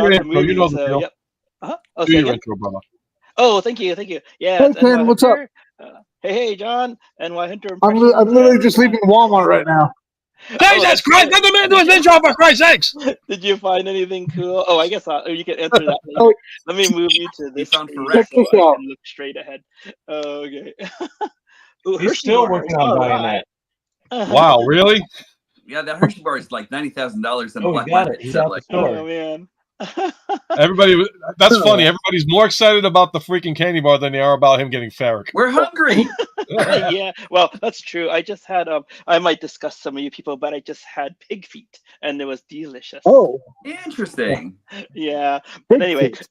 your about the intro. You movie. know the So, deal. yep. Uh-huh. Oh, Do say your again? intro, brother. Oh, thank you. Yeah, Hey, it's Ken, what's up? NyHunter. Hey, John. NyHunter I'm Impressions. literally just leaving Walmart right now. Jesus that's Christ! good. Let the man do his intro, for Christ's sakes! Did you find anything cool? Oh, I guess you can answer that Oh, later. Let me move you to He this found screen check Ferrec. so this I out. can look straight ahead. Okay. Ooh, He's Hershey still bars. working on All buying right. Wow, really? Yeah, that Hershey bar is like $90,000 on the Oh, he black got market. it. He's So out the like, store. Oh man. Everybody, that's funny. Everybody's more excited about the freaking candy bar than they are about him getting ferric. we're hungry. Yeah, well, that's true. I just had I might discuss some of you people, but I just had pig feet, and it was delicious. Oh, Interesting. Yeah, but big anyway, feet.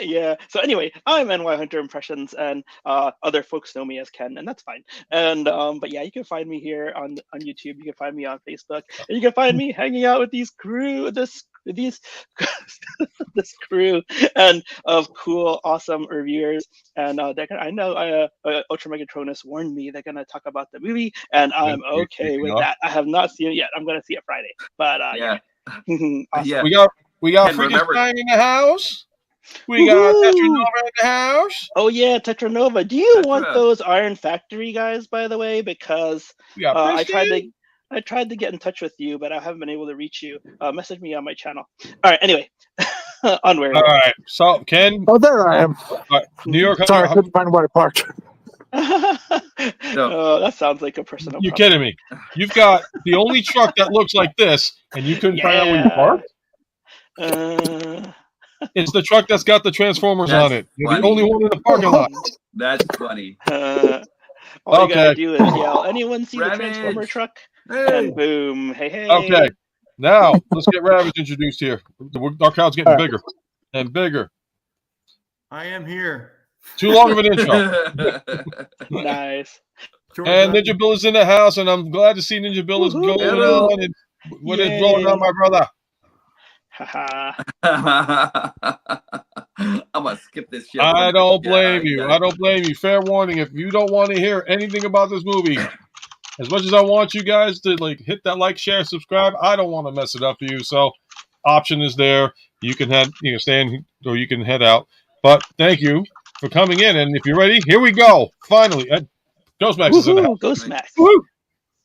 yeah. So anyway, I'm NY Hunter Impressions, and other folks know me as Ken, and that's fine. And but yeah, you can find me here on YouTube. You can find me on Facebook, and you can find me hanging out with these this crew and of cool, awesome reviewers. And I know Ultra Megatronus warned me they're gonna talk about the movie, and I'm okay with that. I have not seen it yet. I'm gonna see it Friday, but Yeah. awesome. Yeah. We got Ken, freaking remember- Stein in the house. We got Woohoo! Tetranova in the house. Oh yeah, Tetranova. Do you want Tetra. those Iron Factory guys, by the way? Because We got I Prisky. tried to get in touch with you, but I haven't been able to reach you. Message me on my channel. All right. Anyway, onward. All right, so Ken, Oh, there I am. New York. Sorry, I couldn't find where I parked. Oh, that sounds like a personal You're problem. kidding me. You've got the only truck that looks like this, and you couldn't find out where you parked? It's the truck that's got the Transformers That's on it. You're funny. the only one in the parking lot. That's funny. All you gotta Okay. do is yell, "Anyone see the Ravage. Transformer truck?" Hey. And boom, hey. Okay. Now, let's get Ravage introduced here. Our crowd's getting bigger and bigger. I am here. Too long of an intro. Nice. And Ninja Bill is in the house, and I'm glad to see Ninja Bill is Woohoo. going on and what is going on, my brother. Haha. I'm gonna skip this shit. I don't blame you. Yeah. I don't blame you. Fair warning, if you don't want to hear anything about this movie, as much as I want you guys to like hit that like, share, subscribe, I don't want to mess it up for you. So option is there. You can stay in or you can head out. But thank you for coming in. And if you're ready, here we go. Finally. Ghostmax is in the house. Ghostmax. Woo!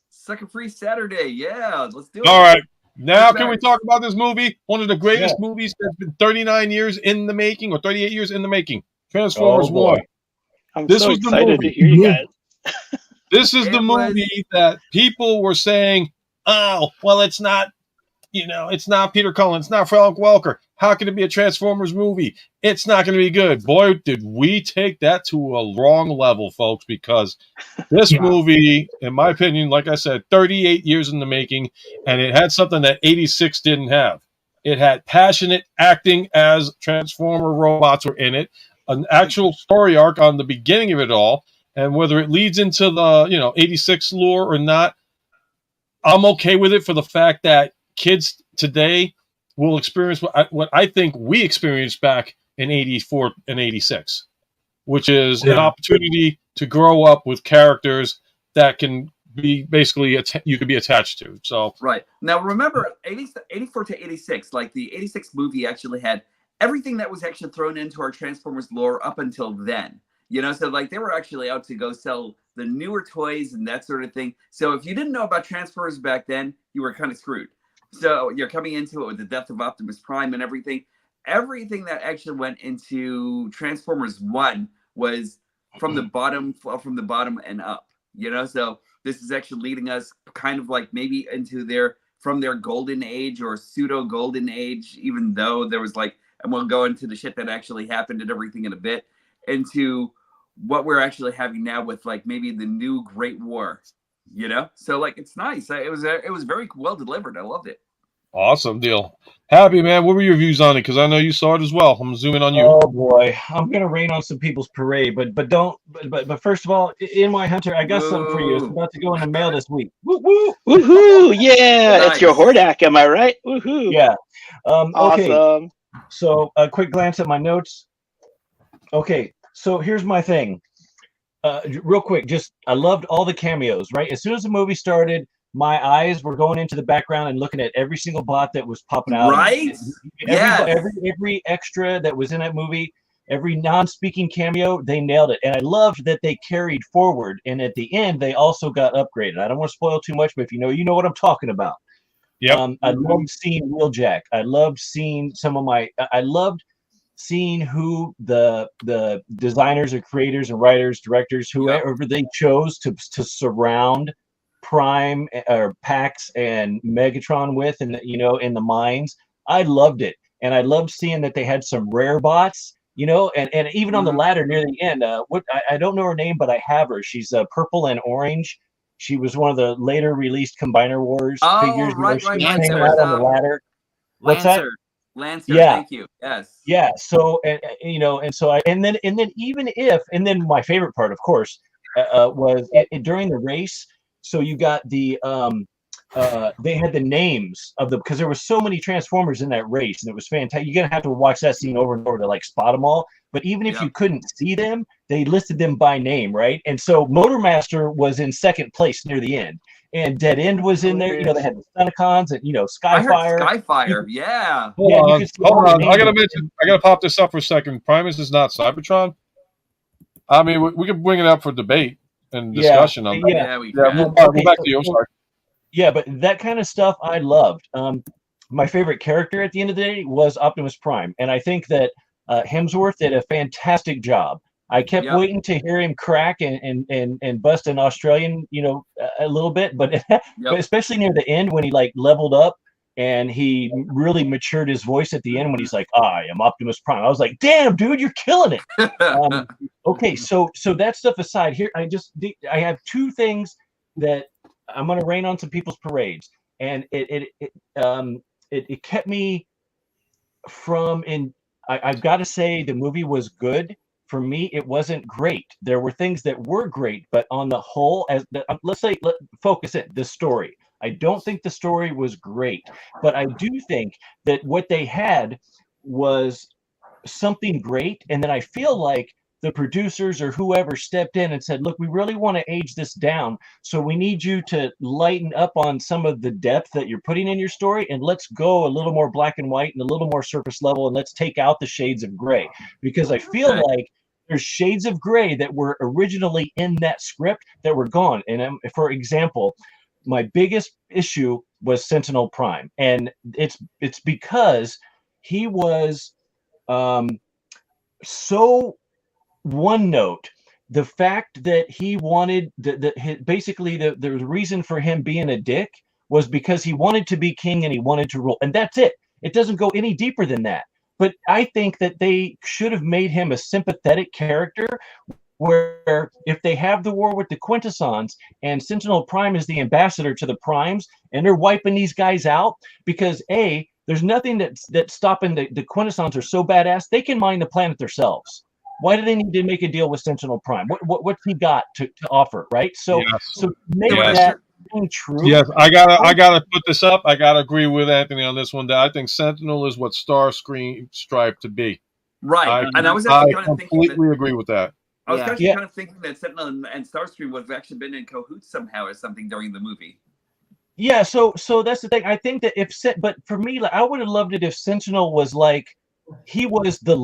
Second free Saturday. Yeah, let's do it. All right. Now, Ghostmax. can we talk about this movie? One of the greatest movies that's been 39 years in the making, or 38 years in the making. Transformers 1. I'm This so was the excited movie. to hear you guys. This is It the was- movie that people were saying, oh, well, it's not, it's not Peter Cullen. It's not Frank Welker. How can it be a Transformers movie? It's not going to be good. Boy, did we take that to a wrong level, folks, because this movie, in my opinion, like I said, 38 years in the making, and it had something that 86 didn't have. It had passionate acting as Transformer robots were in it, an actual story arc on the beginning of it all, and whether it leads into the 86 lore or not, I'm okay with it for the fact that kids today will experience what I think we experienced back in 84 and 86, which is an opportunity to grow up with characters that can be basically you could be attached to. So right now, remember 84 to 86, like the 86 movie actually had everything that was actually thrown into our Transformers lore up until then. So like they were actually out to go sell the newer toys and that sort of thing. So if you didn't know about Transformers back then, you were kind of screwed. So you're coming into it with the death of Optimus Prime and everything. Everything that actually went into Transformers 1 was from the bottom and up. So this is actually leading us kind of like maybe into their golden age or pseudo golden age, even though there was and we'll go into the shit that actually happened and everything in a bit, into what we're actually having now with maybe the new Great War. So it's nice. It was very well delivered. I loved it. awesome deal. Happy, man. What were your views on it? Because I know you saw it as well. I'm zooming on you. Oh boy, I'm gonna rain on some people's parade, but first of all, in my Hunter, I got something for you. It's about to go in the mail this week. Woo woo! Woohoo! Yeah, Nice. it's your Hordak, am I right? Woohoo! Yeah. Okay. Awesome. So a quick glance at my notes. Okay, so here's my thing. Real quick, I loved all the cameos. Right, as soon as the movie started, my eyes were going into the background and looking at every single bot that was popping out. Right? Every extra that was in that movie, every non-speaking cameo, they nailed it. And I loved that they carried forward. And at the end, they also got upgraded. I don't want to spoil too much, but if you know what I'm talking about. Yep. I loved seeing Wheeljack. I loved seeing I loved seeing who the designers or creators and writers, directors, whoever they chose to surround Prime or Pax and Megatron with, and in the mines. I loved it, and I loved seeing that they had some rare bots, and even on the ladder near the end. I don't know her name, but I have her. She's purple and orange. She was one of the later released Combiner Wars figures. Right. She was hanging out on the ladder. What's that? Lancer, yeah. Thank you. Yes. Yeah. So and then my favorite part, of course, was during the race. So you got the they had the names of because there were so many Transformers in that race, and it was fantastic. You're gonna have to watch that scene over and over to spot them all. But even if you couldn't see them, they listed them by name, right? And so Motormaster was in second place near the end. And Dead End was in there. They had the Stunticons and Skyfire. Skyfire, yeah. Hold on. I gotta pop this up for a second. Primus is not Cybertron. I mean, we can bring it up for debate and discussion on that. Yeah, we we'll back to you. I'm sorry. Yeah, but that kind of stuff I loved. My favorite character at the end of the day was Optimus Prime, and I think that Hemsworth did a fantastic job. I kept waiting to hear him crack and bust an Australian, a little bit, but but especially near the end when he leveled up and he really matured his voice at the end when he's like, "I am Optimus Prime." I was like, "Damn, dude, you're killing it." Okay, so that stuff aside, here I have two things that I'm going to rain on some people's parades, and it kept me from I've got to say the movie was good. For me, it wasn't great. There were things that were great, but on the whole, let's focus it, the story. I don't think the story was great, but I do think that what they had was something great. And then I feel like the producers or whoever stepped in and said, look, we really want to age this down. So we need you to lighten up on some of the depth that you're putting in your story. And let's go a little more black and white and a little more surface level. And let's take out the shades of gray, because I feel like there's shades of gray that were originally in that script that were gone. And for example, my biggest issue was Sentinel Prime. And it's because he was so one note. The fact that he wanted basically the reason for him being a dick was because he wanted to be king and he wanted to rule. And that's it. It doesn't go any deeper than that. But I think that they should have made him a sympathetic character, where if they have the war with the Quintessons and Sentinel Prime is the ambassador to the Primes and they're wiping these guys out because there's nothing that's stopping the Quintessons are so badass they can mine the planet themselves. Why do they need to make a deal with Sentinel Prime? What's he got to offer, right? So make that true. Yes, I gotta put this up. I gotta agree with Anthony on this one. That I think Sentinel is what Starscream strived to be. Right, and I was actually kind of completely agree with that. I was actually kind of thinking that Sentinel and Starscream would have actually been in cahoots somehow or something during the movie. Yeah, so that's the thing. I think that but for me, I would have loved it if Sentinel was he was the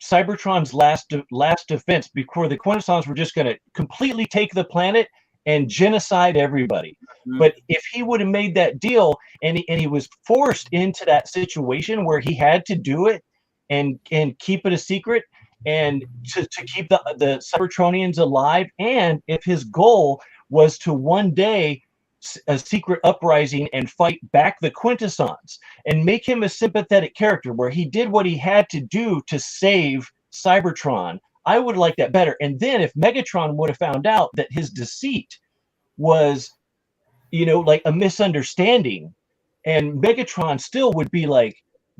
Cybertron's last defense before the Quintessons were just going to completely take the planet and genocide everybody. But if he would have made that deal and he was forced into that situation where he had to do it and keep it a secret and to keep the Cybertronians alive, and if his goal was to one day a secret uprising and fight back the Quintessons and make him a sympathetic character where he did what he had to do to save Cybertron, I would like that better. And then if Megatron would have found out that his deceit was, a misunderstanding, and Megatron still would be like,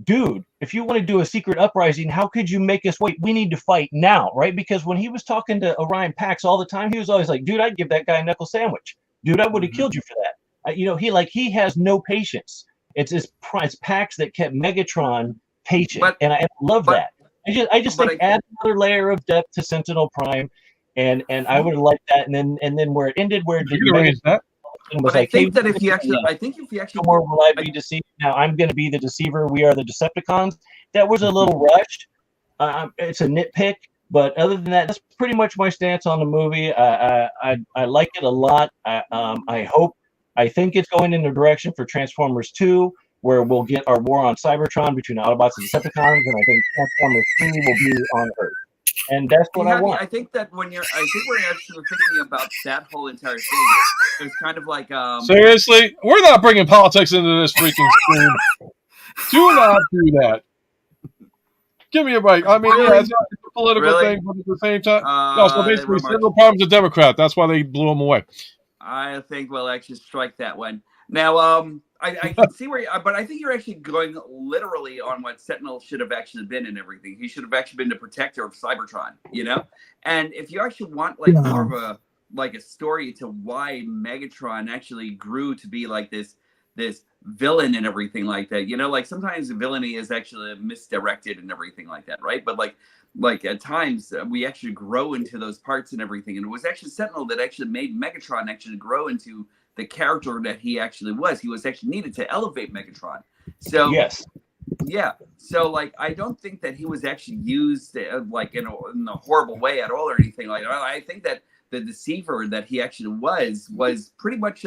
dude, if you want to do a secret uprising, how could you make us wait? We need to fight now, right? Because when he was talking to Orion Pax all the time, he was always like, dude, I'd give that guy a knuckle sandwich. Dude, I would have killed you for that. He has no patience. It's Pax that kept Megatron patient, and I love that. I just think add another layer of depth to Sentinel Prime, and I would have liked that. And then where it ended, where did and was But I like, "Hey, think that if you actually, no I think if you actually, more will I be deceived. Now I'm going to be the deceiver. We are the Decepticons." That was a little rushed. It's a nitpick, but other than that, that's pretty much my stance on the movie. I like it a lot. I think it's going in the direction for Transformers 2, where we'll get our war on Cybertron between Autobots and Decepticons, and I think Transformers 3 will be on Earth. And that's what I want. I think that when you're, I think we're actually thinking about that whole entire thing. It's kind of like, Seriously, we're not bringing politics into this freaking stream. Do not do that. Give me a break. I mean, Really? yeah, it's a political thing, but at the same time, no. So they basically, were Senator Palmer's a Democrat. That's why they blew him away. I think we'll actually strike that one. Now, I can see where, but I think you're actually going literally on what Sentinel should have actually been and everything. He should have actually been the protector of Cybertron, you know? And if you actually want like more of a story to why Megatron actually grew to be like this villain and everything like that, you know, like sometimes villainy is actually misdirected and everything like that, right? But like at times we actually grow into those parts and everything, and it was actually Sentinel that actually made Megatron actually grow into the character that he actually was. He was actually needed to elevate Megatron. So yes, yeah. So like I don't think that he was actually used like in a horrible way at all or anything like that. I think that the deceiver that he actually was pretty much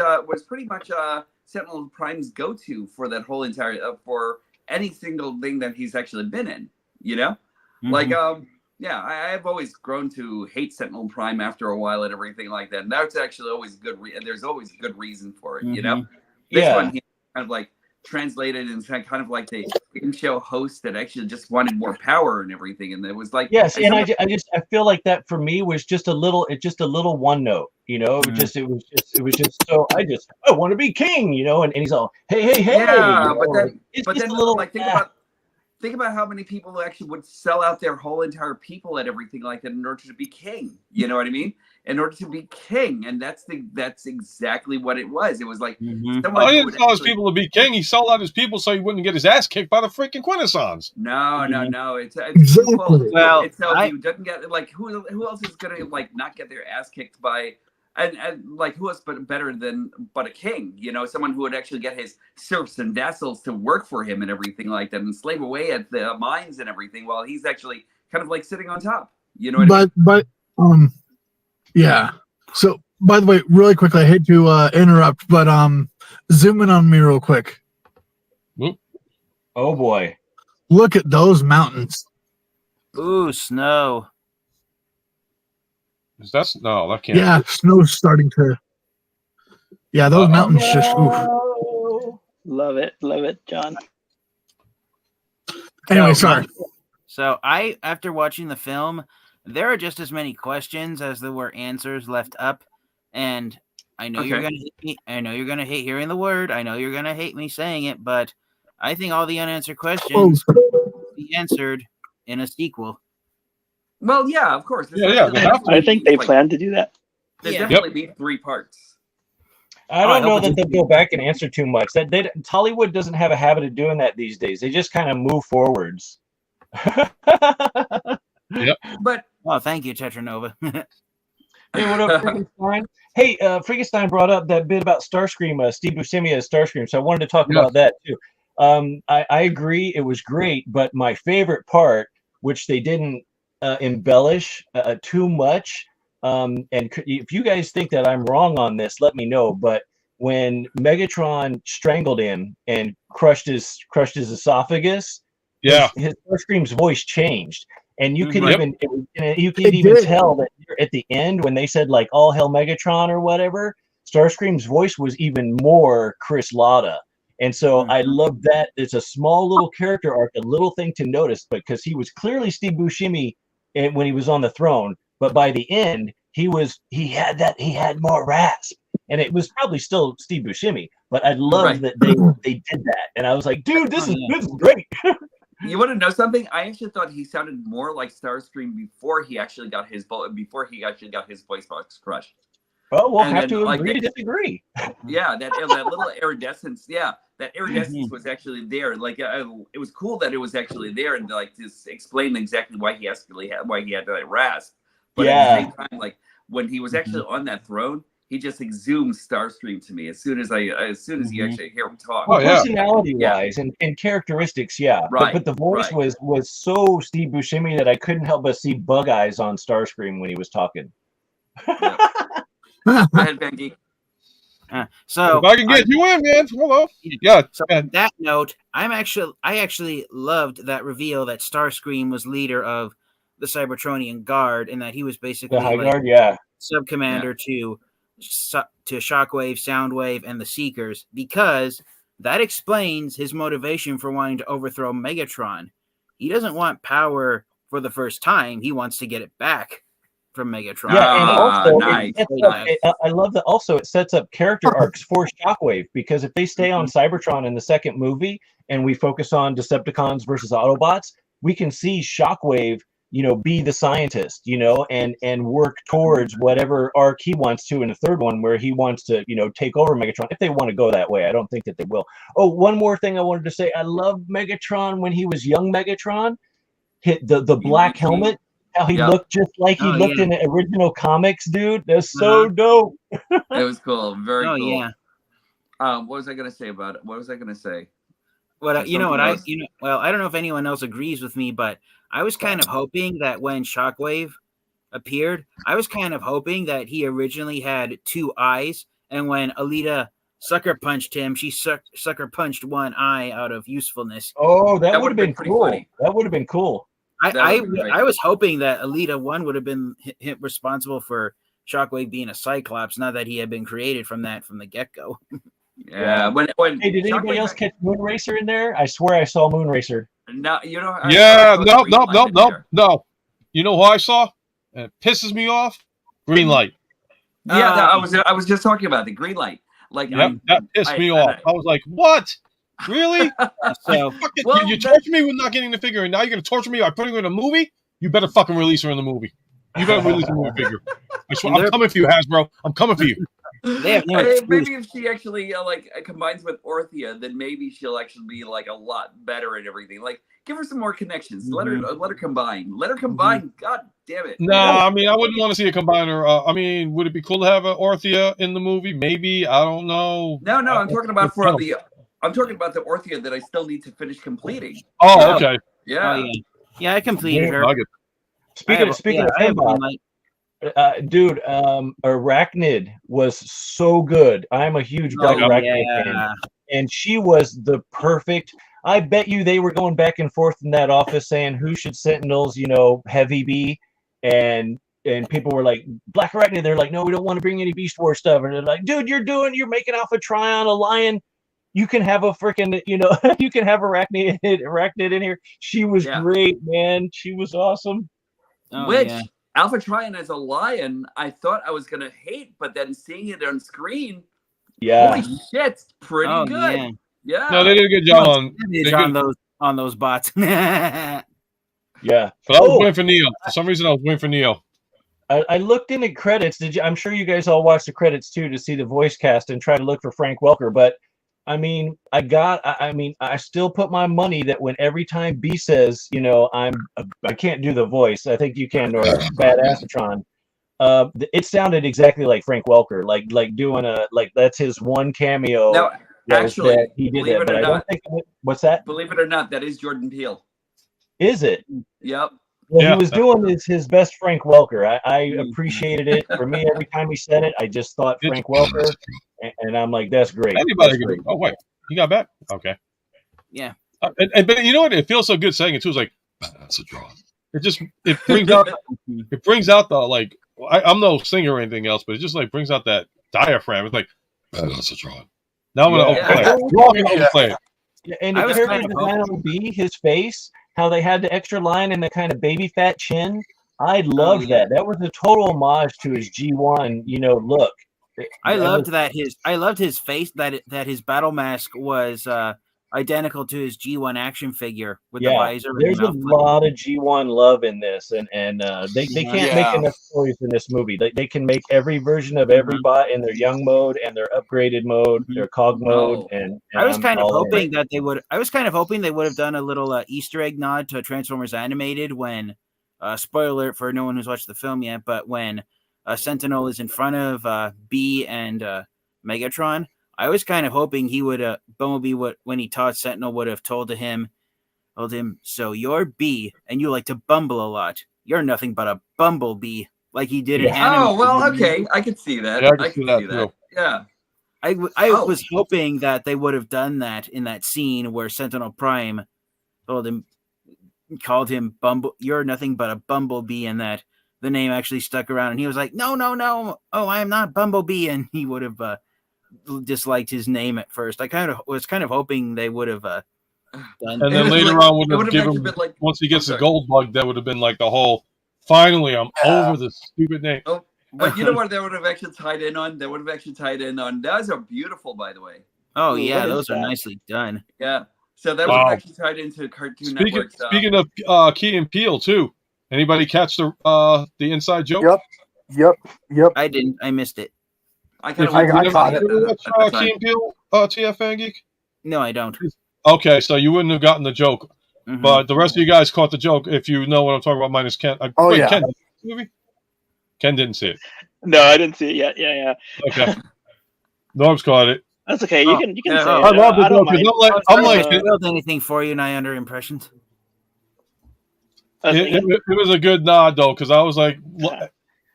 Sentinel Prime's go-to for that whole entire for any single thing that he's actually been in, you know? Like yeah, I've always grown to hate Sentinel Prime after a while and everything like that. And that's actually always good. There's always a good reason for it, you know? This one, he kind of like translated and kind of like the game show host that actually just wanted more power and everything. And it was like, yes, and I feel like that for me was just a little one note, you know. It was just so I want to be king, you know, and he's all hey, yeah, you know? but then a little like think about how many people actually would sell out their whole entire people and everything like that in order to be king. You know what I mean? In order to be king, and that's exactly what it was. It was like He didn't sell his people to be king. He sold out his people so he wouldn't get his ass kicked by the freaking Quintessons. No. It's Exactly. well, it's so he doesn't get like who else is gonna like not get their ass kicked by. And like who else but better than a king, you know, someone who would actually get his serfs and vassals to work for him and everything like that and slave away at the mines and everything while he's actually kind of like sitting on top, you know what I mean? Yeah. So by the way, really quickly, I hate to interrupt, but zoom in on me real quick. Oh boy. Look at those mountains. Ooh, snow. That can't. Yeah, snow's starting to. Yeah, those mountains just. Oof. Love it, John. Anyway, sorry. So after watching the film, there are just as many questions as there were answers left up, and I know you're gonna hate me. I know you're gonna hate hearing the word. I know you're gonna hate me saying it, but I think all the unanswered questions will be answered in a sequel. Well, yeah, of course. I think they plan to do that. There's definitely be 3 parts. I don't know that they'll go back and answer too much. Hollywood doesn't have a habit of doing that these days. They just kind of move forwards. Yep. But thank you, Tetranova. Hey, what up, Frankenstein? Hey, Frankenstein brought up that bit about Starscream, Steve Buscemi as Starscream, so I wanted to talk about that too. I agree, it was great, but my favorite part, which they didn't embellish too much, and if you guys think that I'm wrong on this, let me know. But when Megatron strangled him and crushed his esophagus, his Starscream's voice changed, and you could even tell that at the end when they said like "All Hail Megatron" or whatever, Starscream's voice was even more Chris Latta. And so I love that. It's a small little character arc, a little thing to notice, because he was clearly Steve Buscemi when he was on the throne, but by the end he had more rasp, and it was probably still Steve Buscemi. But I love that they did that, and I was like, dude, this is great. You want to know something? I actually thought he sounded more like Starscream before he actually got his voice box crushed. Well, we'll have to agree to disagree. Yeah, that little iridescence. Yeah, that iridescence was actually there. Like it was cool that it was actually there, and like just explain exactly why he had that rasp. But at the same time, like when he was actually on that throne, he just exudes Starscream to me as soon as you actually hear him talk. Oh, yeah. Personality wise and characteristics, yeah. Right, But the voice right. was so Steve Buscemi that I couldn't help but see bug eyes on Starscream when he was talking. Go ahead, Benji. So if I can get you in, man. Hello. Yeah. So on that note, I actually loved that reveal that Starscream was leader of the Cybertronian Guard, and that he was basically The High like Guard, yeah. sub-commander to Shockwave, Soundwave, and the Seekers, because that explains his motivation for wanting to overthrow Megatron. He doesn't want power for the first time; he wants to get it back from Megatron. Yeah, and also nice. I love that. Also, it sets up character arcs for Shockwave, because if they stay on Cybertron in the second movie and we focus on Decepticons versus Autobots, we can see Shockwave, be the scientist, and work towards whatever arc he wants to in the third one, where he wants to, take over Megatron, if they want to go that way. I don't think that they will. Oh, one more thing I wanted to say. I love Megatron when he was young Megatron. Hit the black helmet. How he looked just like he looked in the original comics, dude. That's so dope. It was cool. Very cool. Yeah. What was I going to say about it? What was I going to say? Well, I don't know if anyone else agrees with me, but I was kind of hoping that when Shockwave appeared, I was kind of hoping that he originally had two eyes, and when Alita sucker punched him, she sucker punched one eye out of usefulness. Oh, that would have been cool. Funny. That would have been cool. I was hoping that Alita 1 would have been responsible for Shockwave being a Cyclops, now that he had been created from the get-go. Yeah. When hey, did anybody else catch Moonracer in there? I swear I saw Moonracer. No, No. You know who I saw? And it pisses me off. Green light. Yeah, I was just talking about the green light. Like, that pissed me off. I was like, what? Really? You torture me with not getting the figure, and now you're going to torture me by putting her in a movie? You better fucking release her in the movie. You better release the movie figure. I swear, I'm coming for you, Hasbro. I'm coming for you. Maybe if she actually combines with Orthea, then maybe she'll actually be like a lot better at everything. Like, give her some more connections. Let her combine. Let her combine. God damn it. No, I mean, I wouldn't want to see a combiner. I mean, would it be cool to have an Orthea in the movie? Maybe. I don't know. No, I'm talking about I'm talking about the Orthea that I still need to finish completing. Oh, okay. Yeah. Yeah, I completed her. Speaking of dude, Arachnid was so good. I'm a huge Arachnid fan, and she was the perfect. I bet you they were going back and forth in that office saying who should Sentinels, heavy be, and people were like, Black Arachnid. They're like, no, we don't want to bring any Beast War stuff, and they're like, dude, you're making Alpha Trion a lion. You can have a freaking, you can have Arachnid in here. She was great, man. She was awesome. Alpha Trion as a lion, I thought I was gonna hate, but then seeing it on screen, holy shit, pretty good. Yeah. No, they did a good job on those bots. Yeah. But I was waiting for Neo. For some reason, I was waiting for Neo. I looked in the credits. I'm sure you guys all watched the credits too to see the voice cast and try to look for Frank Welker, but I mean, I still put my money that when every time B says, I can't do the voice. I think you can, or Badassatron. It sounded exactly like Frank Welker, like doing that's his one cameo. No, actually, he did that, but I don't think. What's that? Believe it or not, that is Jordan Peele. Is it? Yep. Well, he was doing his best Frank Welker. I appreciated it. For me, every time he said it, I just thought Frank Welker, and I'm like, that's great. Anybody can. Oh wait, he got back. Okay. Yeah. But you know what? It feels so good saying it too. It's like that's a draw. It brings out the I'm no singer or anything else, but it just brings out that diaphragm. It's like that's a draw. Now I'm gonna overplay it. And the character design on B, his face, how they had the extra line and the kind of baby fat chin. I loved that. That was a total homage to his G1, look. I loved his face, that his battle mask was identical to his G1 action figure with the visor. There's a lot of G1 love in this, and they can't make enough stories in this movie. They can make every version of every bot in their young mode and their upgraded mode, their cog mode, and I was kind of hoping that they would. I was kind of hoping they would have done a little Easter egg nod to Transformers Animated when, spoiler alert for no one who's watched the film yet, but when Sentinel is in front of B and Megatron. I was kind of hoping he would Bumblebee when he taught Sentinel would have told him, so you're B and you like to bumble a lot. You're nothing but a bumblebee, like he did in anime. Oh well, okay, I could see that. Yeah, I could see that. Yeah. I was hoping that they would have done that in that scene where Sentinel Prime called him Bumble. You're nothing but a bumblebee, and that the name actually stuck around. And he was like, no. Oh, I am not Bumblebee. And he would have disliked his name at first. I was kind of hoping they would have done. And then later on, would have given him, once he gets the gold bug, that would have been like the whole. Finally, I'm over the stupid name. Oh. But you know what? That would have actually tied in on. Those are beautiful, by the way. Oh yeah, those are nicely done. Yeah. So that would have actually tied into Cartoon Network. Speaking of Key and Peele too. Anybody catch the inside joke? Yep. I didn't. I missed it. I caught it. Watch Key and Peele, TF Fan Geek? No, I don't. Okay, so you wouldn't have gotten the joke, but the rest of you guys caught the joke. If you know what I'm talking about, minus Ken. Yeah. Ken, movie. Ken didn't see it. No, I didn't see it yet. Yeah. Okay. Norb's caught it. That's okay. You can say it. I love the joke because I'm like build anything for you, NyHunter impressions. It was a good nod though, because I was like,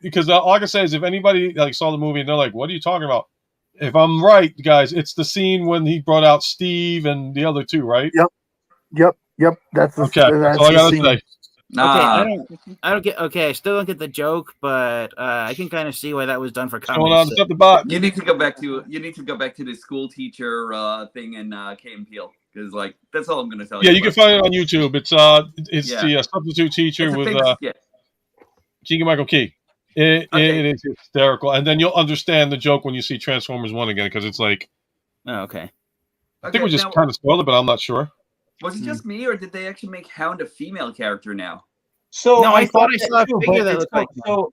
because all I can say is if anybody like saw the movie and they're like, "What are you talking about?" If I'm right, guys, it's the scene when he brought out Steve and the other two, right? Yep. That's okay. That's all I gotta say. I still don't get the joke, but I can kind of see why that was done for comedy. You need to go back to the school teacher thing in Key and Peele, because like that's all I'm gonna tell you. Yeah, you can find it on YouTube. It's the substitute teacher with Keegan-Michael Key. It is hysterical, and then you'll understand the joke when you see Transformers 1 again, because it's like, okay. I think we just kind of spoiled it, but I'm not sure. Was it just me, or did they actually make Hound a female character now? So no, I thought I saw a figure that looked like. So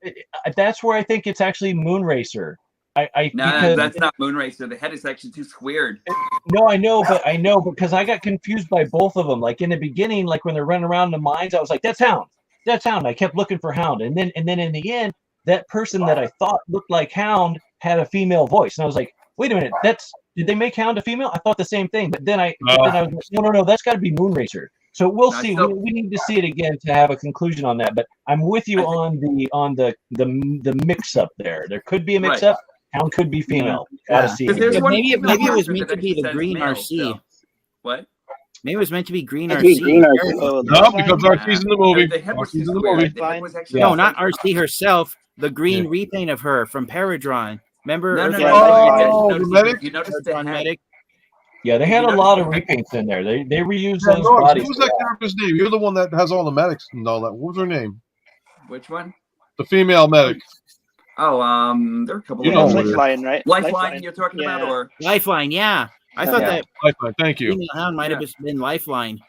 that's where I think it's actually Moonracer. That's not Moonracer. The head is actually too squared. No, I know because I got confused by both of them. Like in the beginning, like when they're running around the mines, I was like, "That's Hound. That's Hound." I kept looking for Hound, and then in the end, that person that I thought looked like Hound had a female voice, and I was like, "Wait a minute, did they make Hound a female?" I thought the same thing, but then I was like, no, that's got to be Moonracer. So we'll see. We need to see it again to have a conclusion on that. But I'm with you on the mix up there. There could be a mix up. Hound could be female. Gotta see it. Maybe it was meant to be the green RC. What? Maybe it was meant to be green RC. No, because RC's in the movie. RC's in the movie. No, not RC herself. The green repaint of her from Paradron. Remember? The medic? You noticed the medic? Yeah, they had a lot of repaints in there. They reused those bodies. What was that character's name? You're the one that has all the medics and all that. What was her name? Which one? The female medic. Oh, there are a couple. Lifeline, right? Lifeline, you're talking about, or Lifeline? Yeah, I thought that Lifeline. Thank you. Hound might have been Lifeline.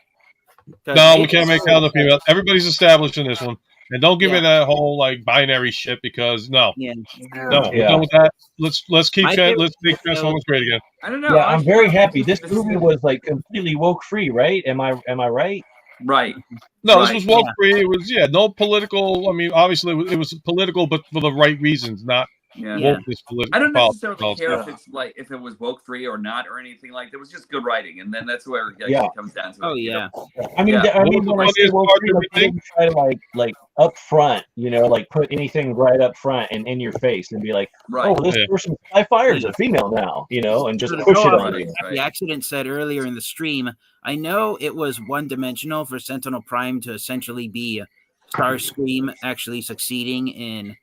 No, we can't make Hound a female. Everybody's established in this one. And don't give me that whole like binary shit, because no, we're done with that. Let's make Transformers great again. I don't know. Yeah, I'm very happy. This movie was like completely woke free, right? Am I right? Right. No, this was woke free. It was no political. I mean, obviously it was political, but for the right reasons, not wokeness political. I don't necessarily care if it was woke free or not or anything like that. It was just good writing, and then that's where it actually comes down to. Oh yeah. I mean, when I say woke free, they try to like up front, like put anything right up front and in your face and be like, this person I fired is a female now, and just push it on you. The accident said earlier in the stream, I know it was one-dimensional for Sentinel Prime to essentially be Starscream actually succeeding in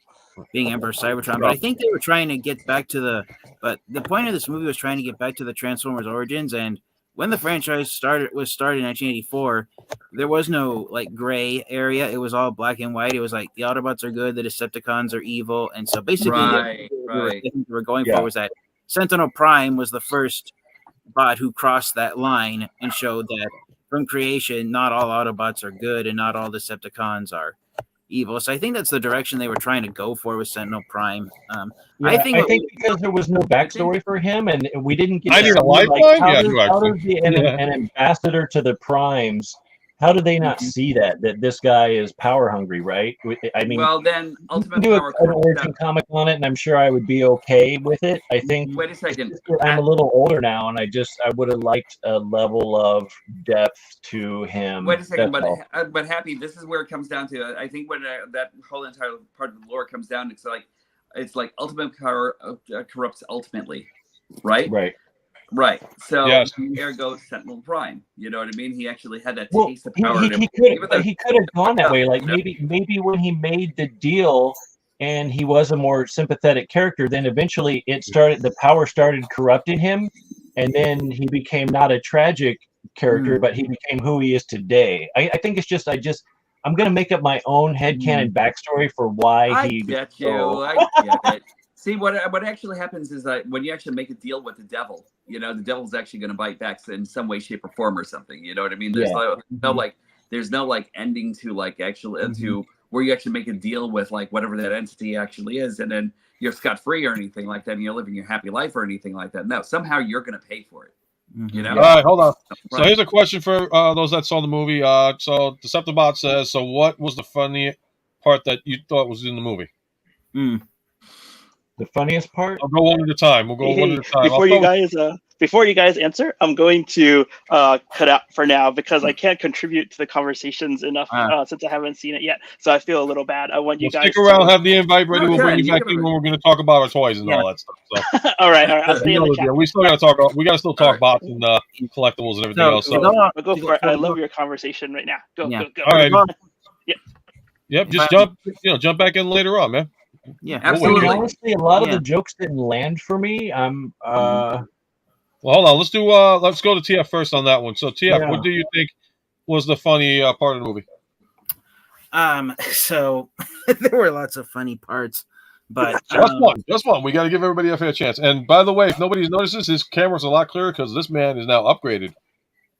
being Emperor Cybertron, but I think they were trying to get back to but the point of this movie was trying to get back to the Transformers origins, and when the franchise started in 1984, there was no like gray area. It was all black and white. It was like the Autobots are good, the Decepticons are evil, and so basically what we were going for was that Sentinel Prime was the first bot who crossed that line and showed that from creation, not all Autobots are good and not all Decepticons are evil. So I think that's the direction they were trying to go for with Sentinel Prime. I think because there was no backstory for him, and we didn't get. I need a lifeline. How does an ambassador to the Primes how do they not see that this guy is power hungry, right? I mean, well, then you can Ultimate do Power an origin comic on it, and I'm sure I would be okay with it. I think. Wait a second. I'm a little older now, and I would have liked a level of depth to him. Wait a second, That's but Happy, this is where it comes down to. I think when that whole entire part of the lore comes down, it's like ultimate power corrupts ultimately, right? Right. So Yes. ergo Sentinel Prime. You know what I mean? He actually had that Well, taste of power. he could have gone that way. Like maybe when he made the deal and he was a more sympathetic character, then eventually the power started corrupting him, and then he became not a tragic character, but he became who he is today. I think it's just I'm gonna make up my own headcanon backstory for why I he get you. I get it. See, what actually happens is that when you actually make a deal with the devil, you know, the devil's actually going to bite back in some way, shape, or form or something. You know what I mean? There's no ending to like actually to where you actually make a deal with like whatever that entity actually is, and then you're scot free or anything like that, and you're living your happy life or anything like that. No, somehow you're going to pay for it. You know? All right, hold on. So here's a question for those that saw the movie. So Deceptibot says, so what was the funny part that you thought was in the movie? The funniest part? I'll go one at a time. We'll go one at a time. Before you guys answer, I'm going to cut out for now because I can't contribute to the conversations enough since I haven't seen it yet. So I feel a little bad. I want you guys stick around, have the invite ready. We'll bring you back in when we're going to talk about our toys and all that stuff. So. all right. I'll stay in the chat. We still got to talk. We got to still talk bots and collectibles and everything else. So I'll go for it. I love your conversation right now. Go. All right. Yep. Just jump back in later on, man. Yeah, absolutely. Honestly, a lot of the jokes didn't land for me. Well, hold on. Let's go to TF first on that one. So TF, what do you think was the funny part of the movie? So there were lots of funny parts, but just one. We got to give everybody a fair chance. And by the way, if nobody's notices, his camera's a lot clearer because this man is now upgraded.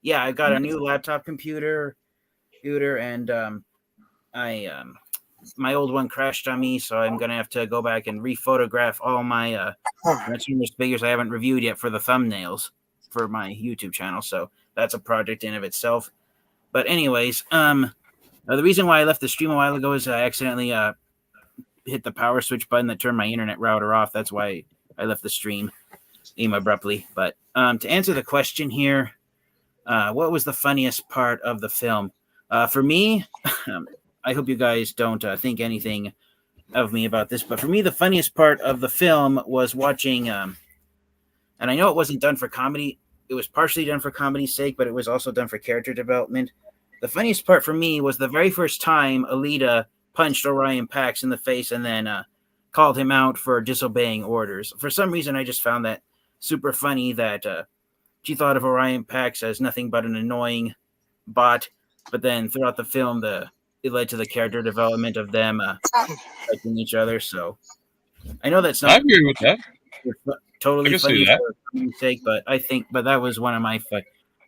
Yeah, I got a new laptop computer, and my old one crashed on me, so I'm gonna have to go back and rephotograph all my Transformers figures I haven't reviewed yet for the thumbnails for my YouTube channel. So that's a project in of itself. But anyways, the reason why I left the stream a while ago is I accidentally hit the power switch button that turned my internet router off. That's why I left the stream abruptly. But to answer the question here, what was the funniest part of the film? For me, I hope you guys don't think anything of me about this, but for me, the funniest part of the film was watching, and I know it wasn't done for comedy. It was partially done for comedy's sake, but it was also done for character development. The funniest part for me was the very first time Alita punched Orion Pax in the face and then called him out for disobeying orders. For some reason, I just found that super funny that she thought of Orion Pax as nothing but an annoying bot, but then throughout the film, it led to the character development of them liking each other. So I know that's not. I agree with that. Totally funny for comedy's sake, but that was one of my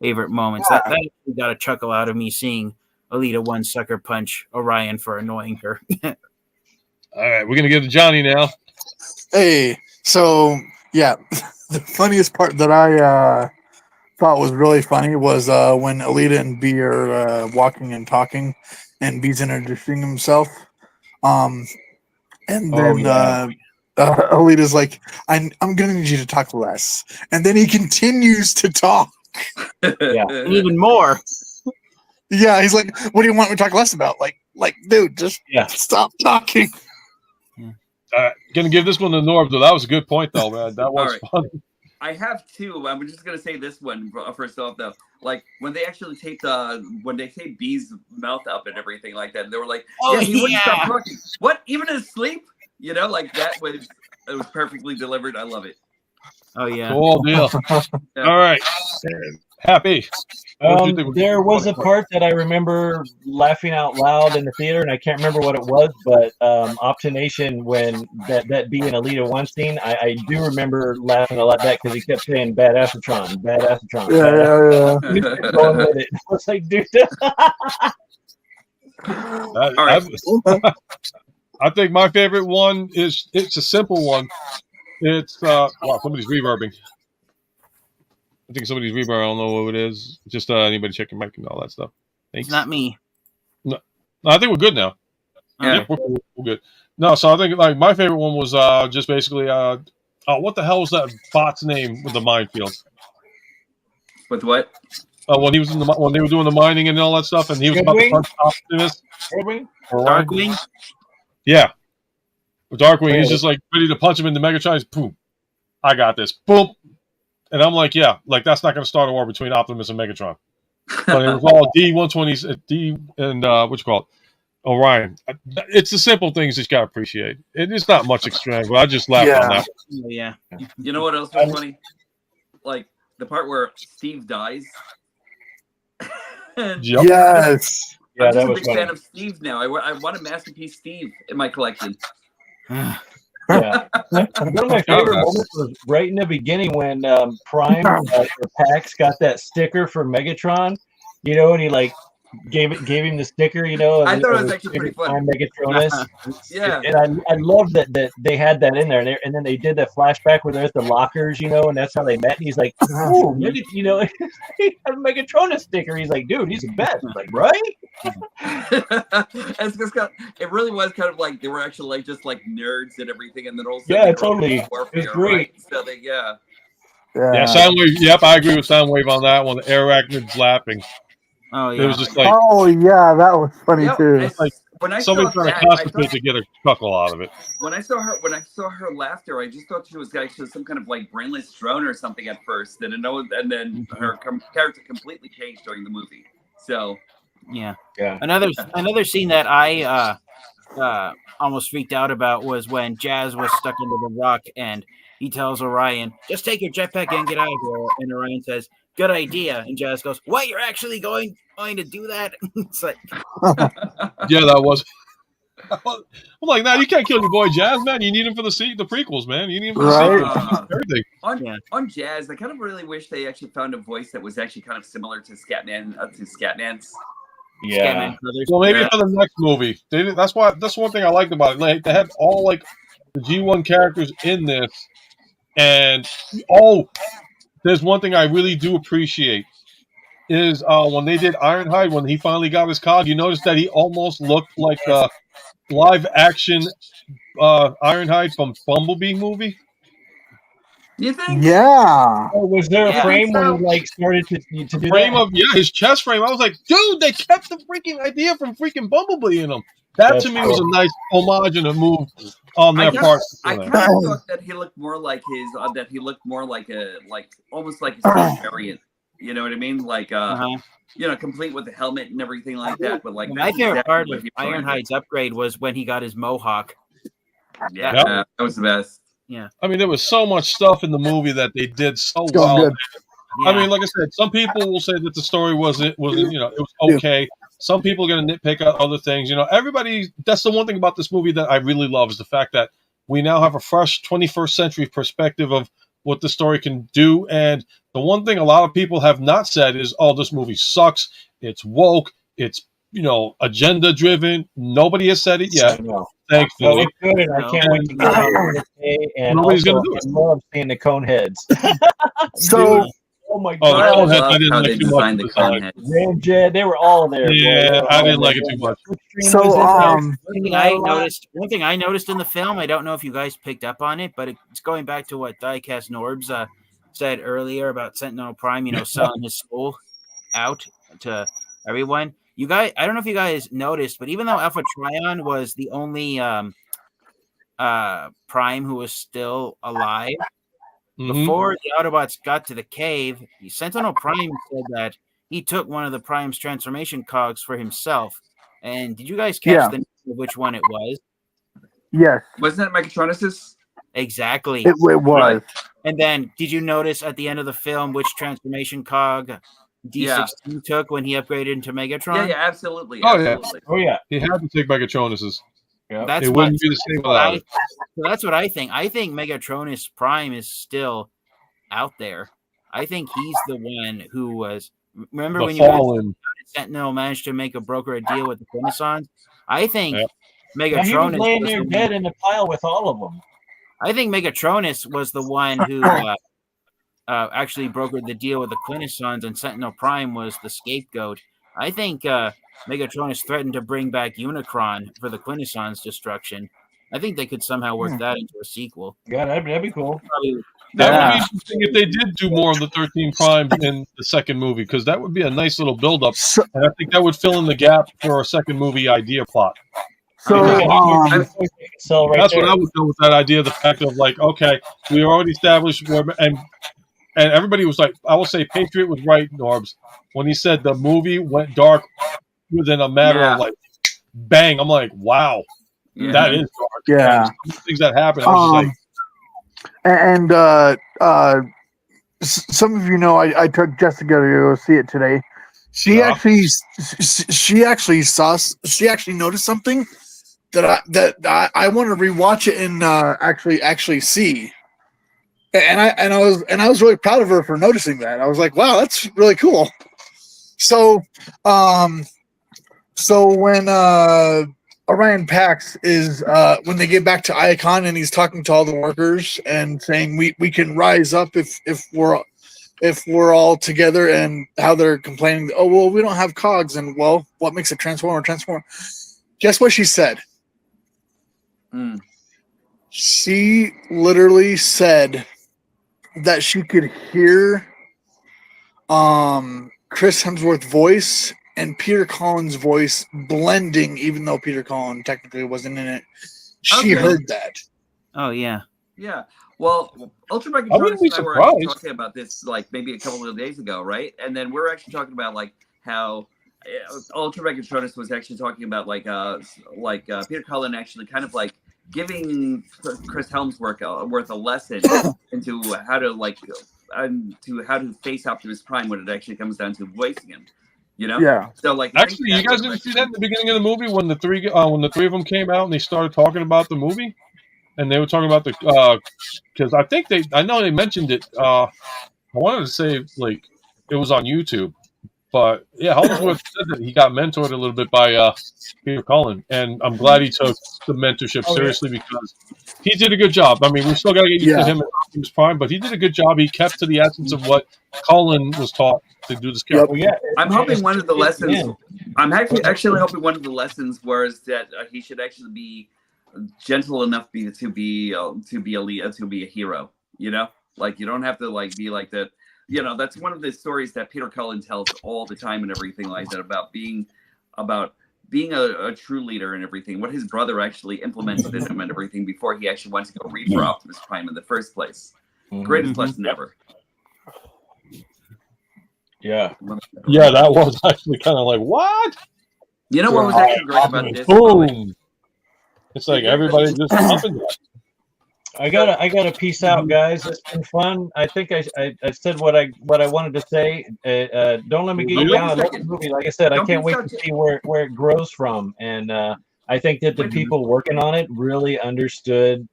favorite moments. That got a chuckle out of me seeing Alita one sucker punch Orion for annoying her. All right, we're gonna get to Johnny now. Hey, so yeah, the funniest part that I thought was really funny was when Alita and B are walking and talking, and B's introducing himself. And then Alita's like, I'm gonna need you to talk less. And then he continues to talk. Yeah. And even more. Yeah, he's like, what do you want me to talk less about? Like, dude, just stop talking. Gonna give this one to Norb, though. That was a good point, though, man. That was fun. I have two. I'm just gonna say this one first off, though. Like when they actually taped B's mouth up and everything like that, and they were like, he wouldn't stop talking. What? Even in his sleep? You know, like it was perfectly delivered. I love it. Oh yeah. Cool deal. All right. Happy. There was a part that I remember laughing out loud in the theater, and I can't remember what it was, but Optination, when that B and Alita one scene, I do remember laughing a lot at that because he kept saying badassatron. Yeah. Going with it. I was like, dude. I think my favorite one it's a simple one. It's somebody's reverbing. I think somebody's reverb. I don't know what it is. Just anybody check your mic and all that stuff. Thanks. It's not me. No, I think we're good now. Okay. Yeah, we're good. No, so I think like my favorite one was just basically what the hell was that bot's name with the minefield? With what? When he was when they were doing the mining and all that stuff, and he was about to punch Optimus. Darkwing? Yeah. With Darkwing, he's just like ready to punch him in the Megatron. Boom. I got this. Boom. And I'm like, yeah, like that's not going to start a war between Optimus and Megatron. But it was all D-120s, D and what you call it? Orion. It's the simple things that you got to appreciate. It's not much extreme, but I just laughed on that. Oh, yeah. You know what else was funny? Like the part where Steve dies. Yep. Yes. I'm Yeah, just that a was big funny. fan of Steve now. I want a Masterpiece Steve in my collection. Yeah. One of my favorite moments was right in the beginning when Prime or Pax got that sticker for Megatron, you know, and he like gave him the sticker, you know. I thought it was actually pretty funny. Prime Megatronus. Yeah. And I love that they had that in there, and then they did that flashback where they're at the lockers, you know, and that's how they met. And he's like, "Oh, you know, he had a Megatronus sticker." He's like, "Dude, he's the best." I'm like, right? It's just it really was kind of like they were actually like just like nerds and everything, and then also totally. It's great. right? So they Yeah, Soundwave. Yep, I agree with Soundwave on that one. The Arachnid's laughing. Oh yeah. It was just like, oh yeah, that was funny too. Like when I somebody saw trying that, to concentrate to get a chuckle out of it. When I saw her laughter, I just thought she was actually some kind of like brainless drone or something at first, and then her character completely changed during the movie. So yeah. Another scene that I almost freaked out about was when Jazz was stuck into the rock and he tells Orion, "Just take your jetpack and get out of here." And Orion says, "Good idea." And Jazz goes, "What? You're actually going to do that?" It's like, yeah, that was. I'm like, no, you can't kill your boy Jazz, man. You need him for the prequels, man. You need him for the everything. On Jazz, I kind of really wish they actually found a voice that was actually kind of similar to Scatman's. Yeah. Well, maybe for the next movie. That's one thing I liked about it. Like they had all like the G1 characters in this, and there's one thing I really do appreciate is when they did Ironhide, when he finally got his cog, you notice that he almost looked like a live action Ironhide from Bumblebee movie. You think? Yeah. Oh, was there a frame when he like started to do frame that? of his chest frame? I was like, dude, they kept the freaking idea from freaking Bumblebee in him. That to me was a nice homage and a move on their part. I kind of thought that he looked more like almost like a Steve variant. You know what I mean? Like you know, complete with the helmet and everything like that. But like my favorite part of Ironhide's upgrade was when he got his mohawk. Yeah, that was the best. Yeah, I mean, there was so much stuff in the movie that they did so well. Good. I mean, like I said, some people will say that the story wasn't it was okay. Some people are going to nitpick at other things. You know, that's the one thing about this movie that I really love is the fact that we now have a fresh 21st century perspective of what the story can do. And the one thing a lot of people have not said is, oh, this movie sucks. It's woke. It's, agenda driven. Nobody has said it yet. Thankfully. It's good, and I can't wait to get out this day. And Nobody's also, gonna do it. I love seeing the cone heads. So, oh my Oh, the god! cone heads, I didn't how like they too much. designed the cone heads. Ramjet, they were all there. Yeah, boy. I didn't like it too much. So, one thing I noticed in the film, I don't know if you guys picked up on it, but it's going back to what Diecast Norbs said earlier about Sentinel Prime, selling his soul out to everyone. You guys, I don't know if you guys noticed, but even though Alpha Trion was the only Prime who was still alive, before the Autobots got to the cave, Sentinel Prime said that he took one of the Prime's transformation cogs for himself. And did you guys catch the name of which one it was? Yes. Wasn't that Megatronus's? Exactly. It was. Right. And then, did you notice at the end of the film which transformation cog D16 took when he upgraded into Megatron? Yeah, absolutely. Oh, absolutely. Oh yeah, He had to take Megatronus's. yeah. It wouldn't be the same without it. So that's what I think. I think Megatronus Prime is still out there. I think he's the one who was. Remember when you guys Sentinel managed to broker a deal with the Renaissance? I think Yeah, he was Megatronus laying was there the dead one. in the pile with all of them. I think Megatronus was the one who actually brokered the deal with the Quintessons, and Sentinel Prime was the scapegoat. I think Megatronus threatened to bring back Unicron for the Quintesson's destruction. I think they could somehow work that into a sequel. Yeah, that'd be cool. That would be interesting if they did do more of the 13 Primes in the second movie, because that would be a nice little build-up, and I think that would fill in the gap for a second movie idea plot. So, Because that's there. what I would do with that idea. The fact of like, okay, we already established where, and everybody was like, I will say, Patriot was right, Norbs, when he said the movie went dark within a matter of like, bang. I'm like, wow, that is dark. Yeah, and some things that happen. I was just like, some of you know, I took Jessica to go see it today. She actually noticed something that I want to rewatch it and actually see. And I was really proud of her for noticing that. I was like, wow, that's really cool. So when Orion Pax is when they get back to Icon and he's talking to all the workers and saying we can rise up if we're all together, and how they're complaining, oh well, we don't have cogs, and well, what makes a transformer? Guess what she said? She literally said that she could hear Chris Hemsworth's voice and Peter Cullen's voice blending, even though Peter Cullen technically wasn't in it. She heard that. Oh yeah. Yeah. Well, Ultra Megatronus and I were actually talking about this like maybe a couple of days ago, right? And then we're actually talking about like how Ultra Megatronus was actually talking about like Peter Cullen actually kind of like giving Chris Hemsworth worth a lesson into how to face Optimus Prime when it actually comes down to voicing him. You know? Yeah. So like, actually, you guys didn't see that in the beginning of the movie when the three of them came out and they started talking about the movie, and they were talking about the because I know they mentioned it. I wanted to say like it was on YouTube, but yeah, Hemsworth said that he got mentored a little bit by Peter Cullen, and I'm glad he took the mentorship seriously because he did a good job. I mean, we still got to get used to him at Optimus Prime, but he did a good job. He kept to the essence of what Cullen was taught to do this character. Well, yeah, I'm hoping one of the lessons. I'm actually hoping one of the lessons was that he should actually be gentle enough to be a hero. You know, like you don't have to like be like that. You know, that's one of the stories that Peter Cullen tells all the time and everything like that about being a true leader and everything. What his brother actually implemented in him and everything before he actually went to go read for Optimus Prime in the first place. Greatest lesson ever. Yeah. Yeah, that was actually kind of like, what? You know what was actually great about this? Boom. It's like everybody just up and down. I gotta peace out, guys. It's been fun. I think I said what I wanted to say. Don't let me get you down. I love the movie. Like I said, I can't wait to see where it grows from. And I think that the people working on it really understood.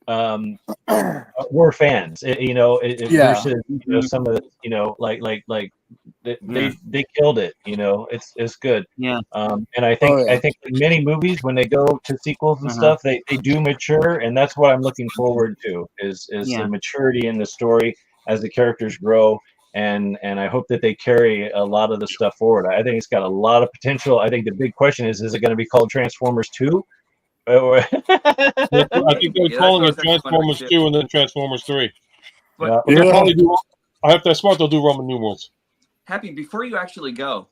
We're fans, versus some of the, they killed it. It's good. Yeah. And I think many movies, when they go to sequels and stuff, they do mature, and that's what I'm looking forward to is the maturity in the story as the characters grow. And I hope that they carry a lot of the stuff forward. I think it's got a lot of potential. I think the big question is it going to be called Transformers 2? I think they're calling it Transformers 2 and then Transformers 3. But they'll probably do. I have to smart. They'll do Roman numerals. Happy, before you actually go.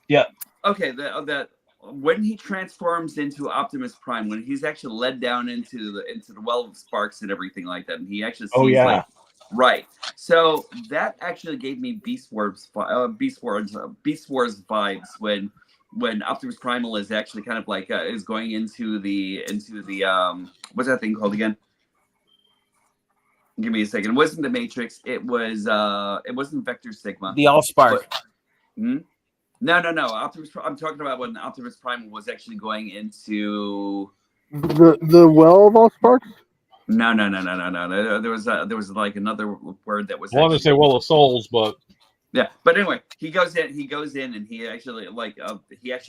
Yeah. Okay. That when he transforms into Optimus Prime, when he's actually led down into the well of sparks and everything like that, and he actually sees right. So that actually gave me Beast Wars vibes when Optimus Primal is actually kind of like is going into the what's that thing called again? Give me a second. It wasn't the Matrix. It wasn't Vector Sigma. The Allspark. No. I'm talking about when Optimus Primal was actually going into the well of all sparks. No. There was like another word that was. I wanted to say well of souls, but. Yeah, but anyway, he goes in, and he actually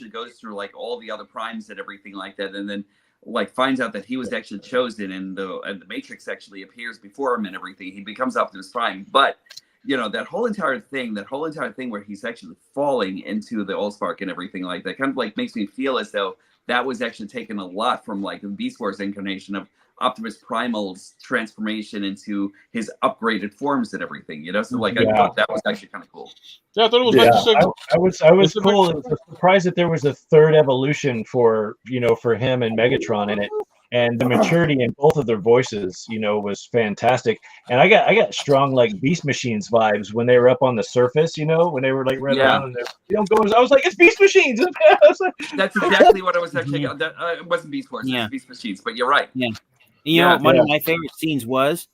goes through like all the other primes and everything like that, and then like finds out that he was actually chosen, and the Matrix actually appears before him and everything. He becomes Optimus Prime, but that whole entire thing where he's actually falling into the Allspark and everything like that kind of like makes me feel as though that was actually taken a lot from like the Beast Wars incarnation of Optimus Primal's transformation into his upgraded forms and everything, So like I thought that was actually kind of cool. Yeah, I thought it was interesting. I was cool. It was surprised that there was a third evolution for him and Megatron in it, and the maturity in both of their voices, was fantastic. And I got strong like Beast Machines vibes when they were up on the surface, when they were like running around and I was like, it's Beast Machines. That's exactly what I was actually. It wasn't Beast Wars, it was Beast Machines, but you're right. Yeah. One of my favorite scenes was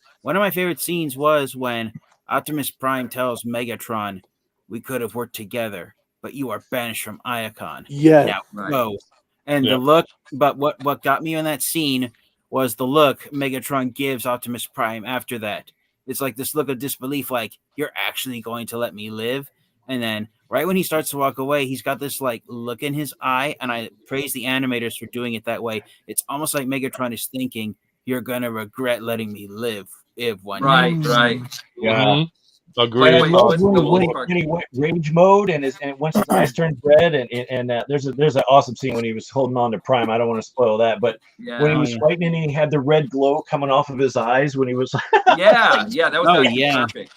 when Optimus Prime tells Megatron, "We could have worked together, but you are banished from Iacon. Yeah. Now go." And the look, but what got me on that scene was the look Megatron gives Optimus Prime after that. It's like this look of disbelief, like, you're actually going to let me live? And then right when he starts to walk away, he's got this like look in his eye, and I praise the animators for doing it that way. It's almost like Megatron is thinking, you're going to regret letting me live if one day. Right. Yeah. Mm-hmm. Agreed. I love when he went rage mode and once his eyes turned red and there's an awesome scene when he was holding on to Prime. I don't want to spoil that, but when he was fighting and he had the red glow coming off of his eyes when he was that was perfect.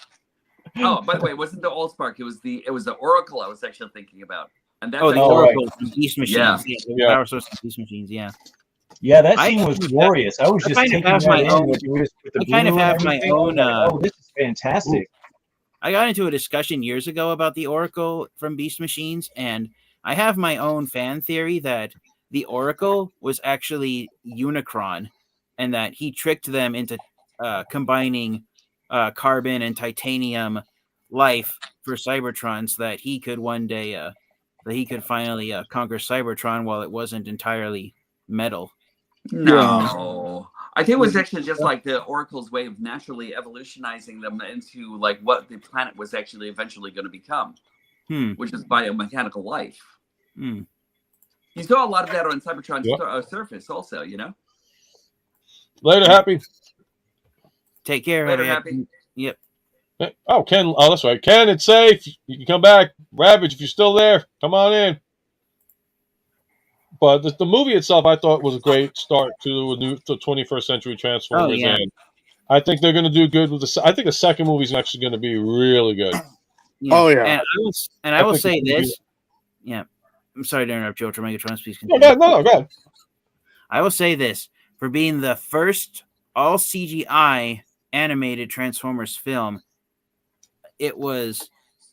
Oh, by the way, it wasn't the Allspark, it was the Oracle I was actually thinking about. And that's the Oracle from Beast Machines. Yeah. Power source from Beast Machines, yeah. Yeah, that scene was glorious. I was just taking that in with the I kind of have my own. This is fantastic. I got into a discussion years ago about the Oracle from Beast Machines, and I have my own fan theory that the Oracle was actually Unicron, and that he tricked them into combining carbon and titanium life for Cybertron, so that he could one day, finally conquer Cybertron while it wasn't entirely metal. No. I think it was actually just like the Oracle's way of naturally evolutionizing them into like what the planet was actually eventually going to become, which is biomechanical life. You saw a lot of that on Cybertron's surface also, Later, Happy. Take care. Later, Happy. Yep. Oh, Ken. Oh, that's right. Ken, it's safe. You can come back. Ravage, if you're still there, come on in. But the movie itself, I thought, was a great start to the 21st century Transformers. And I think they're going to do good with I think the second movie is actually going to be really good. Yeah. Oh, yeah. And I will say this. Yeah. I'm sorry to interrupt you, Ultra Megatron. Please continue. No, go ahead. I will say this. For being the first all CGI animated Transformers film, it was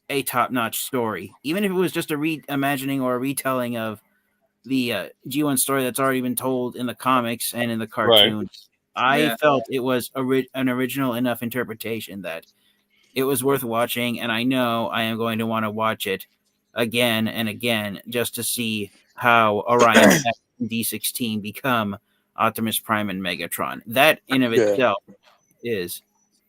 a top-notch story. Even if it was just a reimagining or a retelling of the G1 story that's already been told in the comics and in the cartoon. I felt it was an original enough interpretation that it was worth watching, and I know I am going to want to watch it again and again just to see how Orion and D16 become Optimus Prime and Megatron. That in of itself is...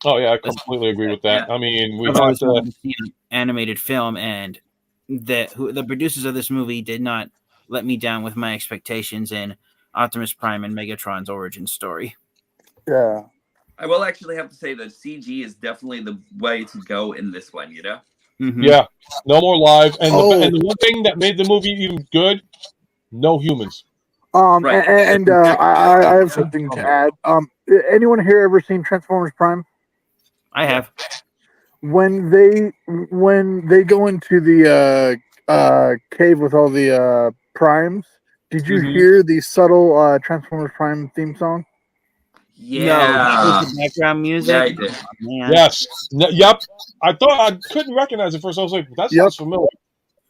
Oh, yeah, I completely agree with that. I mean, we had to see an animated film, and the producers of this movie did not let me down with my expectations in Optimus Prime and Megatron's origin story. Yeah. I will actually have to say that CG is definitely the way to go in this one, Mm-hmm. Yeah. No more live. And, the one thing that made the movie even good, no humans. Right. And I have something to add. Anyone here ever seen Transformers Prime? I have. When they go into the cave with all the primes, did you hear the subtle Transformers Prime theme song? Yeah. The background music. Yeah, I did. Yes. Yep. I thought I couldn't recognize it first. I was like, that sounds familiar.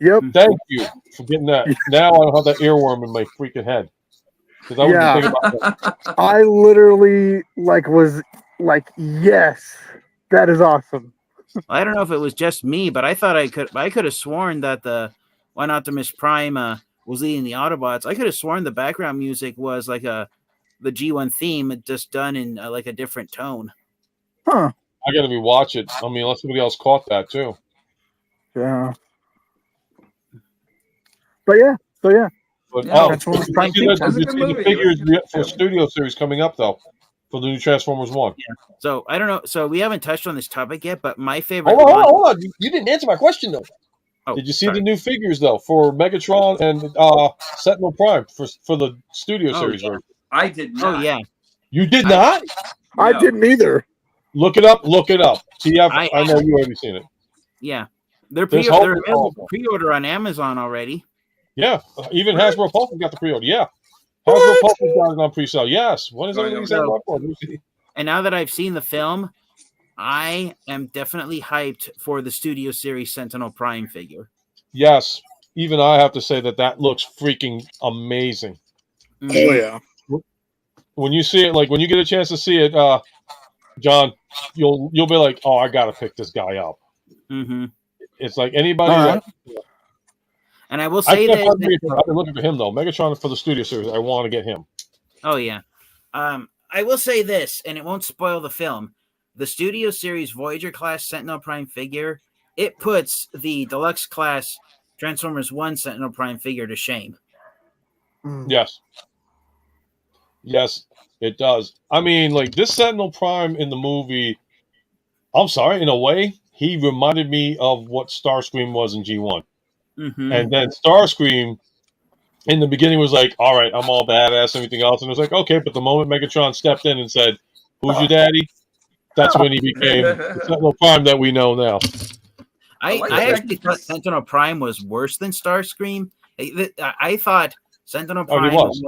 Yep. Thank you for getting that. Now I don't have that earworm in my freaking head. Because I wasn't thinking about that. I literally was like, yes, that is awesome. I don't know if it was just me, but I thought I could have sworn that when Optimus Prime was leading the Autobots, I could have sworn the background music was like the G1 theme, just done in like a different tone. Huh. I gotta rewatch it. I mean, unless somebody else caught that too. Yeah. But yeah. But Transformers Prime the figures for Studio Series coming up though. for the new Transformers 1. Yeah. So I don't know. So we haven't touched on this topic yet, but my favorite. Hold on. You didn't answer my question though. Oh, did you see the new figures though for Megatron and Sentinel Prime for the Studio Series version? I did not. Oh yeah. You did not? I didn't either. Look it up. TF, I know you already seen it. Yeah. They're There's available for pre-order on Amazon already. Yeah. Even Hasbro Pulse has got the pre-order. Yeah. Hasbro Pulse has got it on pre-sale. Yes. When is everything set up for? And now that I've seen the film, I am definitely hyped for the Studio Series Sentinel Prime figure. Yes. Even I have to say that looks freaking amazing. Oh yeah. When you see it, like when you get a chance to see it, John, you'll be like, oh, I gotta pick this guy up. Mm-hmm. It's like anybody. And I will say that I've been looking for him though. Megatron for the Studio Series. I want to get him. Oh yeah. I will say this, and it won't spoil the film. The Studio Series Voyager class Sentinel Prime figure, it puts the deluxe class Transformers 1 Sentinel Prime figure to shame. Yes. Yes, it does. I mean, like this Sentinel Prime in the movie, I'm sorry, in a way, he reminded me of what Starscream was in G1. Mm-hmm. And then Starscream in the beginning was like, all right, I'm all badass and everything else. And it was like, okay, but the moment Megatron stepped in and said, who's your daddy? That's when he became the Sentinel Prime that we know now. I actually thought Sentinel Prime was worse than Starscream. I thought Sentinel Prime was.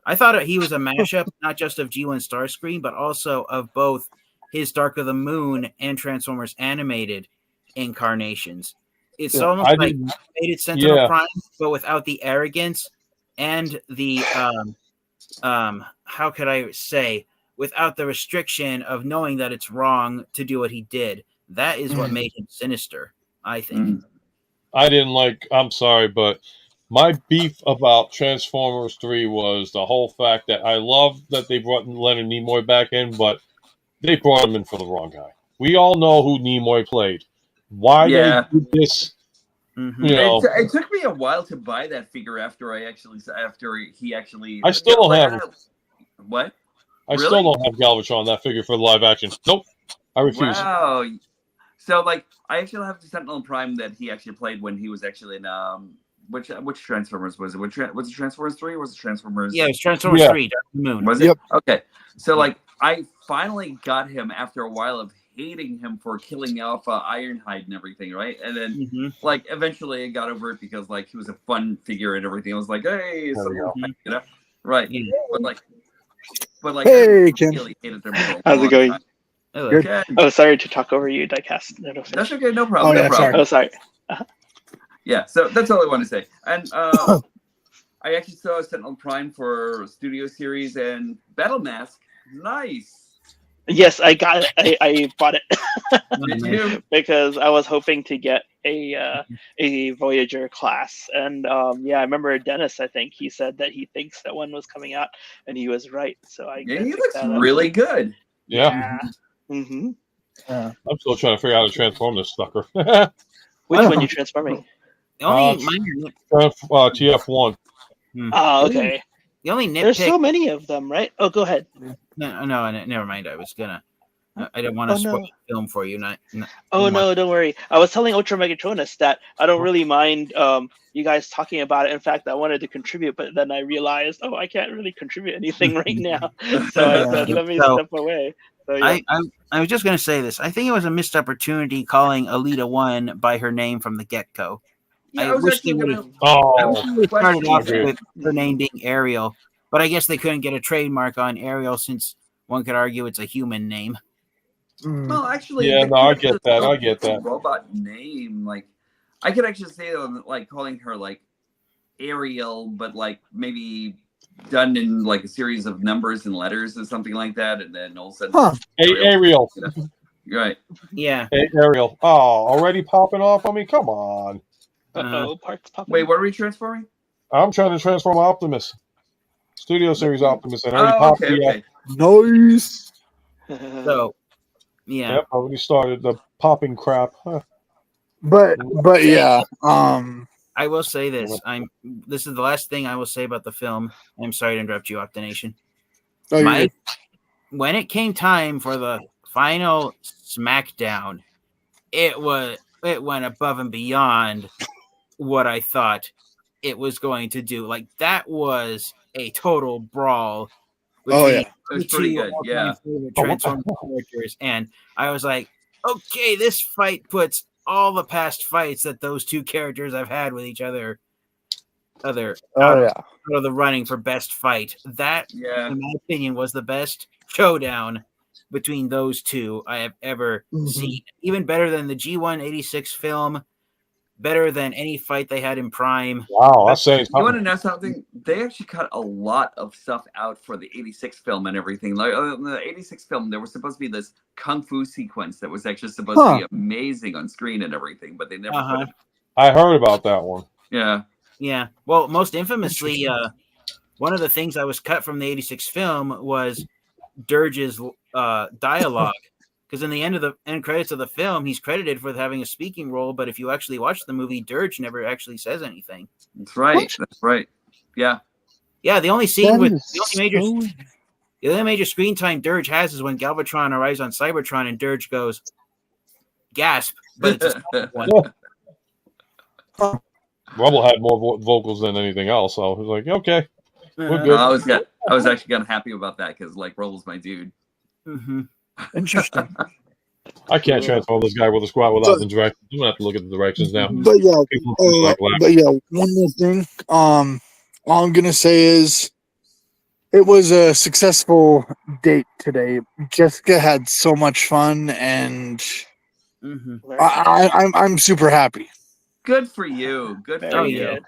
I thought he was a mashup, not just of G1 Starscream, but also of both his Dark of the Moon and Transformers animated incarnations. It's almost like animated Sentinel Prime, but without the arrogance and the how could I say, without the restriction of knowing that it's wrong to do what he did. That is what made him sinister, I think. I didn't like. I'm sorry, but my beef about Transformers 3 was the whole fact that I love that they brought Leonard Nimoy back in, but they brought him in for the wrong guy. We all know who Nimoy played. Why they did this? Mm-hmm. You know, it took me a while to buy that figure after he actually. I still don't have him. What? I still don't have Galvatron, that figure for the live action. Nope, I refuse. Wow. So like, I actually have the Sentinel Prime that he actually played when he was actually in which Transformers was it? Was it Transformers 3 or was it Transformers? Yeah, it was Transformers 3, Dark of the Moon. Was it? Yep. Okay. So like, I finally got him after a while of hating him for killing Alpha Ironhide and everything, right? And then like eventually I got over it because like he was a fun figure and everything. I was like, hey, you know, right? Yeah. But like, hey, I Ken. really hated him for how's it going? Good. Oh, sorry to talk over you, Diecast. That's okay, no problem. No problem. Sorry. Oh, sorry. Yeah, so that's all I want to say. And I actually saw Sentinel Prime for Studio Series and Battle Mask. Nice. Yes, I got it. I bought it. Did you? Because I was hoping to get a Voyager class, and I remember Dennis. I think he said that he thinks that one was coming out, and he was right. So he looks really good. Yeah. Mm-hmm. I'm still trying to figure out how to transform this sucker. Which one are you transforming? TF1. Oh, okay. The only nitpick. There's so many of them, right? Oh, go ahead. No, never mind. I was gonna. I didn't want to spoil the film for you. No, don't worry. I was telling Ultra Megatronus that I don't really mind you guys talking about it. In fact, I wanted to contribute, but then I realized, I can't really contribute anything right now. So I said, let me step away. So, yeah. I was just gonna say this. I think it was a missed opportunity calling Alita 1 by her name from the get-go. Yeah, I wish they would have started off with her name being Ariel, but I guess they couldn't get a trademark on Ariel since one could argue it's a human name. Well, actually, I get that. Robot name, like I could actually say like calling her like Ariel, but like maybe done in like a series of numbers and letters or something like that, and then all of a sudden, Ariel. Right? Yeah. Hey, Ariel. Oh, already popping off on me? Come on. Parts popping. Wait, what are we transforming? I'm trying to transform Optimus. Studio Series Optimus. And already popped okay. Nice. So, yeah. Yep, already started the popping crap. Huh. But yeah. I will say this. This is the last thing I will say about the film. I'm sorry to interrupt you, Octonation. when it came time for the final SmackDown, it went above and beyond what I thought it was going to do. Like, that was a total brawl between yeah. It was the pretty two good, yeah. all-time favorite Transformers characters, and I was like, okay, this fight puts all the past fights that those two characters have had with each other out of the running for best fight. That, in my opinion, was the best showdown between those two I have ever seen. Even better than the G1 '86 film, better than any fight they had in Prime. Wow, that's saying You want something. to know something? They actually cut a lot of stuff out for the '86 film and everything. Like the '86 film, there was supposed to be this kung fu sequence that was actually supposed to be amazing on screen and everything, but they never put it. I heard about that one. Yeah. Well, most infamously, one of the things that was cut from the '86 film was Dirge's dialogue. Because in the end credits of the film, he's credited for having a speaking role, but if you actually watch the movie, Dirge never actually says anything. That's right. That's right. Yeah. Yeah, the only scene with the only major screen time Dirge has is when Galvatron arrives on Cybertron and Dirge goes, gasp, but it's a one. Rubble had more vocals than anything else, so I was like, okay, we're good. I was actually kind of happy about that because like Rubble's my dude. Interesting. I can't transform this guy with a squat without the directions. I'm gonna have to look at the directions now. But yeah, one more thing. All I'm gonna say is it was a successful date today. Jessica had so much fun, and I'm super happy. Good for you. Good for you. Good.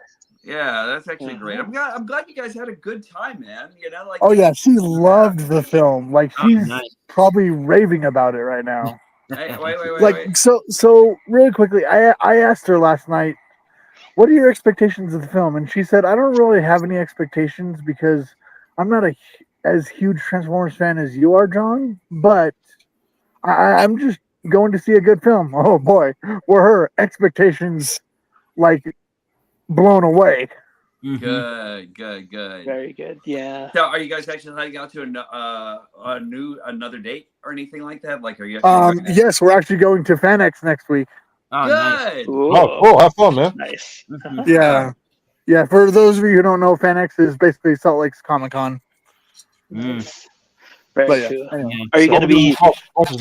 Yeah, that's actually great. I'm glad you guys had a good time, man. You know, like She loved the film. Like she's probably raving about it right now. Wait. So really quickly, I asked her last night, what are your expectations of the film? And she said, I don't really have any expectations because I'm not as huge Transformers fan as you are, John, but I'm just going to see a good film. Oh boy, were her expectations like blown away. Good. Very good. Yeah. So, are you guys actually heading out to another date or anything like that? Like, are you? Yes, we're actually going to FanX next week. Oh, good. Nice. Oh, cool. Have fun, man. Nice. Yeah. For those of you who don't know, FanX is basically Salt Lake's Comic-Con. Very cool. Anyway. Are you going to be?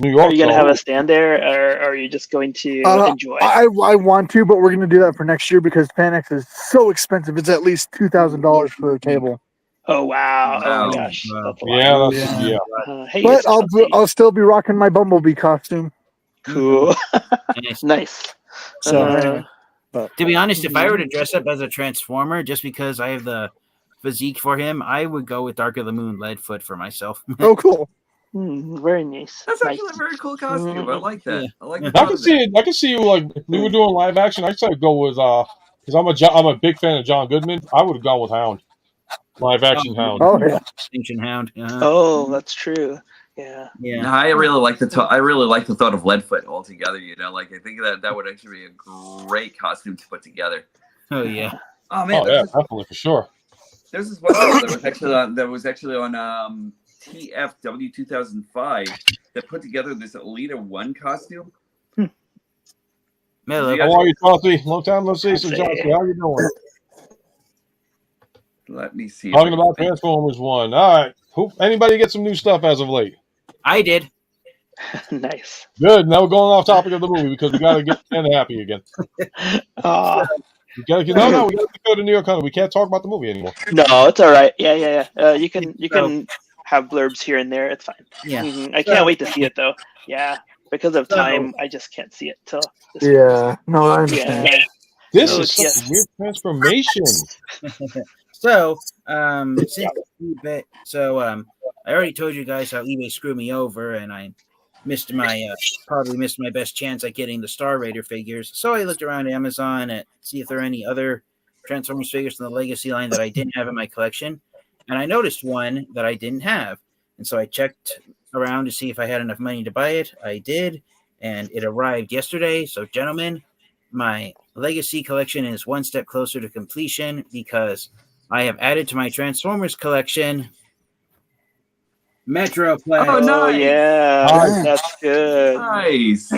New York, Are you going to have a stand there, or are you just going to enjoy? I want to, but we're going to do that for next year because FanX is so expensive. It's at least $2,000 for a table. Oh wow! Oh my gosh! That's a lot. Yeah. Hey, but I'll still be rocking my Bumblebee costume. Cool. Nice. So anyway, to be honest, if I were to dress up as a Transformer just because I have the physique for him, I would go with Dark of the Moon Leadfoot for myself. Oh, cool. Very nice. That's actually a very cool costume. I like that. I like. I can see it. I can see you like if we were doing live action. I'd say go with because I'm a big fan of John Goodman. I would have gone with Hound, live action Hound. Oh yeah, Extinction Hound. Oh, that's true. Yeah. No, I really like the thought of Leadfoot altogether. You know, like I think that would actually be a great costume to put together. Oh yeah. Oh man. Oh yeah, definitely for sure. There's this one that was actually on TFW 2005 that put together this Elita 1 costume. How are you, Chauncey? Long time no see. So, Chauncey, how you doing? Let me see. Talking about Transformers 1. All right. Anybody get some new stuff as of late? I did. Nice. Good. Now we're going off topic of the movie because we got to get Ken happy again. We gotta go to New York Hunter. We can't talk about the movie anymore. No, it's all right. Yeah. You can have blurbs here and there. It's fine. Yeah. I can't wait to see it though. Yeah, because of time, I just can't see it till. Yeah. No, I understand. Yeah. This is such a weird transformation. So, I already told you guys how eBay screwed me over, and I probably missed my best chance at getting the Star Raider figures. So I looked around Amazon to see if there are any other Transformers figures from the Legacy line that I didn't have in my collection, and I noticed one that I didn't have, and so I checked around to see if I had enough money to buy it. I did, and it arrived yesterday. So, gentlemen, my Legacy collection is one step closer to completion because I have added to my Transformers collection Metroplex. Oh, nice. Yeah, Nice. that's good. Nice.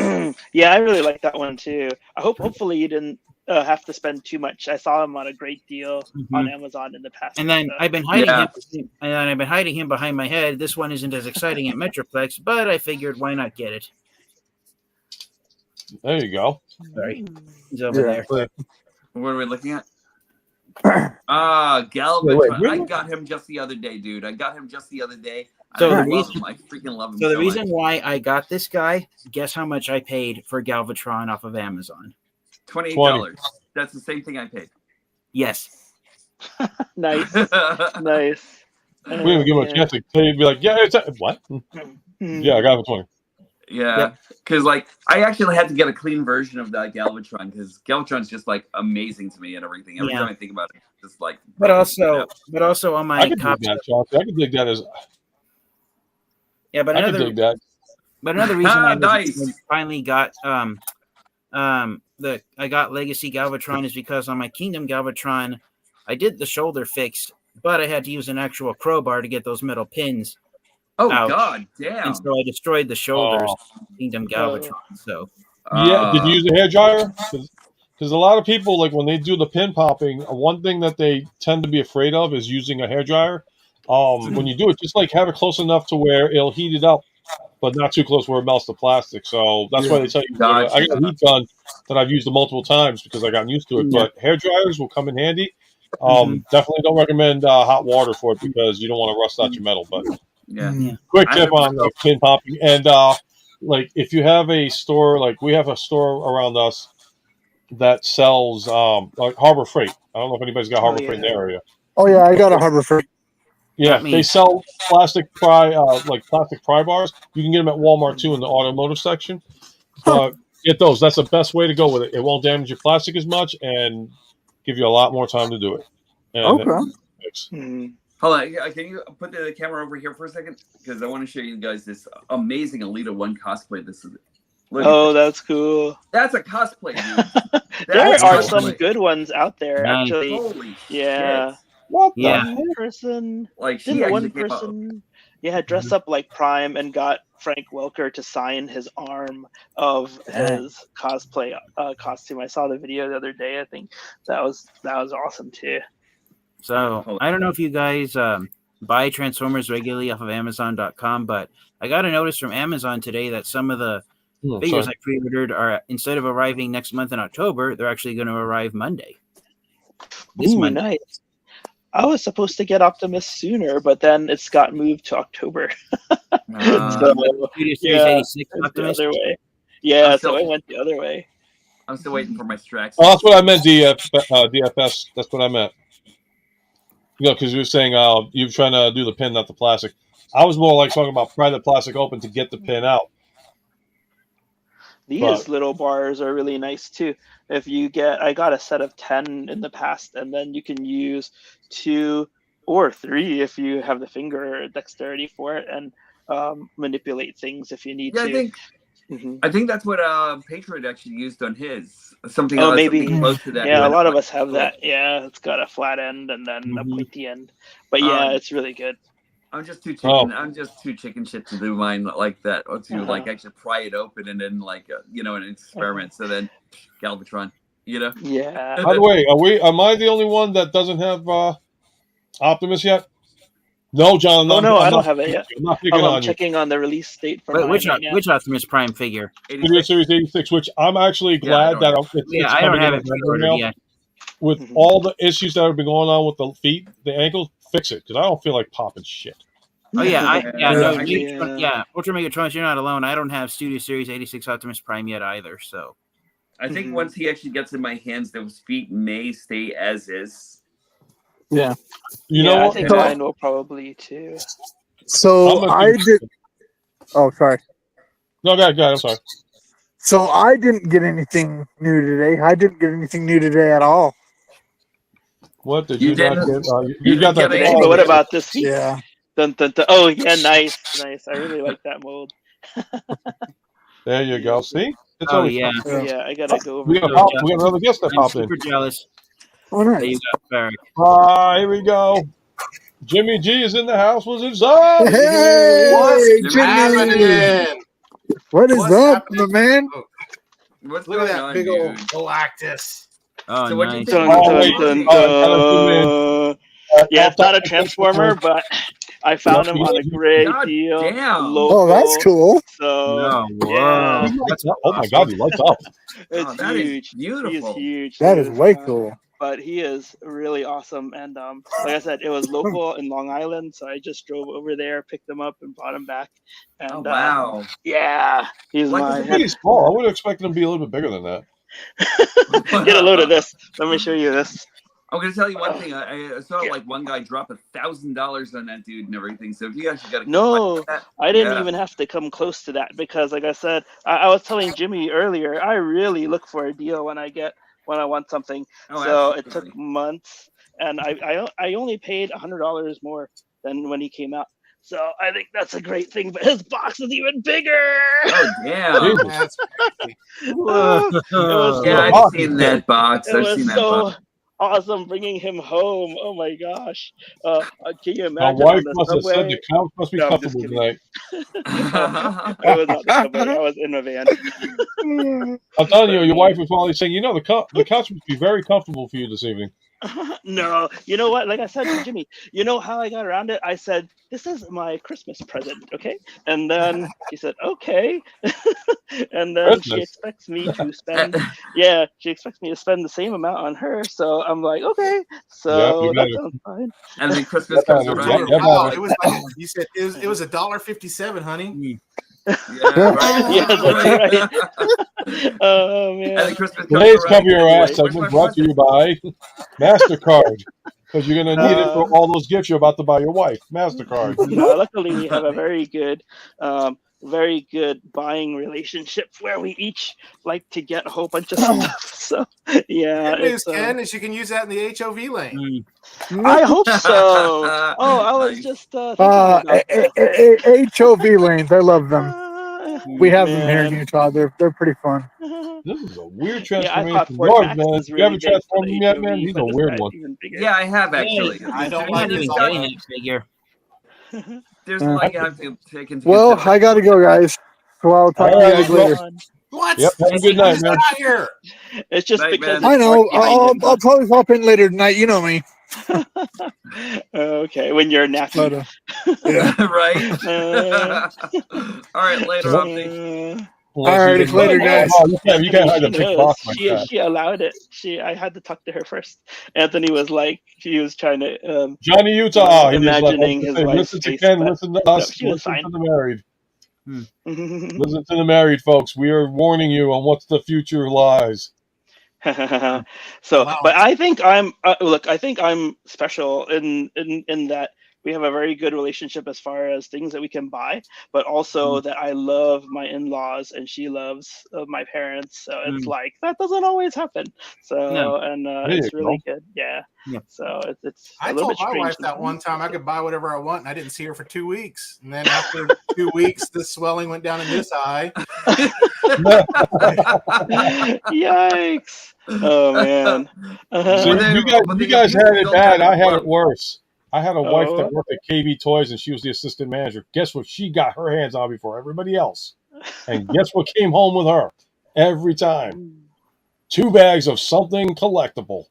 Yeah, I really like that one too. Hopefully you didn't have to spend too much. I saw him on a great deal on Amazon in the past. And then so. I've been hiding him, and then I've been hiding him behind my head. This one isn't as exciting at Metroplex, but I figured why not get it? There you go. Sorry, he's over there. What are we looking at? Galvatron. Wait, really? I got him just the other day, dude. I So I the love reason- him. I freaking love him. So the so reason much. why I got this guy, guess how much I paid for Galvatron off of Amazon? $28. That's the same thing I paid. Yes. Nice, nice. We didn't even give him a chance to say, be like, yeah, it's what? Yeah, I got him 20. Yeah, because like I actually had to get a clean version of that Galvatron because Galvatron's just like amazing to me and everything. Every time I think about it, it's just like. But also on my I could dig that, Chauncey. I could dig that as. Yeah, but I could dig that. But another reason I Nice. finally got I got Legacy Galvatron is because on my Kingdom Galvatron, I did the shoulder fix, but I had to use an actual crowbar to get those metal pins. Oh out. God, damn! And so I destroyed the shoulders of Kingdom Galvatron. So yeah, did you use a hairdryer? Because a lot of people, like when they do the pin popping, one thing that they tend to be afraid of is using a hairdryer. When you do it, just like have it close enough to where it'll heat it up, but not too close where it melts the plastic. So that's why they tell you. I got a heat gun that I've used multiple times because I got used to it. But hair dryers will come in handy. Definitely don't recommend hot water for it because you don't want to rust out your metal. But quick tip on pin popping, and like if you have a store, like we have a store around us that sells like Harbor Freight. I don't know if anybody's got Harbor Freight in their area. Oh yeah, I got a Harbor Freight. Yeah, they sell plastic pry bars. You can get them at Walmart too in the automotive section. But get those. That's the best way to go with it. It won't damage your plastic as much and give you a lot more time to do it. And Hold on, can you put the camera over here for a second? Because I want to show you guys this amazing Alita 1 cosplay. That's cool. That's a cosplay, dude. There are some good ones out there, actually. Holy yeah. shit. What? One person, like didn't one person, dress up like Prime and got Frank Welker to sign his arm of his cosplay costume. I saw the video the other day. I think that was awesome too. So I don't know if you guys buy Transformers regularly off of Amazon.com, but I got a notice from Amazon today that some of the figures I pre-ordered are, instead of arriving next month in October, they're actually going to arrive Monday. This Monday. Nice. I was supposed to get Optimus sooner, but then it's got moved to October. So, the other way. Yeah, so it went the other way. I'm still waiting for my Strax. Oh, that's what I meant, DFS. That's what I meant. You know, because you were saying you were trying to do the pin, not the plastic. I was more like talking about pry the plastic open to get the pin out. These little bars are really nice too. If you I got a set of 10 in the past, and then you can use 2 or 3 if you have the finger dexterity for it, and manipulate things if you need to. I think that's what Patriot actually used on his. Something maybe close to that. Yeah, a lot of us have that. Yeah, it's got a flat end and then a pointy end. But yeah, it's really good. I'm just too chicken. I'm just too chicken shit to do mine like that, or to like actually pry it open and then like an experiment. So then Galvatron, Yeah. By the way, am I the only one that doesn't have Optimus yet? No, John. I don't have it yet. I'm not picking on checking on the release date for which Optimus Prime figure? Series 86, which I'm actually glad that it's I don't have it pre-ordered yet. With all the issues that have been going on with the feet, the ankles, fix it because I don't feel like popping shit. Oh Ultra Megatronus, you're not alone. I don't have Studio Series 86 Optimus Prime yet either. So I think once he actually gets in my hands, those feet may stay as is. Yeah. You know what? I think mine will probably too. So I did. Oh, sorry. No, go ahead. I'm sorry. So I didn't get anything new today. I didn't get anything new today at all. What did you not get? You got that. But what about this week? Yeah. Dun, dun, dun. Oh yeah, nice. I really like that mold. There you go. See? It's yeah, I gotta go over. We got another guest that popped in. Super jealous. Oh, nice. There you go, Barrick. Here we go. Jimmy G is in the house. What's his up? Hey, What's Jimmy. happening? What is What's up, happening? my man? Oh, What's look at going that on, big dude? old Galactus. Oh, So what do you nice. think? Dun, Oh, dun, wait. dun, Gotta zoom in. dun. Yeah, it's not a transformer, but I found him on a great God deal. damn. Local. Oh, that's cool. So No, yeah, whoa. He lights That's up. Oh my God, he lights up. it's Oh, that is huge. He is beautiful. huge. That He is way uh, cool. But he is really awesome. And like I said, it was local in Long Island, so I just drove over there, picked him up, and brought him back. And Oh wow. yeah, he's Like my. it's a Pretty small. I would have expected him to be a little bit bigger than that. Get a load of this. Let me show you this. I'm gonna tell you one thing. I saw like one guy drop $1,000 on that dude and everything. So if you actually got to No, that, I didn't yeah. even have to come close to that because, like I said, I was telling Jimmy earlier, I really look for a deal when I want something. Oh, So absolutely. it took months, and I only paid $100 more than when he came out. So I think that's a great thing. But his box is even bigger. Oh damn. Jesus. That's crazy. It was Yeah, Oh, I've seen that box. it I've was seen that so box. awesome bringing him home. Oh my gosh! Can you My imagine wife on the must have said subway? the couch must be No, I'm just comfortable kidding. tonight. It was not the subway. I was in my van. I'm telling you, your wife was probably saying, you know, the couch must be very comfortable for you this evening. No, you know what? Like I said to Jimmy, you know how I got around it? I said, "This is my Christmas present, okay?" And then she said, "Okay." And then she Christmas. expects me to spend, yeah, she expects me to spend the same amount on her. So I'm like, okay, Yeah, so you that got it. sounds fine. And then Christmas Yeah, comes yeah, around. yeah, Wow, man. it was like you said it was $1.57, honey. Yeah, right. Yeah, that's right. Oh And man. then Christmas comes Today's around. Cover Your and Ass wait, where's segment my brought to you present? by MasterCard. Because you're going to need it for Uh, all those gifts you're about to buy your wife. MasterCard. No, luckily we have a very good buying relationship where we each like to get a whole bunch of stuff. So yeah, Good news, it's Ken, is you can use that in the HOV lane. I hope so. Oh, I was Nice. just thinking about that. HOV lanes. I love them. We have them here in Man. Utah. They're pretty fun. This is a weird Yeah, I transformation. thought Fort Yours, Max man. is You haven't really big for transformed him the yet, man? HOV, He's but a this weird guy's one. even bigger. Yeah, I have actually. I don't I like haven't his even getting Alpha. that figure. There's a lot you have to take into Well, consideration. I gotta go, guys. So I'll talk All to you right, guys well, later. What? Yep, have a good I night, just man. got here. It's just Night, because man. it's I know. dark behind him. I'll probably pop in later tonight. You know me. Okay, when you're nappy. But yeah. Right? Uh, All right, later, Yep. Opti. All right, it's later, guys. Oh, you can't hide She a big knows. box like that. She allowed it. I had to talk to her first. Anthony was like, he was trying to Johnny Utah, he was like, imagining his say, wife's listen to face, Ken, but listen to no, us, she was listen fine. to the married. Listen to the married folks. We are warning you on what's the future lies. So, Wow. but I think I'm look. I think I'm special in that we have a very good relationship as far as things that we can buy, but also that I love my in-laws and she loves my parents. So it's like that doesn't always happen. So No. and There it's you really go. good. Yeah. Yeah. So it's a I little told bit my strange wife that one time I sometimes. could buy whatever I want, and I didn't see her for 2 weeks. And then after 2 weeks, the swelling went down in this eye. Yikes! Oh man. See, you guys had it bad. I had it worse. I had a wife that Oh. worked at KB Toys, and she was the assistant manager. Guess what? She got her hands on before everybody else. And guess what came home with her every time? 2 bags of something collectible.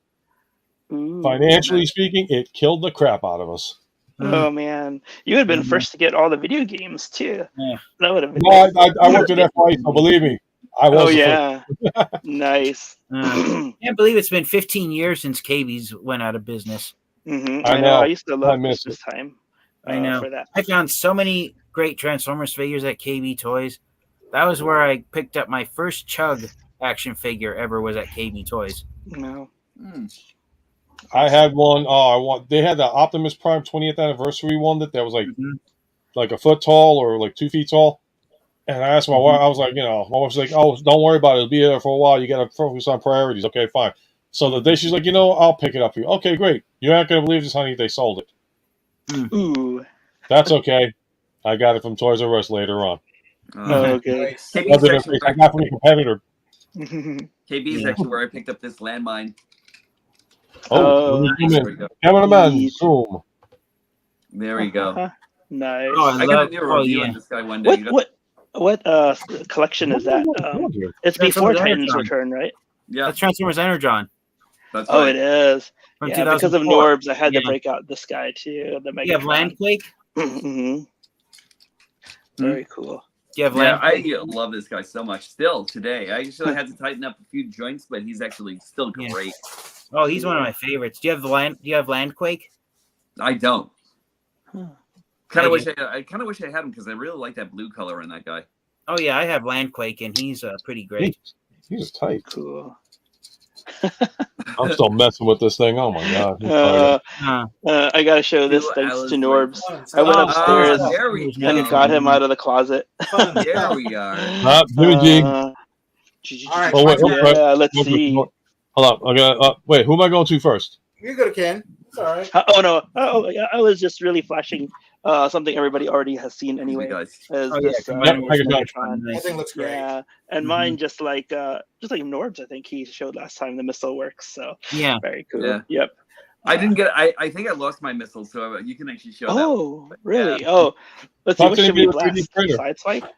Ooh. Financially speaking, it killed the crap out of us. Oh man, you would have been first to get all the video games too. Yeah. That would have been. No, I worked at FYE, so believe me, I was Oh the yeah, nice. Can't believe it's been 15 years since KB's went out of business. I know. I used to love miss Christmas time. I know. For that. I found so many great Transformers figures at KB Toys. That was where I picked up my first Chug action figure ever. Was at KB Toys. No. I had one. They had the Optimus Prime 20th anniversary one that was like a foot tall or like 2 feet tall. And I asked my wife, I was like, my wife's like, oh, don't worry about it. It'll be there for a while. You got to focus on priorities. Okay, fine. So the day she's like, I'll pick it up for you. Okay, great. You're not going to believe this, honey. They sold it. Ooh. That's okay. I got it from Toys R Us later on. Oh, good. I got from a competitor. KB is actually where I picked up this landmine. Cameraman, zoom. There we go. Nice. Oh, I got to do a review on this guy one day. What collection is that? It's before Titan's Return, right? Yeah, that's Transformers Energon. That's Oh, right. it is. From Yeah, because of 2004. Norbs, I had to break out this guy too. The You have Landquake? Mm-hmm. Very cool. You have Yeah, I Landquake? love this guy so much. Still today, I actually had to tighten up a few joints, but he's actually still great. Oh, he's one of my favorites. Do you have Landquake? I don't. Huh. Kind of wish I kind of wish I had him because I really like that blue color in that guy. Oh yeah, I have Landquake, and he's pretty great. He's tight. Cool. I'm still messing with this thing. Oh my god. I gotta show this thanks to Norbs. I went upstairs there we go. and got him out of the closet. There we are. Jimmy G. All right. Oh, wait, yeah, let's see. Hold on. I got. Wait, who am I going to first? You go to Ken. It's all right. Oh no! Oh yeah, I was just really flashing something everybody already has seen anyway. Guys. That thing looks great. Yeah, and mine just like Norbs, I think he showed last time the missile works. So yeah, very cool. Yeah. Yep. I didn't get. I think I lost my missile, so you can actually show that. Oh, really? Yeah. Oh, let's see. Talk What to should we anybody with blast? 3D printer. Sideswipe?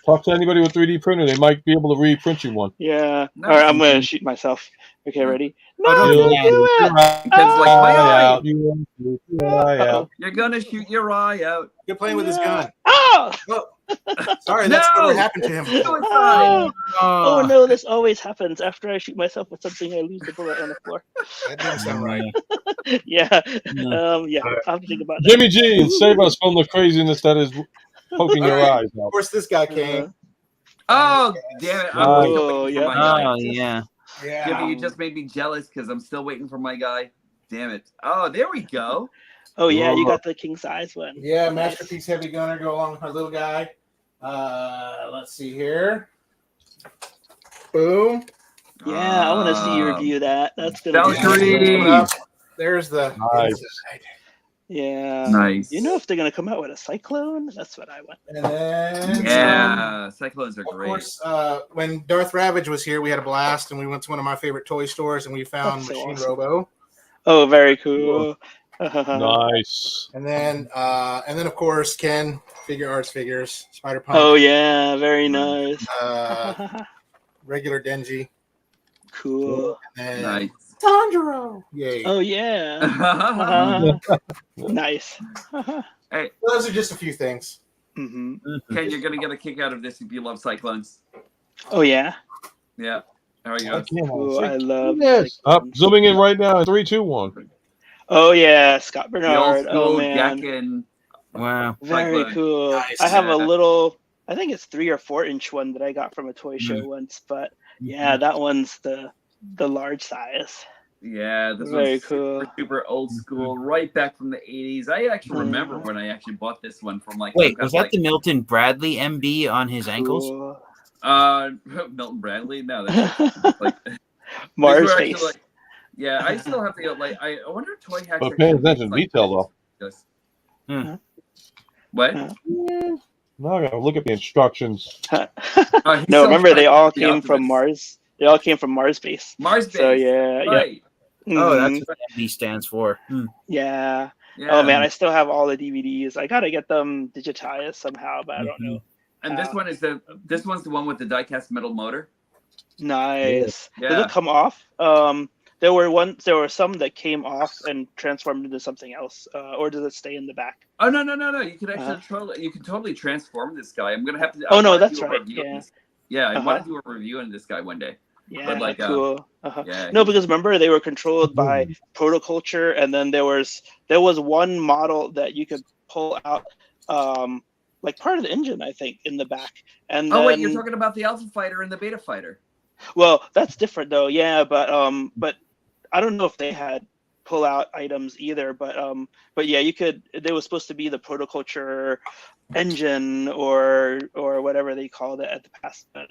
Talk to anybody with 3D printer. They might be able to reprint you one. Yeah. No, All right, I'm gonna shoot myself. Okay, ready? No, don't don't do it. Ken's like, my eye. out. You're gonna shoot your eye out. You're playing with his gun. Oh! Sorry, that's what happened to him. Oh no, this always happens. After I shoot myself with something, I lose the bullet on the floor. That didn't sound right. Yeah. Yeah. I'll have to think about that. Jimmy G, save us from the craziness that is poking your eyes Of out. course, this guy came. Oh, damn it. I'm Oh, still waiting for my guy. Oh yeah. Yeah. Jimmy, you just made me jealous because I'm still waiting for my guy. Damn it. Oh, there we go. Oh yeah, you got the king size one. Yeah, Nice. Masterpiece Heavy Gunner go along with my little guy. Let's see here. Boom. Yeah, I want to see you review that. That's gonna be Valkyrie. awesome. There's the Nice. inside. Yeah. Nice. You know if they're gonna come out with a cyclone? That's what I want. And then Yeah, cyclones are of great. course, when Darth Ravage was here, we had a blast, and we went to one of my favorite toy stores, and we found That's so Machine awesome. Robo. Oh, very cool. Nice. And then of course, Ken Figure Arts figures, Spider Punk, Oh yeah, very nice. regular Denji, Cool. and Nice. Tanjiro. Yay! Oh yeah. Nice. Hey, Those are just a few things. hmm Ken, you're gonna get a kick out of this if you love cyclones. Oh yeah. Yeah. There we go. Cool. I love. Yes. Zooming in right now. 3, 2, 1. Oh yeah, Scott The old Bernard. school Oh man, Gakken. Wow. very Cyclone. cool. Nice. I have a Yeah. little. I think it's 3 or 4 inch one that I got from a toy show once, but yeah, that one's the large size. Yeah, this Very was cool. super old school, right back from the 80s. I actually remember when I actually bought this one from like. Wait, was that the Milton Bradley MB on his ankles? Cool. Milton Bradley? No, that's like Mars these were face. actually, like, yeah, I still have to go. Like, I wonder if Toy Hacks. But pay attention to detail, though. What? Now I gotta look at the instructions. No, remember they all came from Mars. They all came from Mars base. Mars base. So yeah, Right. Oh, that's Mhm. what MB stands for. Yeah. Yeah. Oh man, I still have all the DVDs. I gotta get them digitized somehow, but I don't know. And this one is this one's the one with the die-cast metal motor. Nice. Yeah. Did it come off? There were some that came off and transformed into something else, or does it stay in the back? Oh no! You can actually you can totally transform this guy. I'm gonna have to. Oh, no, I wanna that's do a right, review on yeah. this. Yeah, I Uh-huh. want to do a review on this guy one day. Yeah, But, like, cool. Yeah. No, because remember they were controlled by protoculture, and then there was one model that you could pull out, like part of the engine, I think, in the back. And Oh wait, then- you're talking about the Alpha Fighter and the Beta Fighter. Well, that's different though. Yeah, but I don't know if they had pull out items either. But yeah, you could. They was supposed to be the protoculture engine or whatever they called it at the past. But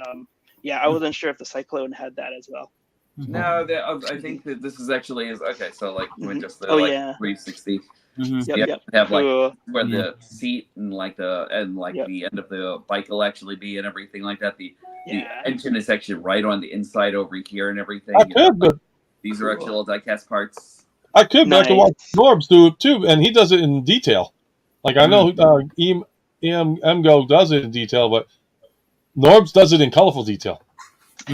yeah, I wasn't sure if the Cyclone had that as well. No, I think that this is actually is okay. So like when just the Oh, like yeah. 360. Yep. Have like Cool. where the seat and like the end of the bike will actually be and everything like that. The Yeah. engine is actually right on the inside over here and everything. I could, but These are actual die-cast parts. I could, but I could watch Norbs do it too, and he does it in detail. Like I know EMGO does it in detail, but Norbs does it in colorful detail.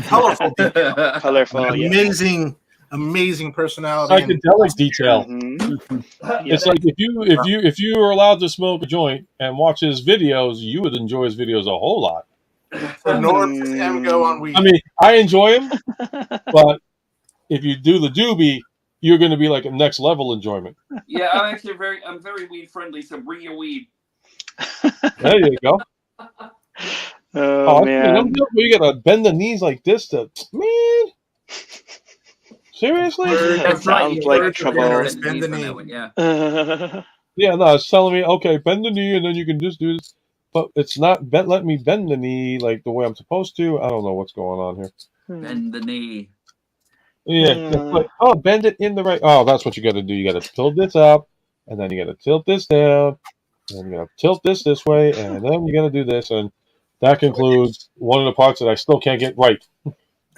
Colorful detail. Colorful, amazing personality. Psychedelic detail. Mm-hmm. It's like if you were allowed to smoke a joint and watch his videos, you would enjoy his videos a whole lot. For Norbs is MGO on weed. I mean, I enjoy him, but if you do the doobie, you're going to be like a next level enjoyment. Yeah, I'm actually very weed friendly. So bring your weed. There you go. Oh man, you got to bend the knees like this to man. Seriously? That sounds like trouble. Bend the knee. Yeah. Yeah, no, it's telling me, okay, bend the knee, and then you can just do this. But it's not let me bend the knee like the way I'm supposed to. I don't know what's going on here. Bend the knee. Yeah, like, bend it in the right. Oh, that's what you got to do. You got to tilt this up, and then you got to tilt this down, and you got to tilt this way, and then you got to do this, and that concludes one of the parts that I still can't get right.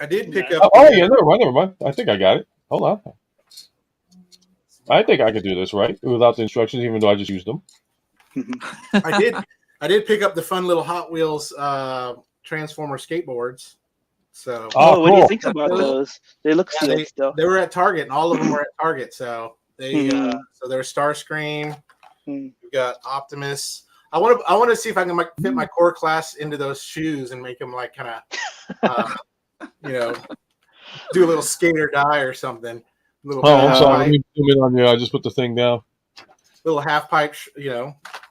I did pick up. Yeah, never mind. I think I got it. Hold on. I think I could do this right without the instructions, even though I just used them. I did pick up the fun little Hot Wheels Transformer skateboards. So, what do you think about those? They look sealed still. They were at Target, and all of them were at Target. So they, so they're Starscream. We've got Optimus. I want to see if I can fit my core class into those shoes and make them like kind of, do a little skate or die or something. I'm sorry. Let me zoom in on you. I just put the thing down. Little half pipe,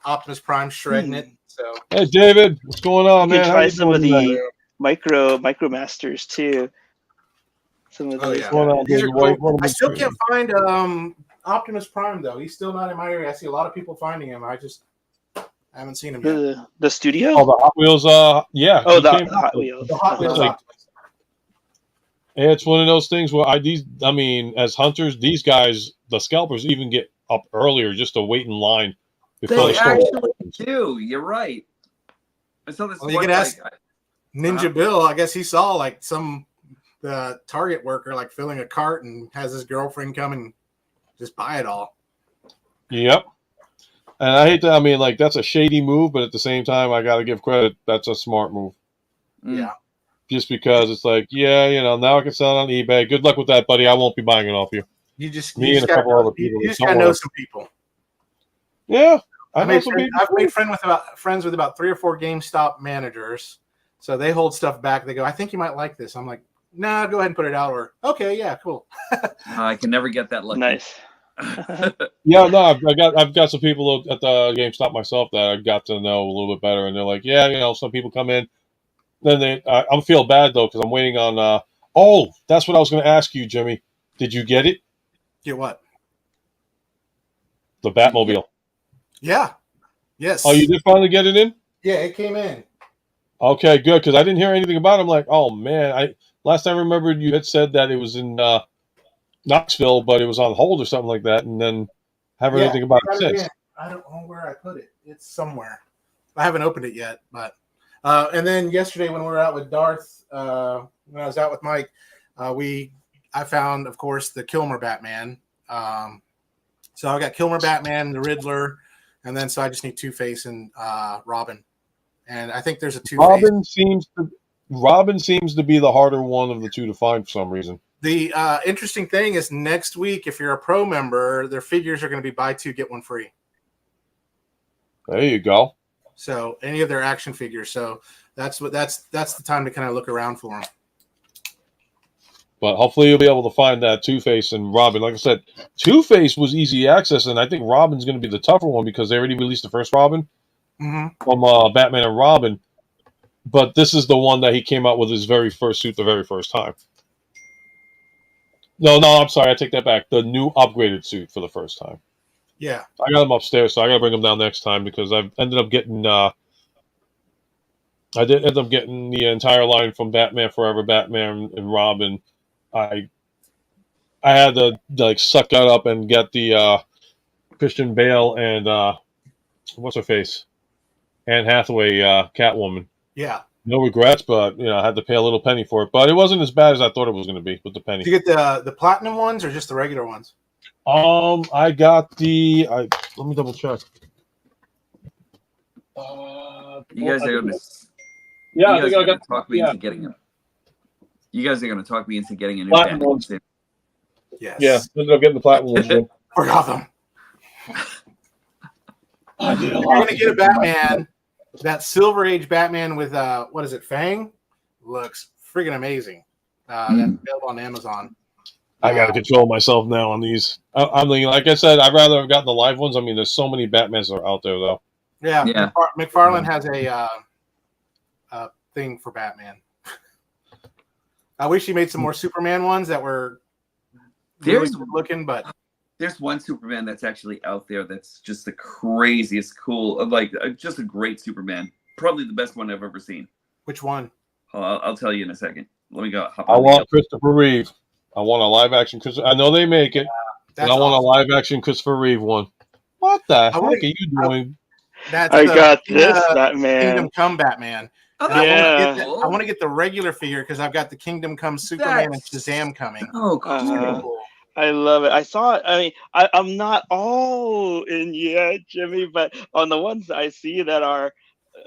Optimus Prime shredding it. So, hey David, what's going on, man? You can try some of the Micro Masters too. Some of those. Cool. I still can't find Optimus Prime though. He's still not in my area. I see a lot of people finding him. I haven't seen him yet. The studio? Oh, the Hot Wheels. Yeah. Oh, the Hot Wheels. The Hot Wheels. It's one of those things where as hunters, these guys, the scalpers, even get up earlier just to wait in line before they actually do. You're right. I saw this. You can ask Ninja Bill. I guess he saw like the Target worker like filling a cart and has his girlfriend come and just buy it all. Yep. And I hate that. That's a shady move, but at the same time, I got to give credit. That's a smart move. Yeah. Just because it's like, now I can sell it on eBay. Good luck with that, buddy. I won't be buying it off you. You just gotta know some people. Yeah, I've made friends with about 3 or 4 GameStop managers. So they hold stuff back. They go, I think you might like this. I'm like, nah, go ahead and put it out. Or okay, yeah, cool. I can never get that lucky. Nice. Yeah, no, I've got some people at the GameStop myself that I got to know a little bit better, and they're like, yeah, some people come in. Then I'm feel bad though because I'm waiting on. That's what I was going to ask you, Jimmy. Did you get it? Get what? The Batmobile. Yeah. Yes. Oh, you did finally get it in? Yeah, it came in. Okay, good because I didn't hear anything about it. I'm like, oh man, last time I remembered you had said that it was in Knoxville, but it was on hold or something like that, and then haven't heard anything about it since. I don't know where I put it. It's somewhere. I haven't opened it yet, but. And then yesterday when we were out with Darth, when I was out with Mike, I found, of course, the Kilmer Batman. So I got Kilmer Batman, the Riddler, and then so I just need Two-Face and Robin. And I think there's a Two-Face. Robin seems to be the harder one of the two to find for some reason. The interesting thing is next week, if you're a pro member, their figures are going to be buy 2, get 1 free. There you go. So any of their action figures. So that's the time to kind of look around for them. But hopefully you'll be able to find that Two-Face and Robin. Like I said, Two-Face was easy access, and I think Robin's going to be the tougher one because they already released the first Robin from Batman and Robin. But this is the one that he came out with his very first suit the very first time. No, I'm sorry. I take that back. The new upgraded suit for the first time. Yeah. I got them upstairs, so I got to bring them down next time because I've ended up getting I did end up getting the entire line from Batman Forever, Batman and Robin. I had to suck that up and get the Christian Bale and what's her face? Anne Hathaway Catwoman. Yeah. No regrets, but I had to pay a little penny for it. But it wasn't as bad as I thought it was going to be with the penny. Did you get the platinum ones or just the regular ones? I got the. Let me double check. You guys are gonna. Yeah, you I guys think are I gonna got. talk me Yeah, into getting them. You guys are gonna talk me into getting a new platinum Batman. ones. Soon. Yes. Yeah, ended up getting the platinum ones. Again. Forgot them. I did a You're lot. gonna get a Batman. That Silver Age Batman with what is it? Fang looks friggin' amazing. That's available on Amazon. I got to control myself now on these. I mean, like I said, I'd rather have gotten the live ones. I mean, there's so many Batmans that are out there, though. Yeah. McFarlane has a thing for Batman. I wish he made some more Superman ones that were really good looking, but there's one Superman that's actually out there that's just the craziest, cool, like just a great Superman. Probably the best one I've ever seen. Which one? I'll tell you in a second. Let me go. I want Christopher Reeve. I want a live action. I know they make it, but I want a live action Christopher Reeve one. What the heck are you doing? I got this Batman. Kingdom Come Batman. Oh, I want to get the regular figure because I've got the Kingdom Come Superman and Shazam coming. Oh, cool. I love it. I saw it. I mean, I'm not all in yet, Jimmy, but on the ones I see that are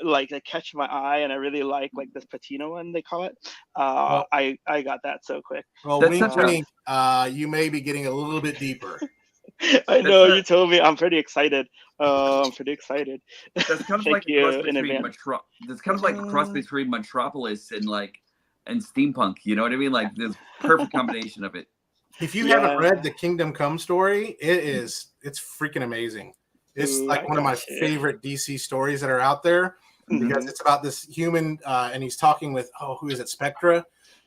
like that catch my eye and I really like this patina one they call it. I got that so quick. Well, wink, you may be getting a little bit deeper. I know you told me. I'm pretty excited. I'm pretty excited. That's kind of like a cross between that's kind of like a cross between Metropolis and steampunk. You know what I mean? Like this perfect combination of it. If you haven't read the Kingdom Come story, it's freaking amazing. It's like one of my favorite DC stories that are out there because it's about this human and he's talking with who is it, Spectra,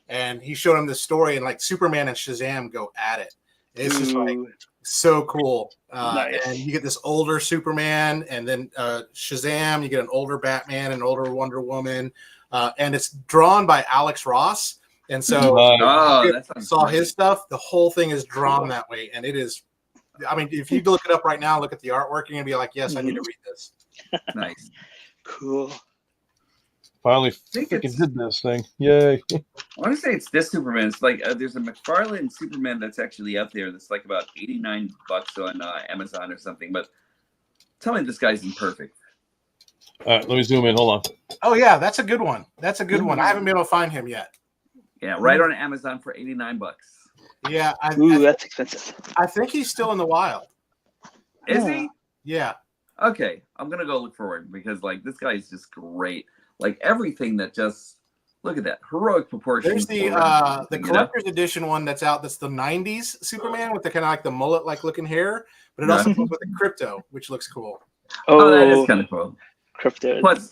and he showed him this story and like Superman and Shazam go at it. It's just like so cool. And you get this older Superman and then Shazam, you get an older Batman, an older Wonder Woman, and it's drawn by Alex Ross. And so I saw his stuff. The whole thing is drawn that way. And it is, I mean, if you look it up right now, look at the artwork, you're going to be like, yes, I need to read this. Nice. Cool. Finally freaking did this thing. Yay. I want to say it's this Superman. It's like there's a McFarlane Superman that's actually out there that's like about $89 on Amazon or something. But tell me this guy's imperfect. All right, let me zoom in. Hold on. Oh, yeah, that's a good one. That's a good one. I haven't been able to find him yet. Yeah, right on Amazon for $89. Yeah. That's expensive. I think he's still in the wild. Is he? Yeah. Okay, I'm going to go look for him because like this guy is just great. Like everything that just look at that heroic proportions. There's the collector's edition one that's out. That's the '90s Superman with the kind of like the mullet like looking hair, but it also comes with the crypto, which looks cool. Oh, that is kind of cool. Crypto. Plus,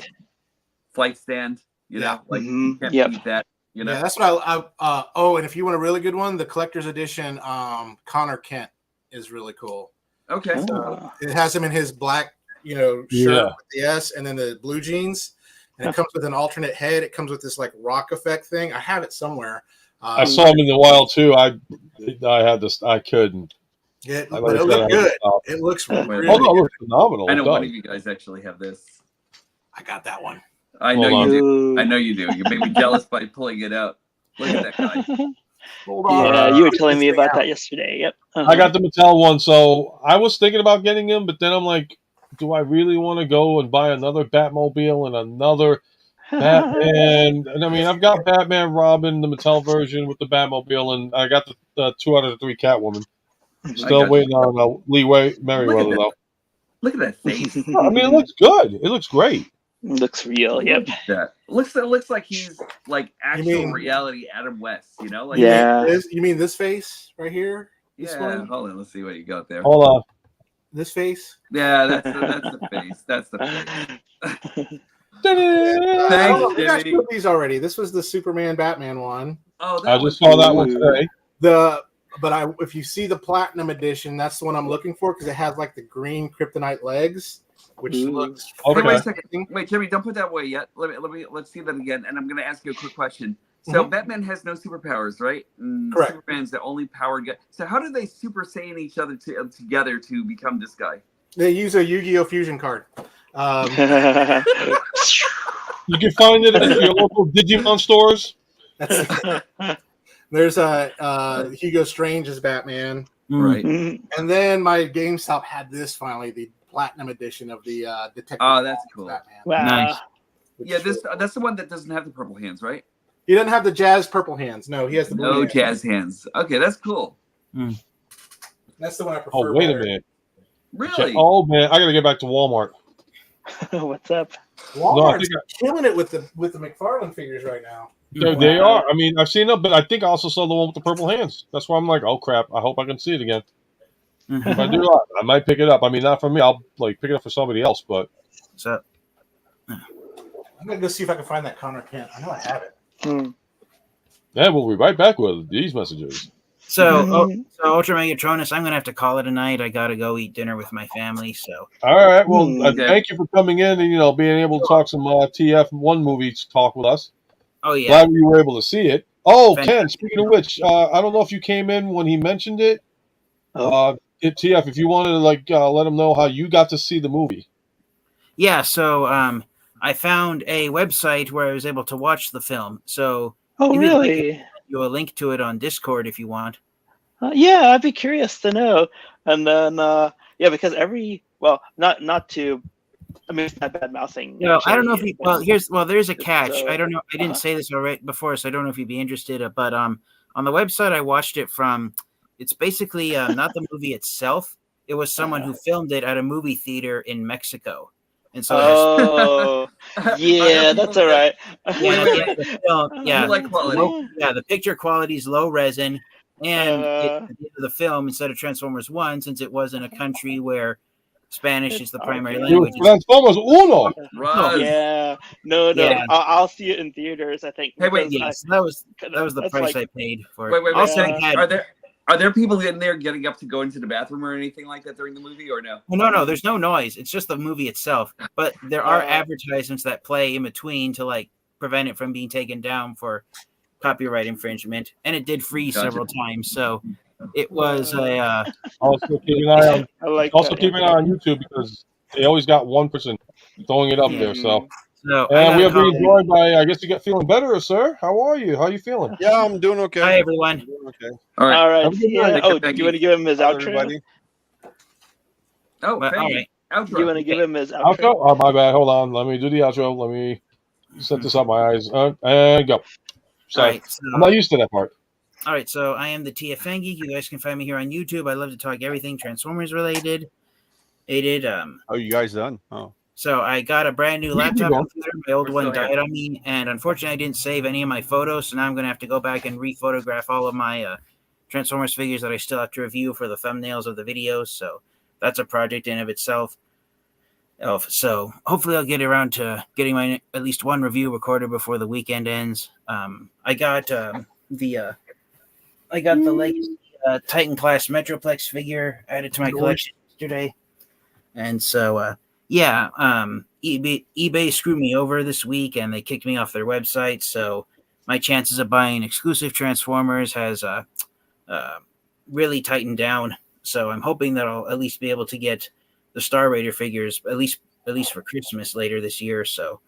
flight stand. You know, like you can't beat that. You know? Yeah, that's what I and if you want a really good one, the collector's edition, Connor Kent is really cool. Okay. So it has him in his black, shirt with the S and then the blue jeans. And it comes with an alternate head. It comes with this like rock effect thing. I have it somewhere. I saw him in the wild too. I had this. I couldn't. Yeah, but it looked good. It looks really good. It looks phenomenal. I know one of you guys actually have this. I got that one. I know you do. I know you do. You made me jealous by pulling it out. Look at that guy. Hold on. Yeah, you were telling me about that yesterday. Yep. I got the Mattel one, so I was thinking about getting him, but then I'm like, do I really want to go and buy another Batmobile and another Batman? And I mean, I've got Batman, Robin, the Mattel version with the Batmobile, and I got the 2 out of the 3 Catwoman. Still waiting on Lee Merriweather, though. Look at that face. I mean, it looks good. It looks great. Looks real. Yep. That looks like he's like actual reality Adam West. You know, like You mean this face right here? This one? Hold on. Let's see what you got there. Hold on. This face? Yeah, that's the face. That's the face. Thanks, Jimmy. These already. This was the Superman Batman one. Oh, I just saw that one today. If you see the Platinum Edition, that's the one I'm looking for because it has like the green kryptonite legs, which looks. Okay. Wait a second. Wait, Jimmy, don't put that away yet. Let's see that again. And I'm going to ask you a quick question. So Batman has no superpowers, right? Correct. Superman's the only powered guy. So how do they Super Saiyan each other together to become this guy? They use a Yu-Gi-Oh fusion card. You can find it at your local Digimon stores. There's Hugo Strange as Batman. Right. And then my GameStop had this finally, the platinum edition of the Detective. Oh, that's cool. Batman. Wow. Nice. Yeah, that's the one that doesn't have the purple hands, right? He doesn't have the jazz purple hands. No, he has the blue No hands. jazz hands. Okay, that's cool. That's the one I prefer. Oh, wait better. a minute. Really? Oh man, I gotta get back to Walmart. What's up? Walmart's killing it with the McFarlane figures right now. They are. I mean, I've seen them, but I think I also saw the one with the purple hands. That's why I'm like, oh crap! I hope I can see it again. If I do, I might pick it up. I mean, not for me. I'll like pick it up for somebody else. But So I'm gonna go see if I can find that Connor Kent. I know I have it. yeah, we'll be right back with these messages. So Ultra Megatronus, I'm gonna have to call it a night. I gotta go eat dinner with my family. So All right. Well, Okay. thank you for coming in and being able to talk some TF1 movies talk with us. oh yeah, Glad you were able to see it. Oh, Fantastic. Ken. Speaking of which, I don't know if you came in when he mentioned it. TF, if you wanted to let him know how you got to see the movie. yeah. So I found a website where I was able to watch the film. So Oh, maybe I can really? send you a link to it on Discord if you want. Yeah, I'd be curious to know. And then, because not to, I mean, it's not bad mouthing. No, I don't know if you. Well, there's a catch. So, I don't know. I didn't say this already before, so I don't know if you'd be interested. But on the website I watched it from, it's basically not the movie itself. It was someone who filmed it at a movie theater in Mexico, and so yeah, that's all right. the picture quality is low resin, and at the end of the film, instead of Transformers 1, since it was in a country where Spanish is the primary language. Transformers Uno. Yeah, no. Yeah. I'll see it in theaters. I think. Hey, wait, Yes, that was the price I paid for it. Wait. Also, I had- Are there people in there getting up to go into the bathroom or anything like that during the movie, or no? No, there's no noise. It's just the movie itself. But there are advertisements that play in between to prevent it from being taken down for copyright infringement, and it did freeze several times. So it was a. Also keep an eye on. Keep an eye on YouTube because they always got one person throwing it up there. So. So and we are being joined by. I guess you get feeling better, sir. How are you? How are you feeling? Yeah, I'm doing okay. Hi, everyone. I'm doing okay. All right. All right. Have a good night. Oh, do you want to give him his outro? Everybody. Oh, But, all right. outro. Do you want to give him his outro? Outro? Oh, my bad. Hold on. Let me do the outro. Let me set this up my eyes. And go. So, All right, so, I'm not used to that part. all right, so I am the TF Geek. You guys can find me here on YouTube. I love to talk everything Transformers related. Oh, you guys done? Oh. So I got a brand new You can laptop go. computer. My old We're one still here. died on me, and unfortunately, I didn't save any of my photos. So now I'm going to have to go back and rephotograph all of my Transformers figures that I still have to review for the thumbnails of the videos. So that's a project in of itself. So hopefully, I'll get around to getting my at least one review recorded before the weekend ends. I got the Legacy Titan class Metroplex figure added to my collection yesterday, and so. eBay screwed me over this week and they kicked me off their website. So my chances of buying exclusive Transformers has really tightened down. So I'm hoping that I'll at least be able to get the Star Raider figures at least for Christmas later this year. So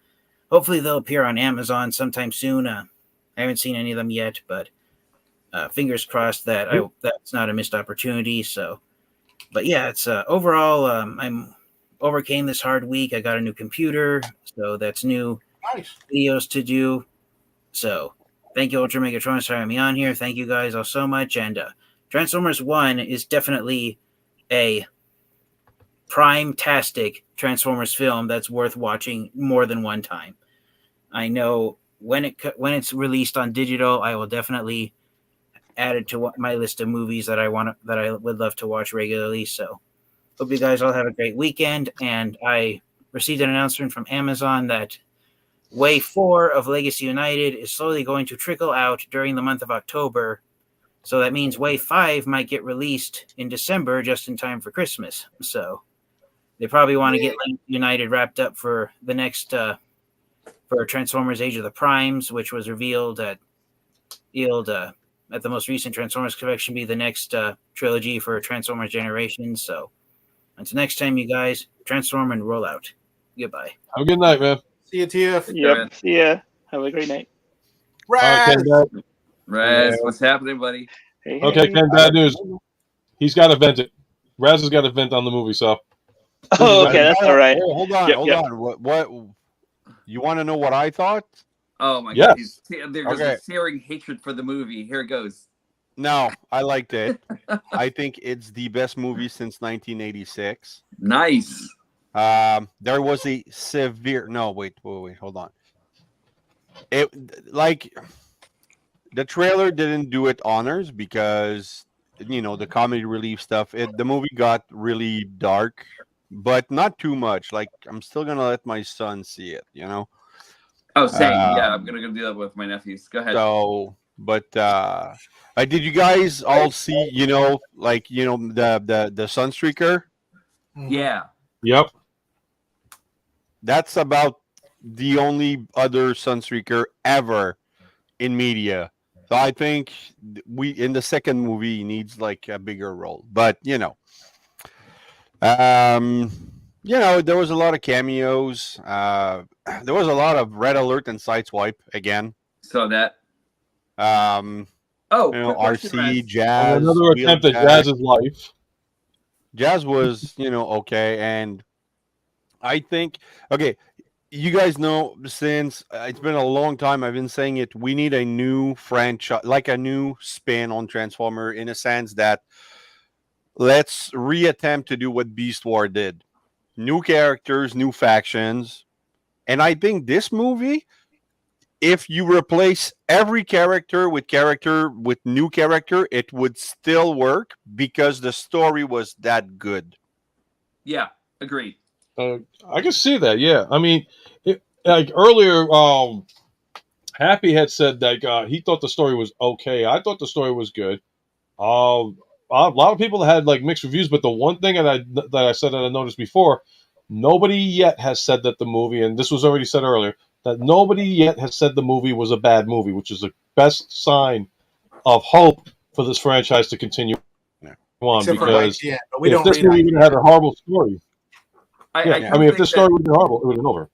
hopefully they'll appear on Amazon sometime soon. I haven't seen any of them yet, but fingers crossed that that's not a missed opportunity. So, but yeah, it's overall I'm overcame this hard week. I got a new computer, so that's new videos to do. So thank you, Ultra Megatronus, for having me on here. Thank you guys all so much. And Transformers 1 is definitely a prime-tastic Transformers film that's worth watching more than one time. I know when it's released on digital, I will definitely add it to my list of movies that I would love to watch regularly. So hope you guys all have a great weekend. And I received an announcement from Amazon that Wave 4 of Legacy United is slowly going to trickle out during the month of October. So that means Wave 5 might get released in December just in time for Christmas. So they probably want to get United wrapped up for the next for Transformers Age of the Primes, which was revealed at the most recent Transformers Convention, be the next trilogy for Transformers Generations. So until next time, you guys, transform and roll out. Goodbye. Have a good night, man. See you, TF. Yep. See ya. Have a great night. Raz. Raz, what's happening, buddy? Hey, Okay, hey. Ken, bad news. He's got to vent it. Raz has got to vent on the movie, so. Oh, okay, that's all right. Hold on, Yep, hold yep. on. What? You want to know what I thought? Oh my Yes. God! There goes a searing hatred for the movie. Here it goes. No, I liked it. I think it's the best movie since 1986. Nice. There was a severe. No, wait, hold on. It like the trailer didn't do it honors because the comedy relief stuff. The movie got really dark, but not too much. Like I'm still gonna let my son see it. Oh, same. Yeah, I'm gonna go do that with my nephews. Go ahead. So, but did you guys all see? The Sunstreaker? Yeah. Yep. That's about the only other Sunstreaker ever in media. So I think in the second movie he needs like a bigger role. But there was a lot of cameos. There was a lot of Red Alert and Sideswipe again. So that. RC, Jazz. And another attempt at Jazz's life. Jazz was, okay, and I think you guys know since it's been a long time I've been saying it, we need a new franchise, like a new spin on Transformer, in a sense that let's reattempt to do what Beast War did. New characters, new factions. And I think this movie, if you replace every character with new character, it would still work because the story was that good. Yeah, agreed. I can see that. Yeah, I mean, like earlier, Happy had said that he thought the story was okay. I thought the story was good. A lot of people had like mixed reviews, but the one thing that I said that I noticed before, nobody yet has said that the movie, and this was already said earlier, that nobody yet has said the movie was a bad movie, which is the best sign of hope for this franchise to continue on. Except for because but we if don't this read movie would have had a horrible story, I mean, if this story would have been horrible, it would have been over.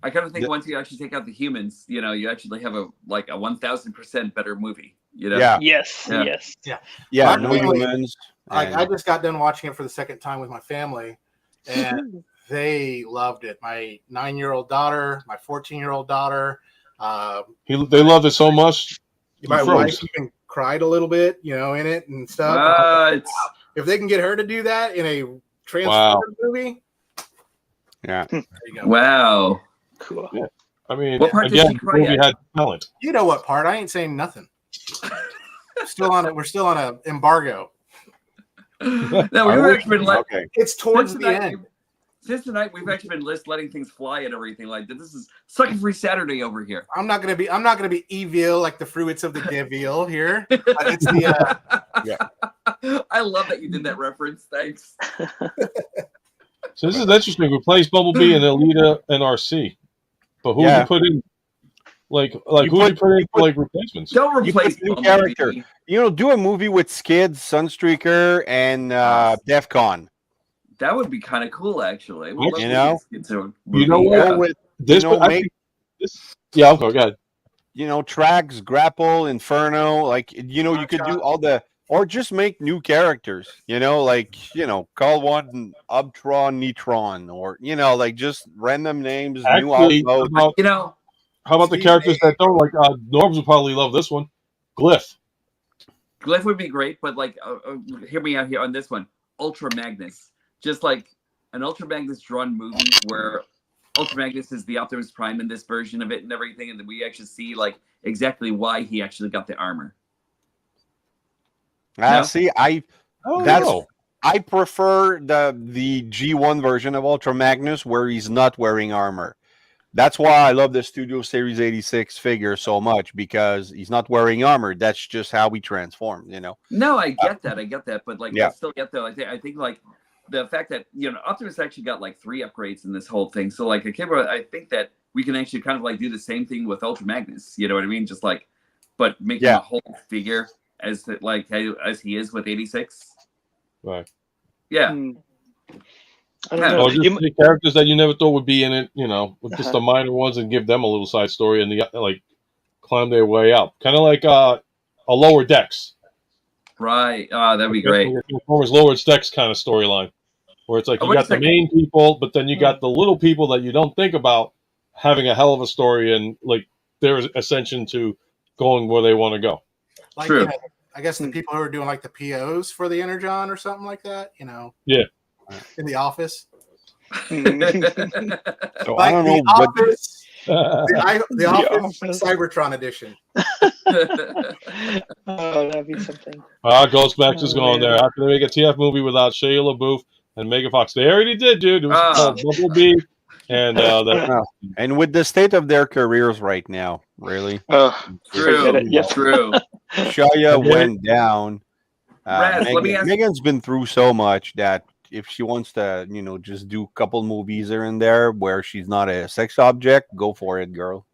I kind of think once you actually take out the humans, you actually have a 1,000% better movie. Yeah. Yes. Yeah. Yes. Yeah. No humans. I just got done watching it for the second time with my family, and they loved it. My 9-year-old daughter, my 14-year-old daughter. They loved it so much. My wife even cried a little bit, in it and stuff. If they can get her to do that in a Transformers movie, yeah. There you go. Wow. Cool. Yeah. I mean, what part again, did she cry movie at? had talent. You know what part? I ain't saying nothing. Still on it. We're still on an embargo. No, we've actually been It's towards the end. Since tonight, we've actually been letting things fly and everything like that. This is Sucker Free Saturday over here. I'm not gonna be evil like the fruits of the devil here. It's the I love that you did that reference. Thanks. So this is interesting. Replace Bumblebee and Alita and RC, but who would you put in? Like who would you put in for like replacements? Don't replace new character. Do a movie with Skids, Sunstreaker, and DEFCON. That would be kind of cool, actually. You know what? Yeah, okay, go ahead. Trax, Grapple, Inferno, like you could do all the, or just make new characters. Call one Ubtron, Neutron, or like just random names. Actually, new outlaws. How about the characters that don't like? Norbs would probably love this one. Glyph. Glyph would be great, but hear me out here on this one. Ultra Magnus, just like an Ultra Magnus drawn movie where Ultra Magnus is the Optimus Prime in this version of it and everything, and then we actually see exactly why he actually got the armor. See, I prefer the G1 version of Ultra Magnus where he's not wearing armor. That's why I love the Studio Series 86 figure so much, because he's not wearing armor. That's just how he transforms, No, I get that. But I still get that. I think the fact that Optimus actually got 3 upgrades in this whole thing. So I think that we can actually kind of do the same thing with Ultra Magnus. You know what I mean? Just but making a whole figure as he is with 86. Right. Yeah. I don't know. Just the characters that you never thought would be in it, with just the minor ones, and give them a little side story and climb their way up, kind of like a Lower Decks. Right. Oh, that'd be great. Transformers Lower Decks kind of storyline, where it's like you got the main people, but then you got the little people that you don't think about having a hell of a story and like their ascension to going where they want to go. Like, True. Yeah, I guess the people who are doing like the POs for the Energon or something like that, Yeah. In the office. So Like I don't the know what. office, the office Cybertron edition. Oh, that'd be something. Ghostbusters is going there. How can they make a TF movie without Shia LaBeouf and Megan Fox? They already did, dude. It was called Bumblebee. And and with the state of their careers right now, really. True. Yes. True. Shia went down. Raz, let me ask- Megan's been through so much that if she wants to, just do a couple movies here and there where she's not a sex object, go for it, girl.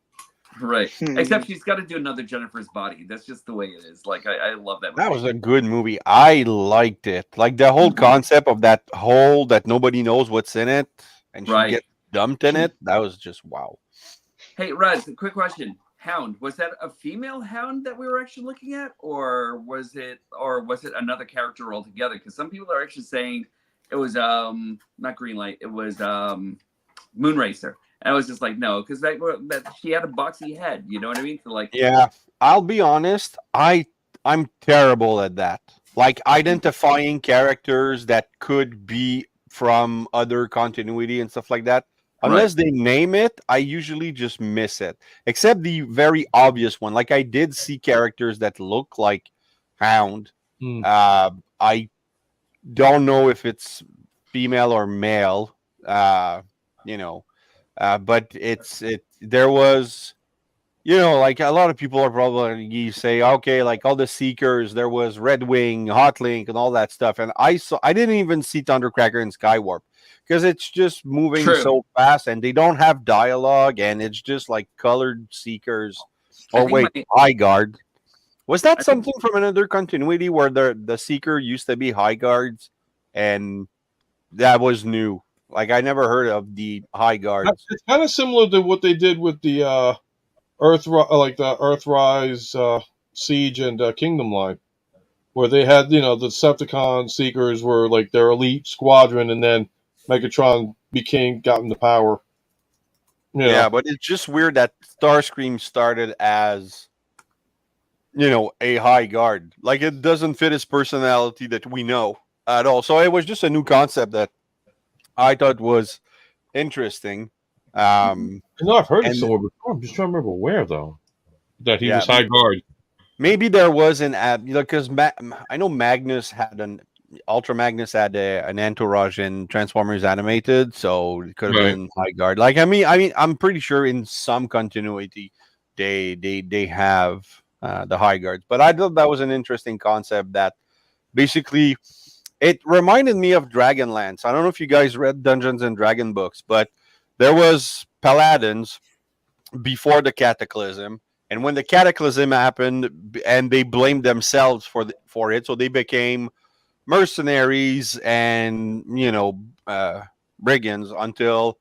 Right. Except she's got to do another Jennifer's Body. That's just the way it is. Like, I love that movie. That was a good movie. I liked it. Like the whole concept of that hole that nobody knows what's in it and she gets dumped in it. That was just wow. Hey, Raz, quick question. Hound, was that a female hound that we were actually looking at, or was it another character altogether? Because some people are actually saying it was not Greenlight, it was Moonracer. And I was just like, no, because that she had a boxy head, you know what I mean? So like, yeah, I'll be honest, I'm terrible at that. Like identifying characters that could be from other continuity and stuff like that. Unless they name it, I usually just miss it. Except the very obvious one. Like I did see characters that look like Hound. I don't know if it's female or male. But there was, like a lot of people are probably say, okay, like all the Seekers, there was Red Wing, Hotlink, and all that stuff. And I didn't even see Thundercracker and Skywarp. Because it's just moving so fast and they don't have dialogue and it's just like colored Seekers. Oh, wait, High Guard. Was that something from another continuity where the Seeker used to be High Guards and that was new? Like, I never heard of the High Guards. It's kind of similar to what they did with the Earthrise Siege and Kingdom line, where they had, the Decepticon Seekers were like their elite squadron and then Megatron got into power. Yeah, but it's just weird that Starscream started as, a High Guard. Like, it doesn't fit his personality that we know at all. So it was just a new concept that I thought was interesting. I know I've heard it somewhere before. I'm just trying to remember where, though, that he was High Guard. Maybe there was an ad, because I know Magnus had Ultra Magnus had an entourage in Transformers Animated, so it could have been High Guard. Like, I mean, I'm pretty sure in some continuity they have the High Guards. But I thought that was an interesting concept that basically it reminded me of Dragonlance. I don't know if you guys read Dungeons and Dragon books, but there was Paladins before the Cataclysm. And when the Cataclysm happened, and they blamed themselves for it, so they became mercenaries and brigands until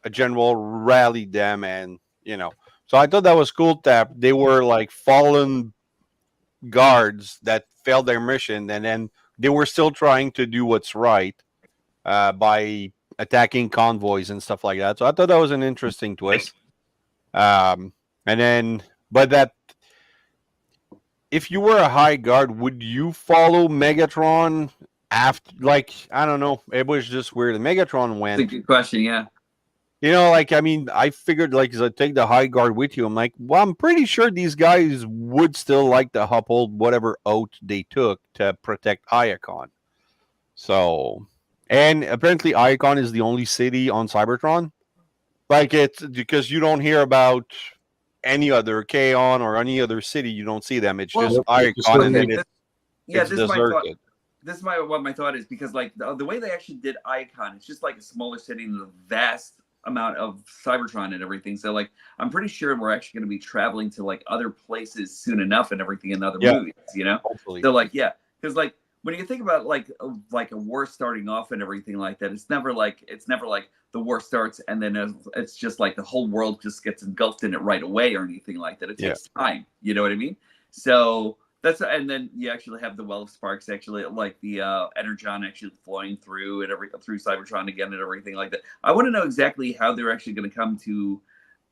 a general rallied them, and so I thought that was cool that they were like fallen guards that failed their mission, and then they were still trying to do what's right by attacking convoys and stuff like that. So I thought that was an interesting twist. And then but that if you were a High Guard, would you follow Megatron after? Like, I don't know. It was just weird. Megatron went. That's a good question. Yeah. I figured take the High Guard with you. I'm like, well, I'm pretty sure these guys would still like to uphold whatever oath they took to protect Iacon. So, and apparently Iacon is the only city on Cybertron. Like, it's because you don't hear about any other Kaon or any other city, you don't see them. It's just Iacon, and then it's deserted. This is what my thought is, because like the way they actually did Iacon, it's just like a smaller city in a vast amount of Cybertron and everything. So like, I'm pretty sure we're actually going to be traveling to like other places soon enough and everything in other movies. Hopefully. So like, because like when you think about like a war starting off and everything like that, it's never like the war starts and then it's just like the whole world just gets engulfed in it right away or anything like that. It takes time. You know what I mean? So And then you actually have the well of sparks, actually, like the energon actually flowing through through Cybertron again and everything like that. I want to know exactly how they're actually going to come to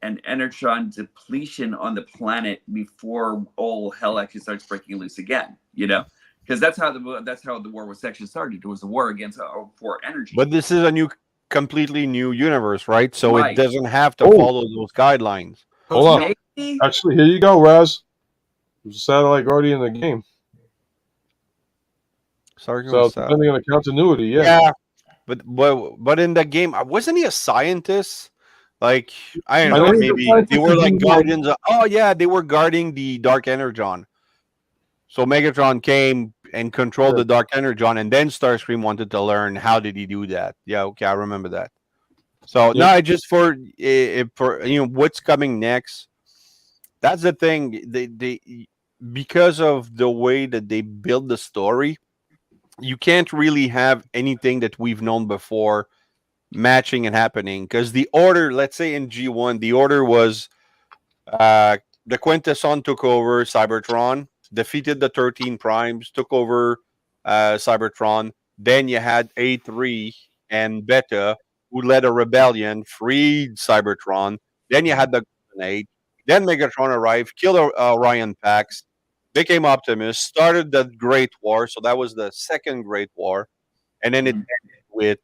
an energon depletion on the planet before all hell actually starts breaking loose again. Because that's how the war was actually started. It was a war against for energy. But this is a completely new universe, right? So Right. it doesn't have to follow those guidelines. Hold on. Actually, here you go, Raz. There's a satellite guardian in the game. So depending on the continuity, yeah. But in the game, wasn't he a scientist? Like, I don't know, maybe they were like guardians. They were guarding the Dark Energon. So Megatron came and controlled the Dark Energon, and then Starscream wanted to learn how did he do that. Yeah, okay, I remember that. So no, just for what's coming next. That's the thing. They because of the way that they build the story, you can't really have anything that we've known before matching and happening, because the order, let's say in G1, the order was the Quintesson took over Cybertron, defeated the 13 Primes, took over Cybertron. Then you had A3 and Beta, who led a rebellion, freed Cybertron. Then you had the Golden Age. Then Megatron arrived, killed Orion Pax, became Optimus, started the Great War. So that was the second Great War. And then it ended with,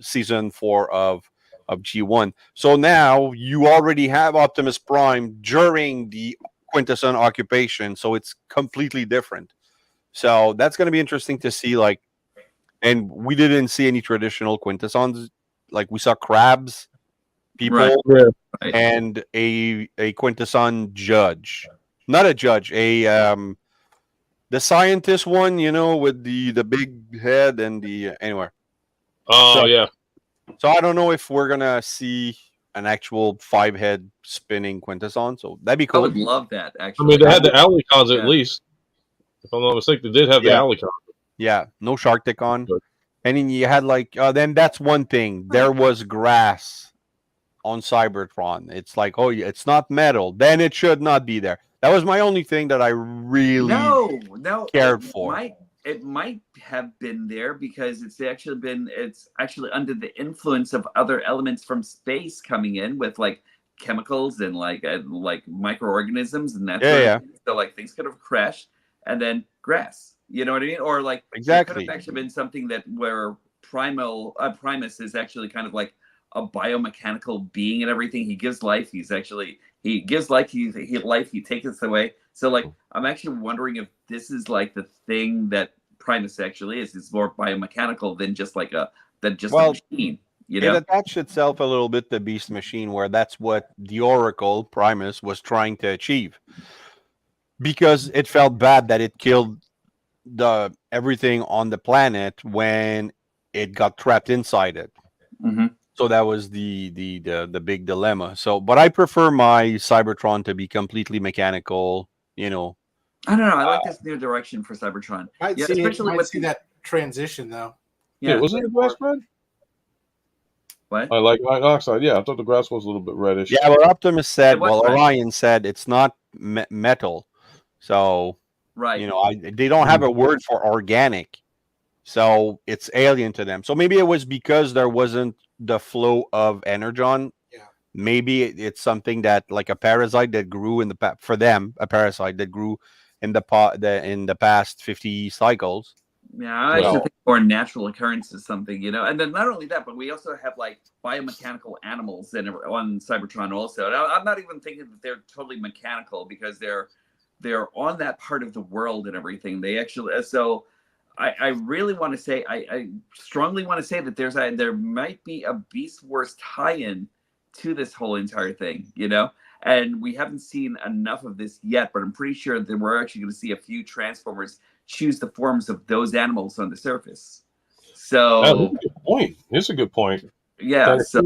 season 4 of G1. So now you already have Optimus Prime during the Quintesson occupation. So it's completely different. So that's going to be interesting to see. And we didn't see any traditional Quintessons. Like, we saw crabs, people, and a Quintesson judge. Not a judge, the scientist one, with the big head and the anyway. So I don't know if we're gonna see an actual 5-head spinning Quintesson. So that'd be cool. I would love that. Actually, I mean, they had the Alicons at least. If I'm not mistaken, they did have the Alicons. Yeah, no Sharkticon. And then you had then that's one thing. There was grass on Cybertron. It's like, it's not metal. Then it should not be there. That was my only thing that I really cared for. It might have been there because it's actually under the influence of other elements from space coming in with chemicals and microorganisms and that sort of thing. So things could have crashed and then grass. You know what I mean? Or exactly. It could have actually been something where Primus is actually kind of like a biomechanical being and everything. He gives life. He gives life. He takes it away. So I'm actually wondering if this is the thing that Primus actually is. It's more biomechanical than just a machine. It attached itself a little bit to Beast Machine, where that's what the Oracle Primus was trying to achieve. Because it felt bad that it killed everything on the planet when it got trapped inside it. Mm-hmm. So that was the big dilemma. So, but I prefer my Cybertron to be completely mechanical. I don't know. I like this new direction for Cybertron. Might see that transition though. Yeah, wasn't it grass red? What? I like iron oxide. Yeah, I thought the grass was a little bit reddish. Yeah, well, Optimus said. Well, Orion said it's not metal. So, right. They don't have a word for organic. So it's alien to them. So maybe it was because there wasn't the flow of energon. Yeah. Maybe it's something that a parasite that grew in for them, a parasite that grew in the past 50 cycles. Yeah, I actually think more natural occurrence is something, And then not only that, but we also have biomechanical animals on Cybertron also. Now, I'm not even thinking that they're totally mechanical because they're on that part of the world and everything. They actually I really want to say, I strongly want to say that there might be a Beast Wars tie-in to this whole entire thing, and we haven't seen enough of this yet, but I'm pretty sure that we're actually going to see a few Transformers choose the forms of those animals on the surface. So that's a good point. It's a good point. Yeah. So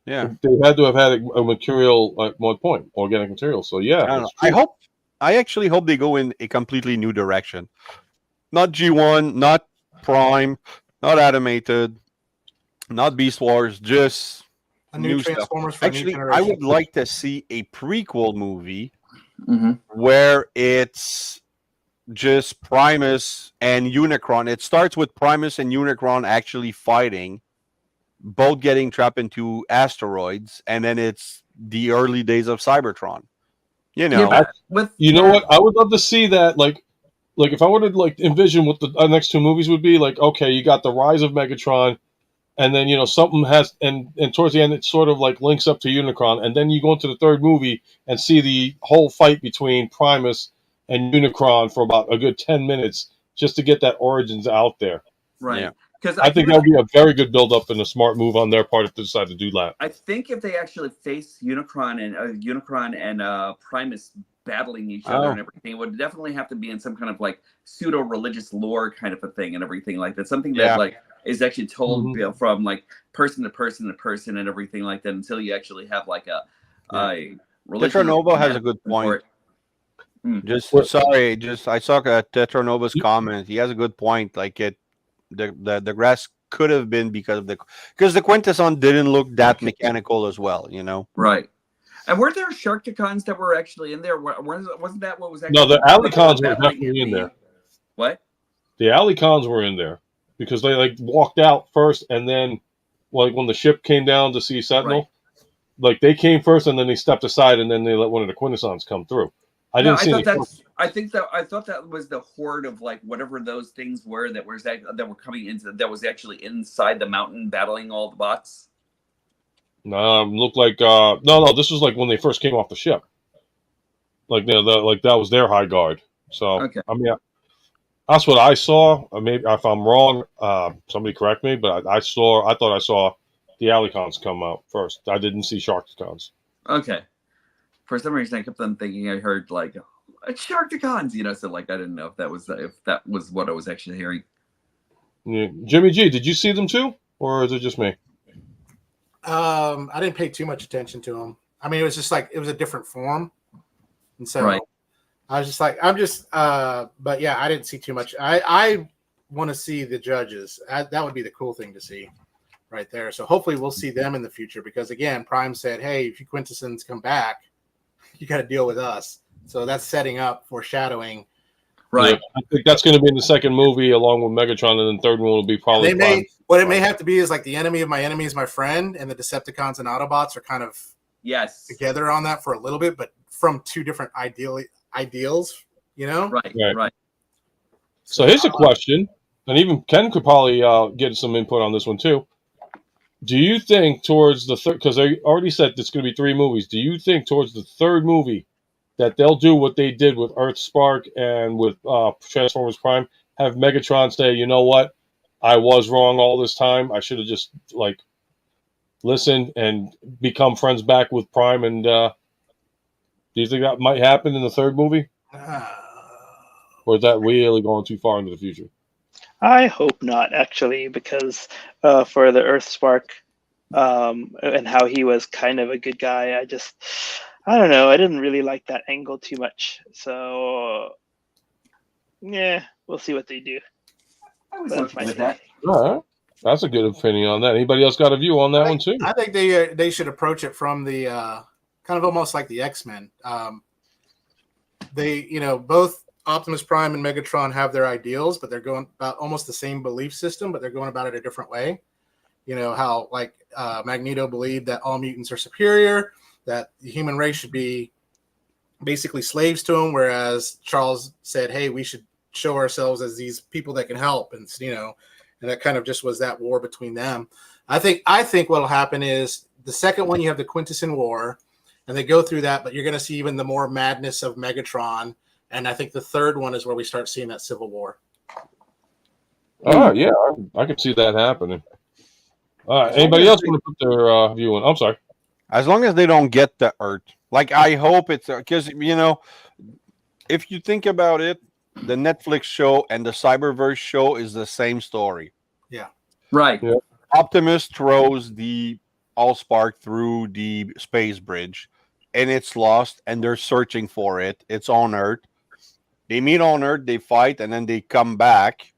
yeah, they had to have had a material at one point, organic material. So yeah, I actually hope they go in a completely new direction. Not G1, not Prime, not Animated, not Beast Wars, just a new Transformers. Stuff. Actually, I would like to see a prequel movie Mm-hmm. where it's just Primus and Unicron. It starts with Primus and Unicron actually fighting, both getting trapped into asteroids, and then it's the early days of Cybertron. You know, Yeah, but you know what? I would love to see that. Like if I were to like envision what the next two movies would be, like okay, you got the rise of Megatron, and then something has, and towards the end it sort of like links up to Unicron, and then you go into the third movie and see the whole fight between Primus and Unicron for about a good 10 minutes just to get that origins out there. right. Yeah. Because I think that would be a very good build up and a smart move on their part if they decide to do that. I think if they actually face Unicron and Primus battling each other and everything, it would definitely have to be in some kind of like pseudo religious lore kind of a thing and everything like that. Something that like is actually told from like person to person to person and everything like that until you actually have like a religion. Tetranova has a good point. Just sorry, I saw Tetranova's comment. He has a good point. Like the grass could have been because the Quintesson didn't look that mechanical as well, Right. And were there Sharkticons that were actually in there? Wasn't that what was actually? No, the Alicons were definitely in there. What? The Alicons were in there because they like walked out first, and then like when the ship came down to see Sentinel, like they came first, and then they stepped aside, and then they let one of the Quintessons come through. I thought that was the horde of like whatever those things were that were coming into that was actually inside the mountain battling all the bots. No, looked like no. This was like when they first came off the ship. Like like that was their high guard. So I mean, that's what I saw. Maybe if I'm wrong, somebody correct me. But I thought I saw the Alicons come out first. I didn't see Sharkticons. Okay. For some reason, I kept on thinking I heard like Sharkticons, so like I didn't know if that was what I was actually hearing. Yeah. Jimmy G, did you see them too, or is it just me? I didn't pay too much attention to them. I mean, it was just like it was a different form, and so I was just like, but yeah, I didn't see too much. I want to see the judges. That would be the cool thing to see, right there. So hopefully we'll see them in the future because again, Prime said, "Hey, if you Quintessons come back, you got to deal with us." So that's setting up, foreshadowing. Right. Yeah, I think that's going to be in the second movie along with Megatron, and then the third one will be probably. What it may have to be is like the enemy of my enemy is my friend, and the Decepticons and Autobots are kind of together on that for a little bit, but from two different ideals, Right. So here's a question, and even Ken could probably get some input on this one too. Do you think towards the third, because they already said it's going to be 3 movies, do you think towards the third movie that they'll do what they did with Earthspark and with Transformers Prime, have Megatron say, you know what, I was wrong all this time, I should have just like listened and become friends back with Prime, and do you think that might happen in the third movie? Or is that really going too far into the future? I hope not, actually, because for the Earthspark and how he was kind of a good guy, I don't know. I didn't really like that angle too much. So, yeah, we'll see what they do. I was looking at that. All right. That's a good opinion on that. Anybody else got a view on that one too? I think they should approach it from the kind of almost like the X-Men. They, both Optimus Prime and Megatron have their ideals, but they're going about almost the same belief system, but they're going about it a different way. How like Magneto believed that all mutants are superior, that the human race should be basically slaves to him, whereas Charles said, hey, we should show ourselves as these people that can help. And, and that kind of just was that war between them. I think what'll happen is the second one, you have the Quintesson War, and they go through that, but you're going to see even the more madness of Megatron. And I think the third one is where we start seeing that Civil War. Oh, yeah, I could see that happening. Anybody else want to put their view on? I'm sorry. As long as they don't get the Earth. Like, I hope it's because, if you think about it, the Netflix show and the Cyberverse show is the same story. Yeah. Right. Yeah. Optimus throws the Allspark through the space bridge, and it's lost, and they're searching for it. It's on Earth. They meet on Earth, they fight, and then they come back.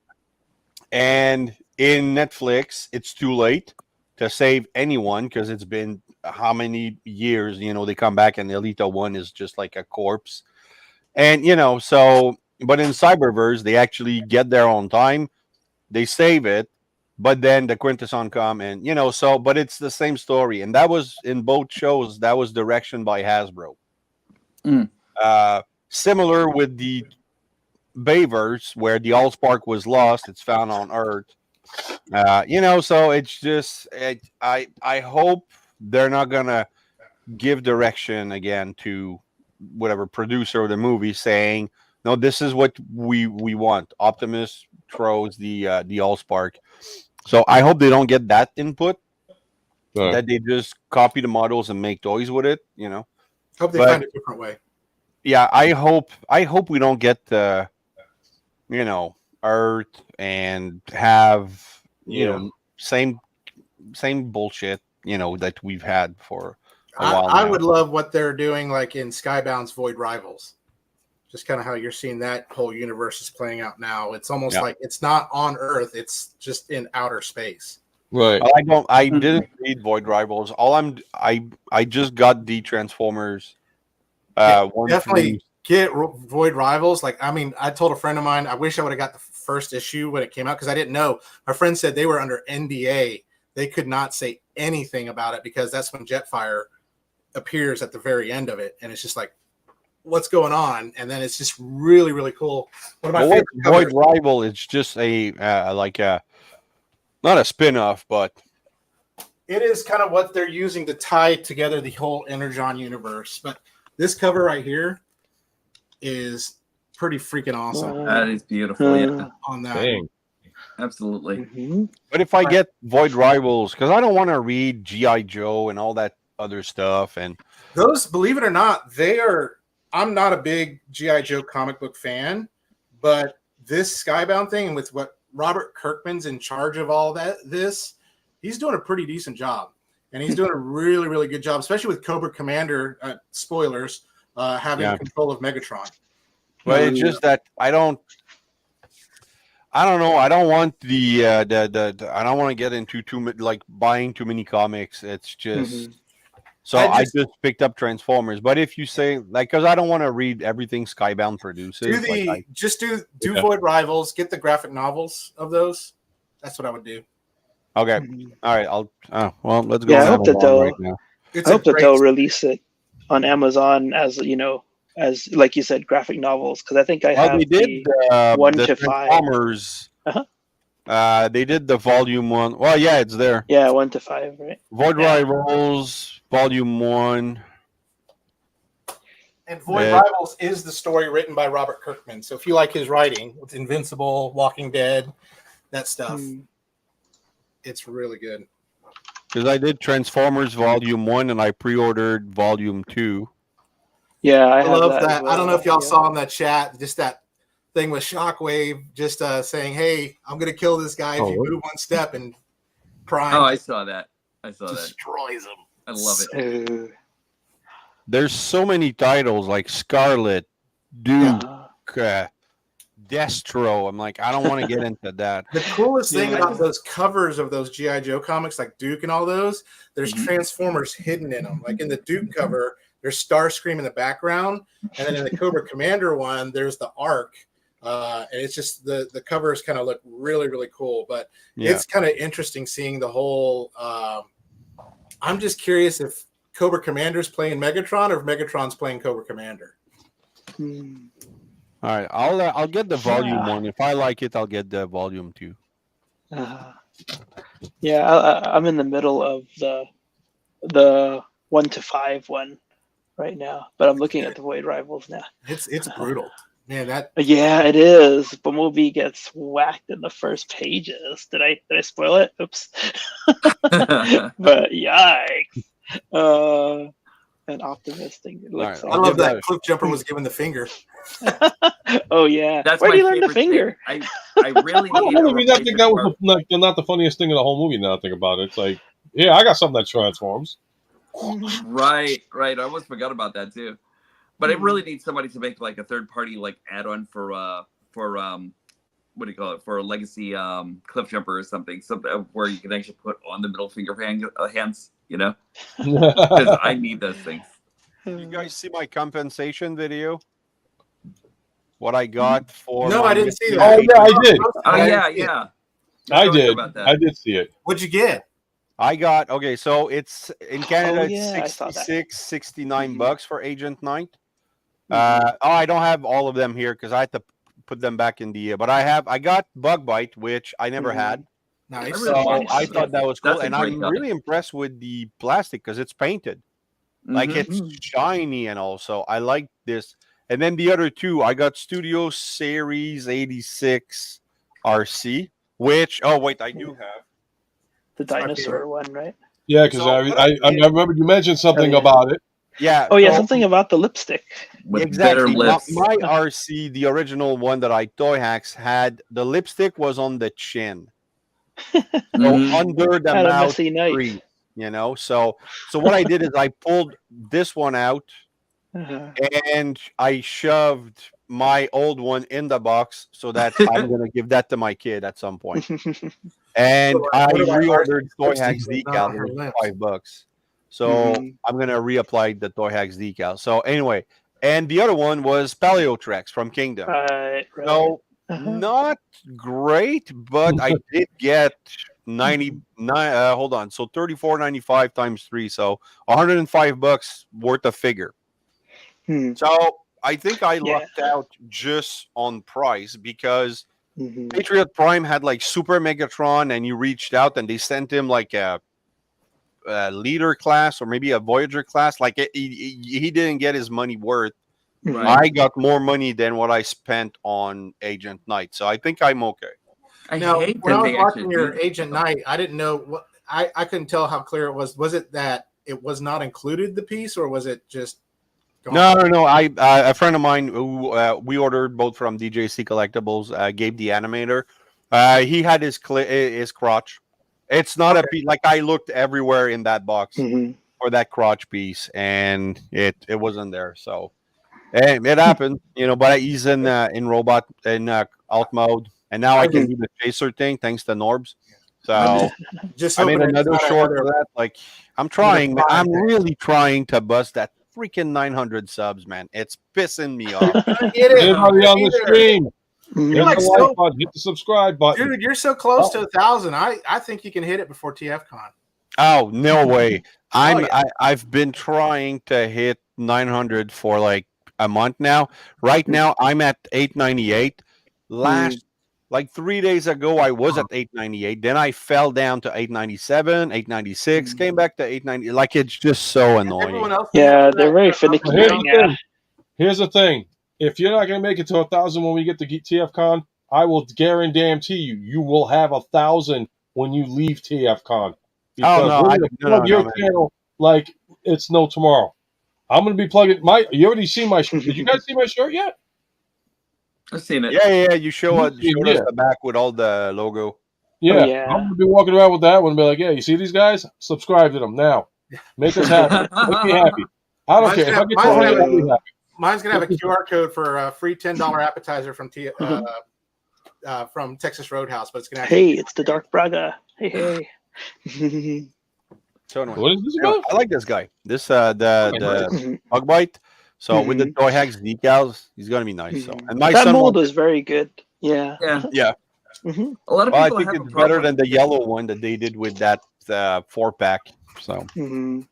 And in Netflix, it's too late. to save anyone because it's been how many years? They come back and Elita 1 is just like a corpse, and so. But in Cyberverse, they actually get there on time. They save it, but then the Quintesson come and so. But it's the same story, and that was in both shows. That was direction by Hasbro. Mm. Similar with the Bayverse, where the Allspark was lost, it's found on Earth. So it's just I hope they're not gonna give direction again to whatever producer of the movie saying, no, this is what we want. Optimus throws the Allspark. So I hope they don't get that input. That they just copy the models and make toys with it. Hope they find a different way. Yeah, I hope we don't get Earth and have same bullshit that we've had for a while. I would love what they're doing, like in Skybound's Void Rivals. Just kind of how you're seeing that whole universe is playing out now. It's almost like it's not on Earth; it's just in outer space. Right. I didn't read Void Rivals. I just got the Transformers. Definitely get Void Rivals. I told a friend of mine, I wish I would have got the first issue when it came out because I didn't know. My friend said they were under NDA. They could not say anything about it because that's when Jetfire appears at the very end of it, and it's just like, what's going on? And then it's just really, really cool. One of my favorite Void Rival is just a not a spin-off, but it is kind of what they're using to tie together the whole Energon universe. But this cover right here is pretty freaking awesome. That is beautiful. Yeah, on that. Dang. Absolutely. Mm-hmm. But if I get Void Rivals, because I don't want to read G.I. Joe and all that other stuff, and those, believe it or not, they are. I'm not a big G.I. Joe comic book fan, but this Skybound thing, with what Robert Kirkman's in charge of all this, he's doing a pretty decent job. And he's doing a really, really good job, especially with Cobra Commander, spoilers, having control of Megatron. But it's just that I don't know. I don't want I don't want to get into buying too many comics. It's just so I just picked up Transformers. But if you say because I don't want to read everything Skybound produces, do Void Rivals, get the graphic novels of those. That's what I would do. Okay, all right. Let's go. Yeah, I hope that they'll release it on Amazon as as like you said, graphic novels, because I think I have they did 1 the to 5. Transformers. They did the volume 1. Well, yeah, it's there. Yeah, 1 to 5, right? Void Rivals volume 1. And Void Rivals is the story written by Robert Kirkman. So if you like his writing with Invincible, Walking Dead, that stuff, it's really good. Because I did Transformers volume 1 and I pre-ordered volume 2. Yeah, I love that. Well. I don't know if y'all saw in that chat, just that thing with Shockwave just saying, "Hey, I'm going to kill this guy if you move one step," and Prime. Oh, I saw that. Destroys him. I love it. There's so many titles like Scarlet, Duke, Destro. I'm like, I don't want to get into that. The coolest thing about those covers of those G.I. Joe comics, like Duke and all those, there's Transformers hidden in them. Like in the Duke cover, there's Starscream in the background, and then in the Cobra Commander one, there's the Ark. And it's just the covers kind of look really, really cool. But it's kind of interesting seeing the whole. I'm just curious if Cobra Commander's playing Megatron or if Megatron's playing Cobra Commander. All right, I'll get the volume 1. If I like it, I'll get the volume 2. I'm in the middle of the 1 to 5 one right now, but I'm looking at the Void Rivals now. It's brutal, man. Yeah, it is. Bumblebee gets whacked in the first pages. Did I spoil it? Oops. But yikes. And Optimus thing. Looks I love that Cliff Jumper was given the finger. Oh yeah, that's where do you learn the finger? I really. I think that was not the funniest thing in the whole movie. Now I think about it, it's like, yeah, I got something that transforms. Right. I almost forgot about that too. But I really need somebody to make like a third party like add-on for what do you call it, for a legacy cliff jumper or something where you can actually put on the middle finger hands, you know, because I need those things. You guys see my compensation video? What I got for No, my I didn't see that. Oh yeah, I did. Oh yeah, see it. yeah. I did. About that. I did see it. What'd you get? I got okay, so it's in Canada. Oh, It's yeah, I saw that. 66, 69 Mhm. bucks for Agent Knight. Mhm. I don't have all of them here because I had to put them back in the. But I got Bug Bite, which I never Mhm. had. Nice. I So really want I that. thought that was cool, That's a and great I'm guy. really impressed with the plastic because it's painted, like Mhm. it's shiny, and also I like this. And then the other two, I got Studio Series 86 RC, which I do have. The It's my dinosaur favorite. one, right? Yeah, because So I remember you mentioned something yeah. about it. Yeah. Oh yeah, so something about the lipstick. With exactly. better lips. My RC, the original one that I toy hacks had, the lipstick was on the chin, so Mhm. under the Had a mouth messy night. crease, you know. So what I did is I pulled this one out Uh-huh. and I shoved my old one in the box so that I'm gonna give that to my kid at some point. And I What do I reordered Toy lipstick Hacks is not on decal. It her was lips? $5. So Mhm. I'm gonna reapply the Toy Hacks decal. So anyway, and the other one was Paleotrex from Kingdom. Right. So Uh-huh. not great, but I did get 99 hold on. So 34.95 times 3, so $105 worth of figure. Hmm. So I think I Yeah. lucked out just on price because Mhm. Patriot Prime had like Super Megatron, and you reached out and they sent him like a leader class or maybe a Voyager class. Like he didn't get his money worth. Right. I got more money than what I spent on Agent Knight, so I think I'm okay. I Now, hate when I that was they watching actually your do Agent that. Knight, I didn't know what I couldn't tell how clear it was. Was it that it was not included the piece, or was it just gone? No. I a friend of mine who we ordered both from DJC Collectibles, Gabe the Animator. He had his crotch. It's not a piece. Like I looked everywhere in that box Mhm. for that crotch piece, and it wasn't there. So it happened, you know. But he's in robot in alt mode, and now I I can just, do the chaser thing thanks to Norbs. I'm So just I made hoping it's another not short another, for that. Like I'm another trying, man. Prime I'm thing. really trying to bust that freaking 900 subs, man. It's pissing me off. You're gonna get it. Everybody on the Either. stream, Mhm. You're hit like the like so, button, hit the subscribe button. dude. You're so close Oh. to 1,000. I think you can hit it before TFCon. Oh no way! Oh, yeah. I've been trying to hit 900 for like a month now. Right now I'm at 898. Last like 3 days ago I was at 898. Then I fell down to 897, 896. Came back to 890. Like it's just so Everyone annoying. else. Yeah, they're very Well, finicky. here's the Yeah. thing. Here's the thing. If you're not going to make it to 1,000 when we get to TFCon, I will guarantee you will have 1,000 when you leave TFCon. Oh Because no, we're going to plug your man. channel like it's no tomorrow. I'm going to be plugging my. You already see my. Did you guys see my shirt yet? I've seen it. Yeah. You showed us Yeah. the back with all the logo. Yeah, yeah. I'm going to be walking around with that one and be like, yeah, you see these guys? Subscribe to them now. Make us happy. Make me happy. I don't Mine's care. If I gonna- get mine's 200, gonna- I'll be happy. Mine's gonna have a QR code for a free $10 appetizer from Texas Roadhouse, but it's gonna. Hey, it's the Dark Braga. Hey. So anyway, What is this about? I like this guy. This the bug bite. So with the toy hacks decals, he's gonna be nice. So and my that son mold wants- was very good. Yeah. yeah. Mhm. A lot of Well, I people think have a it's problem better with than the yellow one that they did with that 4-pack. So Mhm.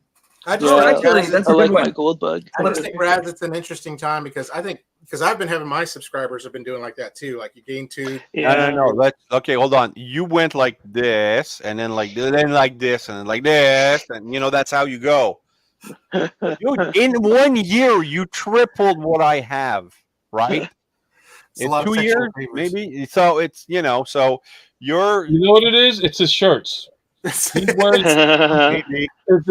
I just Yeah, think, actually, guys, that's I a like good my one. gold bug. I just think, Brad, it's an interesting time because I've been having my subscribers have been doing like that too. Like you gain 2. Yeah. no. Okay, hold on. You went like this, and then like this, and then like this, and then like this, and you know that's how you go. Dude, in 1 year, you tripled what I have, right? It's a In lot of 2 sexual years, favors. maybe. So it's so you're You know what it is? It's his shirts. He wears. maybe.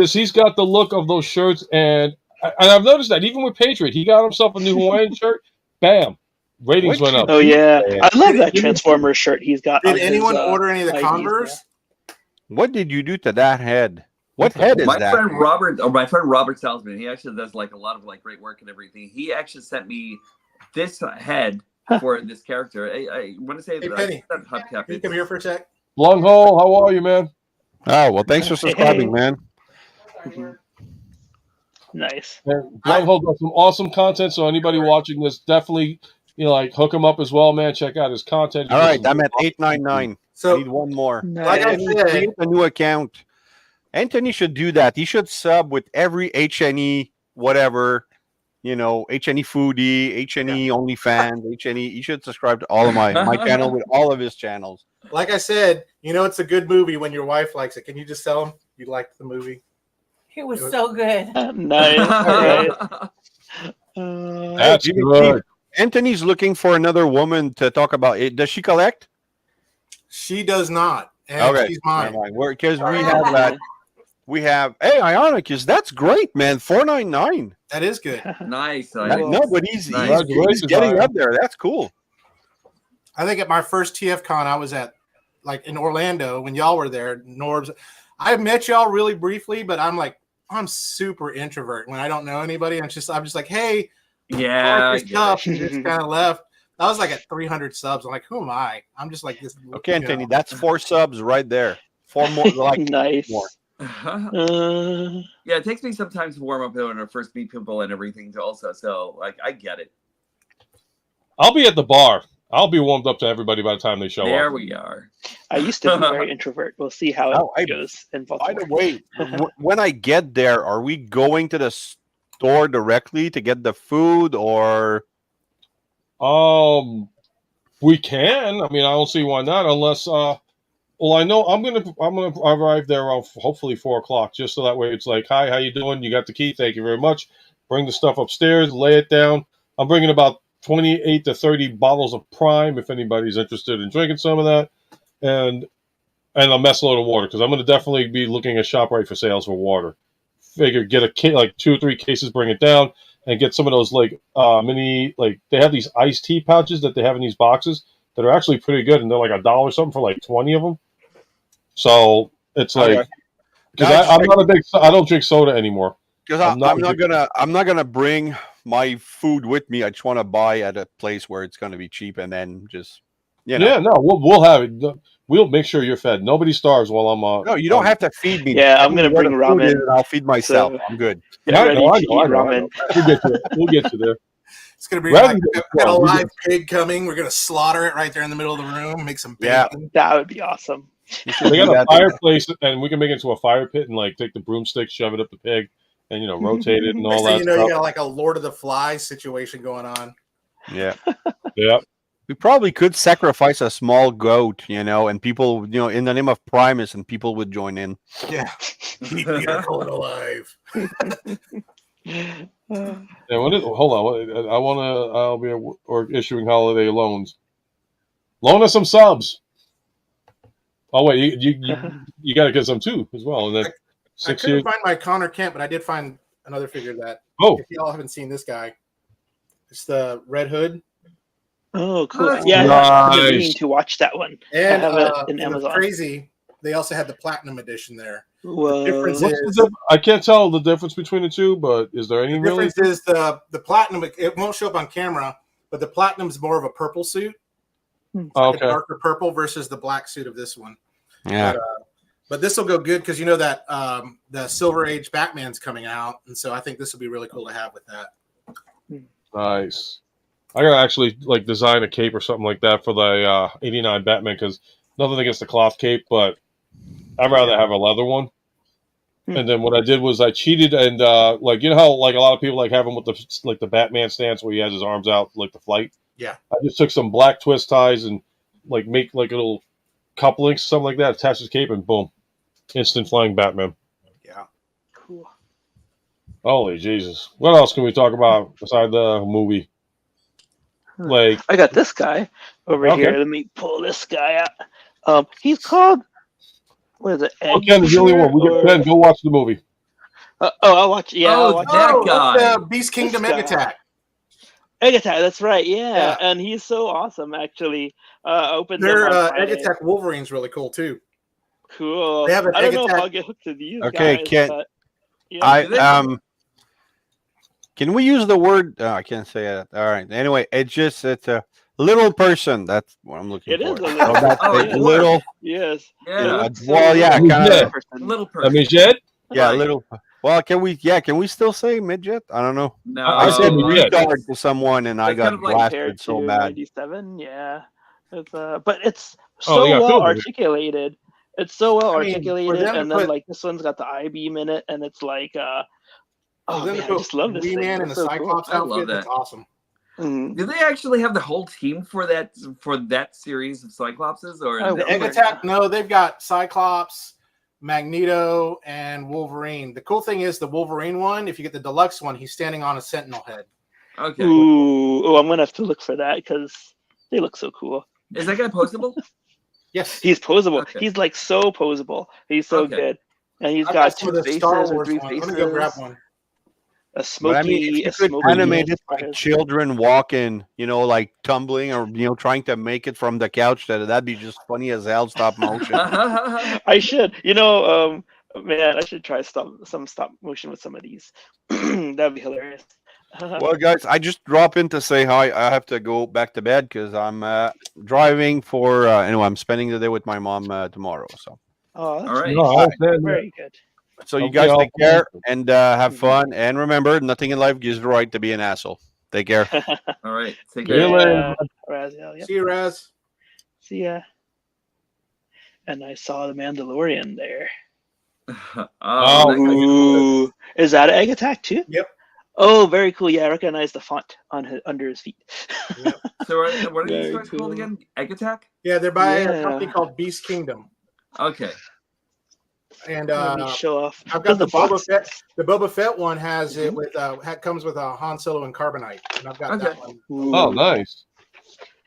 He's got the look of those shirts, and I've noticed that even with Patriot, he got himself a new Hawaiian shirt. Bam, ratings went up. Oh yeah, I love that Did- Transformers shirt he's got. Did on anyone his, order any of the IDs, Converse? What did you do to that head? What head is my that? friend Robert, or my friend Robert Salzman, he actually does like a lot of like great work and everything. He actually sent me this head for this character. I want to say Hey, that Penny, Hubcap. can you come here for a sec? Longhole, how are you, man? Oh, well, thanks for subscribing, man. Nice. Longhole does some awesome content, so anybody watching this, definitely, like, hook him up as well, man. Check out his content. All right, I'm at 899. So, I need one more. like I Nice. said, Create a new account. Anthony should do that. He should sub with every HNE, whatever, HNE Foodie, HNE OnlyFans, HNE. He should subscribe to all of my channel with all of his channels. like I said, it's a good movie when your wife likes it. Can you just tell him you liked the movie? It was so good. Nice. That's Jimmy good. Anthony's looking for another woman to talk about it. Does she collect? She does not. And Okay, she's mine. Because we have that. We have, hey, Ionicus, that's great, man. $4.99. That is good. Nice. No, but he's Congratulations, getting Ion. up there. That's cool. I think at my first TF Con, I was at in Orlando when y'all were there. Norbs, I met y'all really briefly, but I'm super introvert when I don't know anybody. I'm just like, hey, Yeah. and just kind of left. I was like at 300 subs. I'm like, who am I? I'm just like this. Okay, Anthony, that's 4 subs right there. 4 more, like Nice. more. Yeah, it takes me some time to warm up when I first meet people and everything also. So I get it. I'll be at the bar. I'll be warmed up to everybody by the time they show There up. we are. I used to be very introvert. We'll see how it goes in By Baltimore. the way, when I get there, are we going to the store directly to get the food, or? We can. I mean, I don't see why not, unless well, I know I'm gonna arrive there around hopefully 4:00, just so that way it's like, hi, how you doing? You got the key? Thank you very much. Bring the stuff upstairs, lay it down. I'm bringing about 28 to 30 bottles of Prime if anybody's interested in drinking some of that, and a mess load of water, because I'm going to definitely be looking at ShopRite for sales for water. Figure get a kit, like 2 or 3 cases, bring it down, and get some of those mini, they have these iced tea pouches that they have in these boxes that are actually pretty good, and they're like $1 something for like 20 of them. So it's like, because I'm not I don't drink soda anymore. Because I'm not gonna bring my food with me. I just want to buy at a place where it's gonna be cheap, and then just Yeah, no, we'll have it. We'll make sure you're fed. Nobody starves while I'm on. No, you don't have to feed me. Yeah, I'm gonna bring ramen. I'll feed myself. So, I'm good. Get ready to eat ramen. We'll get you there. It's gonna be like a live pig coming. We're gonna slaughter it right there in the middle of the room. Make some bacon. Yeah, that would be awesome. They got a fireplace, and we can make it into a fire pit and take the broomstick, shove it up the pig, and rotate it and all that. You got like a Lord of the Flies situation going on. Yeah, yeah. We probably could sacrifice a small goat, and people, in the name of Primus, and people would join in. Yeah, keep Peter Cullen alive. Yeah, hold on. I'll be issuing holiday loans. Loan us some subs. Oh wait, you got to get some too as well. And then I couldn't find my Connor Kent, but I did find another figure that. Oh, if y'all haven't seen this guy, it's the Red Hood. Oh, cool! Yeah, I've been meaning to watch that one. And I have it in Amazon. Crazy. They also had the Platinum Edition there. Whoa. The difference is, I can't tell the difference between the two, but is there any difference is the Platinum? It won't show up on camera, but the Platinum is more of a purple suit. It's like a darker purple versus the black suit of this one. Yeah. But this will go good because that the Silver Age Batman's coming out, and so I think this will be really cool to have with that. Nice. I gotta actually design a cape or something like that for the '89 Batman, because nothing against the cloth cape, but I'd rather have a leather one. And then what I did was I cheated, and how a lot of people have him with the Batman stance where he has his arms out like the flight. Yeah. I just took some black twist ties and make a little couplings, something like that, attach his cape, and boom, instant flying Batman. Yeah. Cool. Holy Jesus! What else can we talk about beside the movie? I got this guy over here. Let me pull this guy out. He's called. What is it? Ken is the only one. Ken, go watch the movie. I'll watch. Yeah, I'll watch that guy. Beast Kingdom Egg Attack. Egg Attack. That's right. Yeah, and he's so awesome. Actually, Their Egg Attack Wolverine's really cool too. Cool. They have an I don't Egg know Attack. if I'll get hooked to these guys. Okay, Ken. But, yeah. Can we use the word? I can't say it. All right. Anyway, it's little person. That's what I'm looking It for. is a little. Oh, that's Oh, a yeah. little. Yes. Yeah. It looks so Well, yeah, little. kind of. Little I person. mean, Jed? Yeah, Right. little. Well, can we still say midget? I don't know. No, I said midget. Retard to someone, and I That's kind got of like blasted Compared so to bad. 97, yeah. It's but it's Oh, they so got well filmed with it. articulated. It's so well I mean, for articulated, them to and then put- like this one's got the I-beam in it, and it's like For oh them man, to I put just love this thing. Wee-Man in It's the so cool. Cyclops I love outfit, that. that's awesome. Mhm. Do they actually have the whole team for that series of Cyclopses, or I The Egg wonder. Attack, no, they've got Cyclops, Magneto, and Wolverine. The cool thing is the Wolverine one, if you get the deluxe one, he's standing on a Sentinel head. Okay. Ooh, I'm gonna have to look for that because they look so cool. Is that guy posable? Yes. He's posable. Okay. He's like so posable. He's so Okay. good, and he's I've got some two of the faces Star or Wars three ones. faces. Let me go grab one. A But smoky, I mean, if a you could smoky animate it fires. like children walking, like tumbling or trying to make it from the couch, that'd be just funny as hell. Stop motion. I should, man, I should try some stop motion with some of these. That'd be hilarious. Well, guys, I just drop in to say hi. I have to go back to bed because I'm driving for. Anyway, I'm spending the day with my mom tomorrow. So, Oh, that's All right. No, I understand that. very good. so you Okay, guys I'll take care follow. and have fun. And remember, nothing in life gives the right to be an asshole. Take care. All right. Take See you care. later. Raziel, yep. See you, Raz. See ya. And I saw the Mandalorian there. Oh, that guy's cool. Ooh, is that an Egg Attack too? Yep. Oh, very cool. Yeah, I recognize the font on under his feet. Yep. So what are these Very guys called cool. again? Egg Attack? Yeah, they're by Yeah. a company called Beast Kingdom. Okay. And Let me show off. I've Does got the Boba box- Fett. The Boba Fett one has it with comes with a Han Solo and Carbonite, and I've got that Okay. one Oh, Ooh. nice.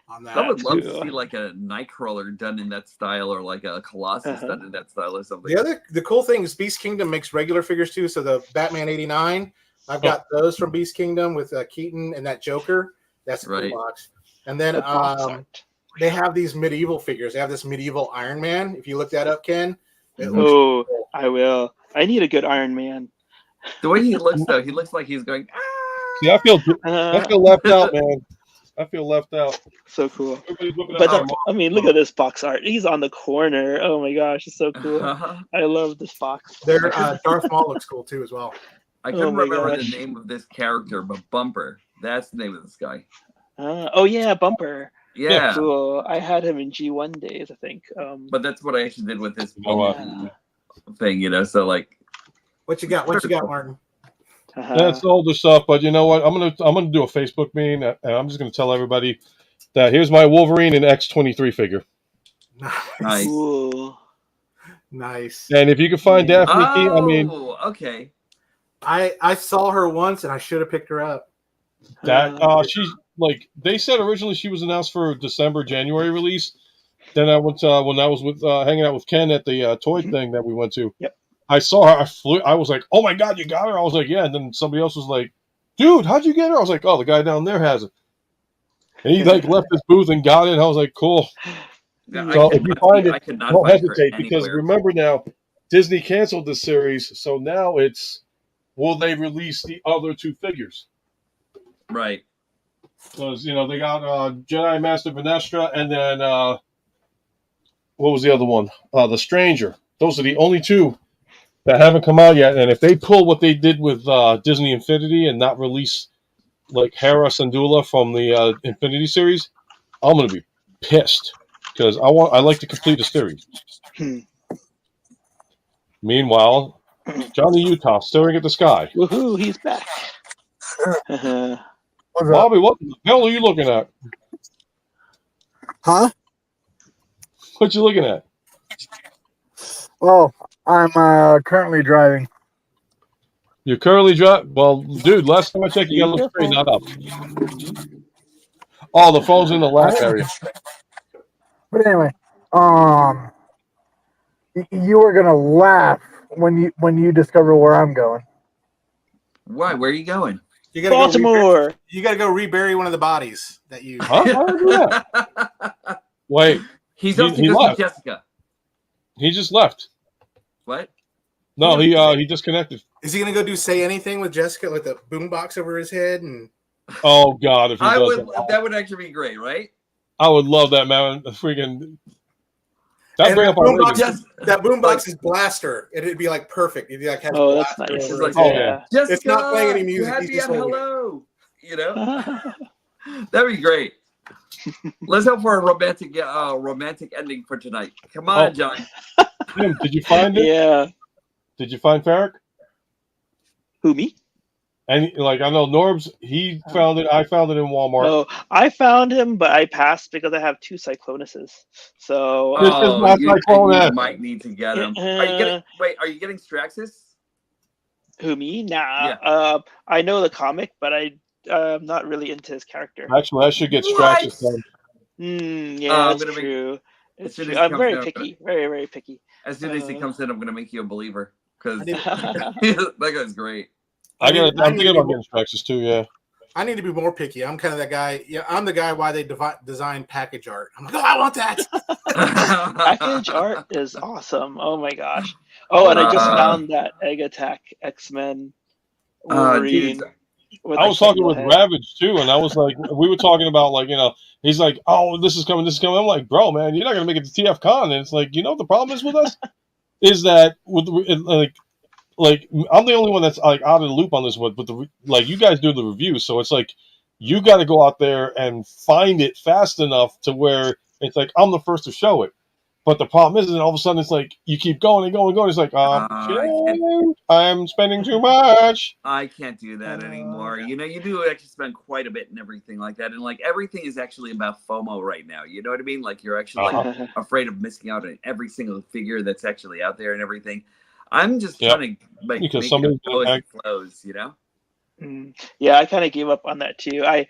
on I that. would love too. to see like a Nightcrawler done in that style, or like a Colossus done in that style, or something. The cool thing is Beast Kingdom makes regular figures too. So the Batman '89, I've got those from Beast Kingdom with Keaton and that Joker. That's a Right. cool box. And then The box art. they have these medieval figures. They have this medieval Iron Man. If you look that up, Ken, it looks Oh, cool. I will. I need a good Iron Man. The way he looks, though, he looks like he's going. See, I feel Uh, left out, man. I feel left out. so cool. Everybody's looking at But my I mean, look at this box art. He's on the corner. Oh my gosh, it's so cool. I I love this box. Their Darth Maul looks cool too as well. couldn't my remember gosh. the name of this character, but Bumper. That's the name of this guy. Oh yeah, Bumper. Yeah, Cool. I had him in G1 days, I think. but that's what I actually did with this Oh, wow. Yeah. thing, So like, What you got? What you got, Martin? That's older stuff, but you know what? I'm gonna do a Facebook meme, and I'm just gonna tell everybody that here's my Wolverine and X-23 figure. nice. Cool. Nice. And if you can find Yeah. Daphne Key, I mean Okay. I saw her once and I should have picked her up. that she's like they said originally she was announced for December, January release. Then I went when I was with hanging out with Ken at the toy thing that we went to. Yep. I saw her. I was like, "Oh my god, you got her!" I was like, "Yeah." And then somebody else was like, "Dude, how'd you get her?" I was like, "Oh, the guy down there has it." And he like left his booth and got it. And I was like, "Cool." Yeah, So if you find it, I could not don't find her hesitate because anywhere. remember now, Disney canceled this series, so now it's will they release the other two figures? Right. Because they got Jedi Master Vanestra and then what was the other one? The Stranger. Those are the only two that haven't come out yet. And if they pull what they did with Disney Infinity and not release like Hera Syndulla from the Infinity series, I'm gonna be pissed because I like to complete the series. Meanwhile, Johnny Utah staring at the sky. Woohoo! He's back. Bobby, what the hell are you looking at? Huh? What you looking at? Oh, I'm currently driving. You're currently driving. Well, dude, last time I checked, you got to look straight, not up. Oh, the phone's in the lap area. But anyway, you were gonna laugh when you discover where I'm going. Why? Where are you going? You gotta Baltimore. you gotta go rebury one of the bodies that you. Huh? How did I do that? Wait, He's off to he go see left. Jessica. He just left. What? No, he disconnected. Is he gonna go do say anything with Jessica with the boombox over his head and? Oh God, if he I does would. that. That would actually be great, right? I would love that, man. Freaking that bring up our that boombox is blaster. It'd be like perfect. It'd be like has that's blaster nice. over It's it. like, yeah. Jessica, It's not playing any music. You had He's me just on holding it. hello. You know, that'd be great. Let's hope for a romantic ending for tonight. Come on, John. Tim, did you find it? Yeah. Did you find Farrick? Who, me? And like I know Norbs, he found it. I found it in Walmart. Oh, I found him, but I passed because I have 2 Cyclonuses. So This is my Cyclonus. You might need to get him. Are you getting Straxus? Who, me? Nah. Yeah. I know the comic, but I'm not really into his character. Actually, I should get Straxus done. Yeah, that's true. It's true. I'm very picky. Very, very picky. As soon as he comes in, I'm gonna make you a believer because that guy's great. I'm thinking about getting Straxus too. Yeah. I need to be more picky. I'm kind of that guy. Yeah, I'm the guy why they design package art. I'm like, I want that. Package art is awesome. Oh my gosh. Oh, and I just found that Egg Attack X-Men Wolverine. I was talking with Ravage too, and I was like, we were talking about like, he's like, oh, this is coming. I'm like, bro, man, you're not gonna make it to TF Con, and it's like, the problem is with us is that with like I'm the only one that's like out of the loop on this one, but you guys do the reviews, so it's like you got to go out there and find it fast enough to where it's like I'm the first to show it. But the problem is, and all of a sudden it's like you keep going and going and going. It's like, I'm spending too much. I can't do that anymore. You do actually spend quite a bit and everything like that, and like everything is actually about FOMO right now. You know what I mean? Like you're actually like afraid of missing out on every single figure that's actually out there and everything. I'm just trying to make it flow as it flows, Yeah, I kind of gave up on that too. I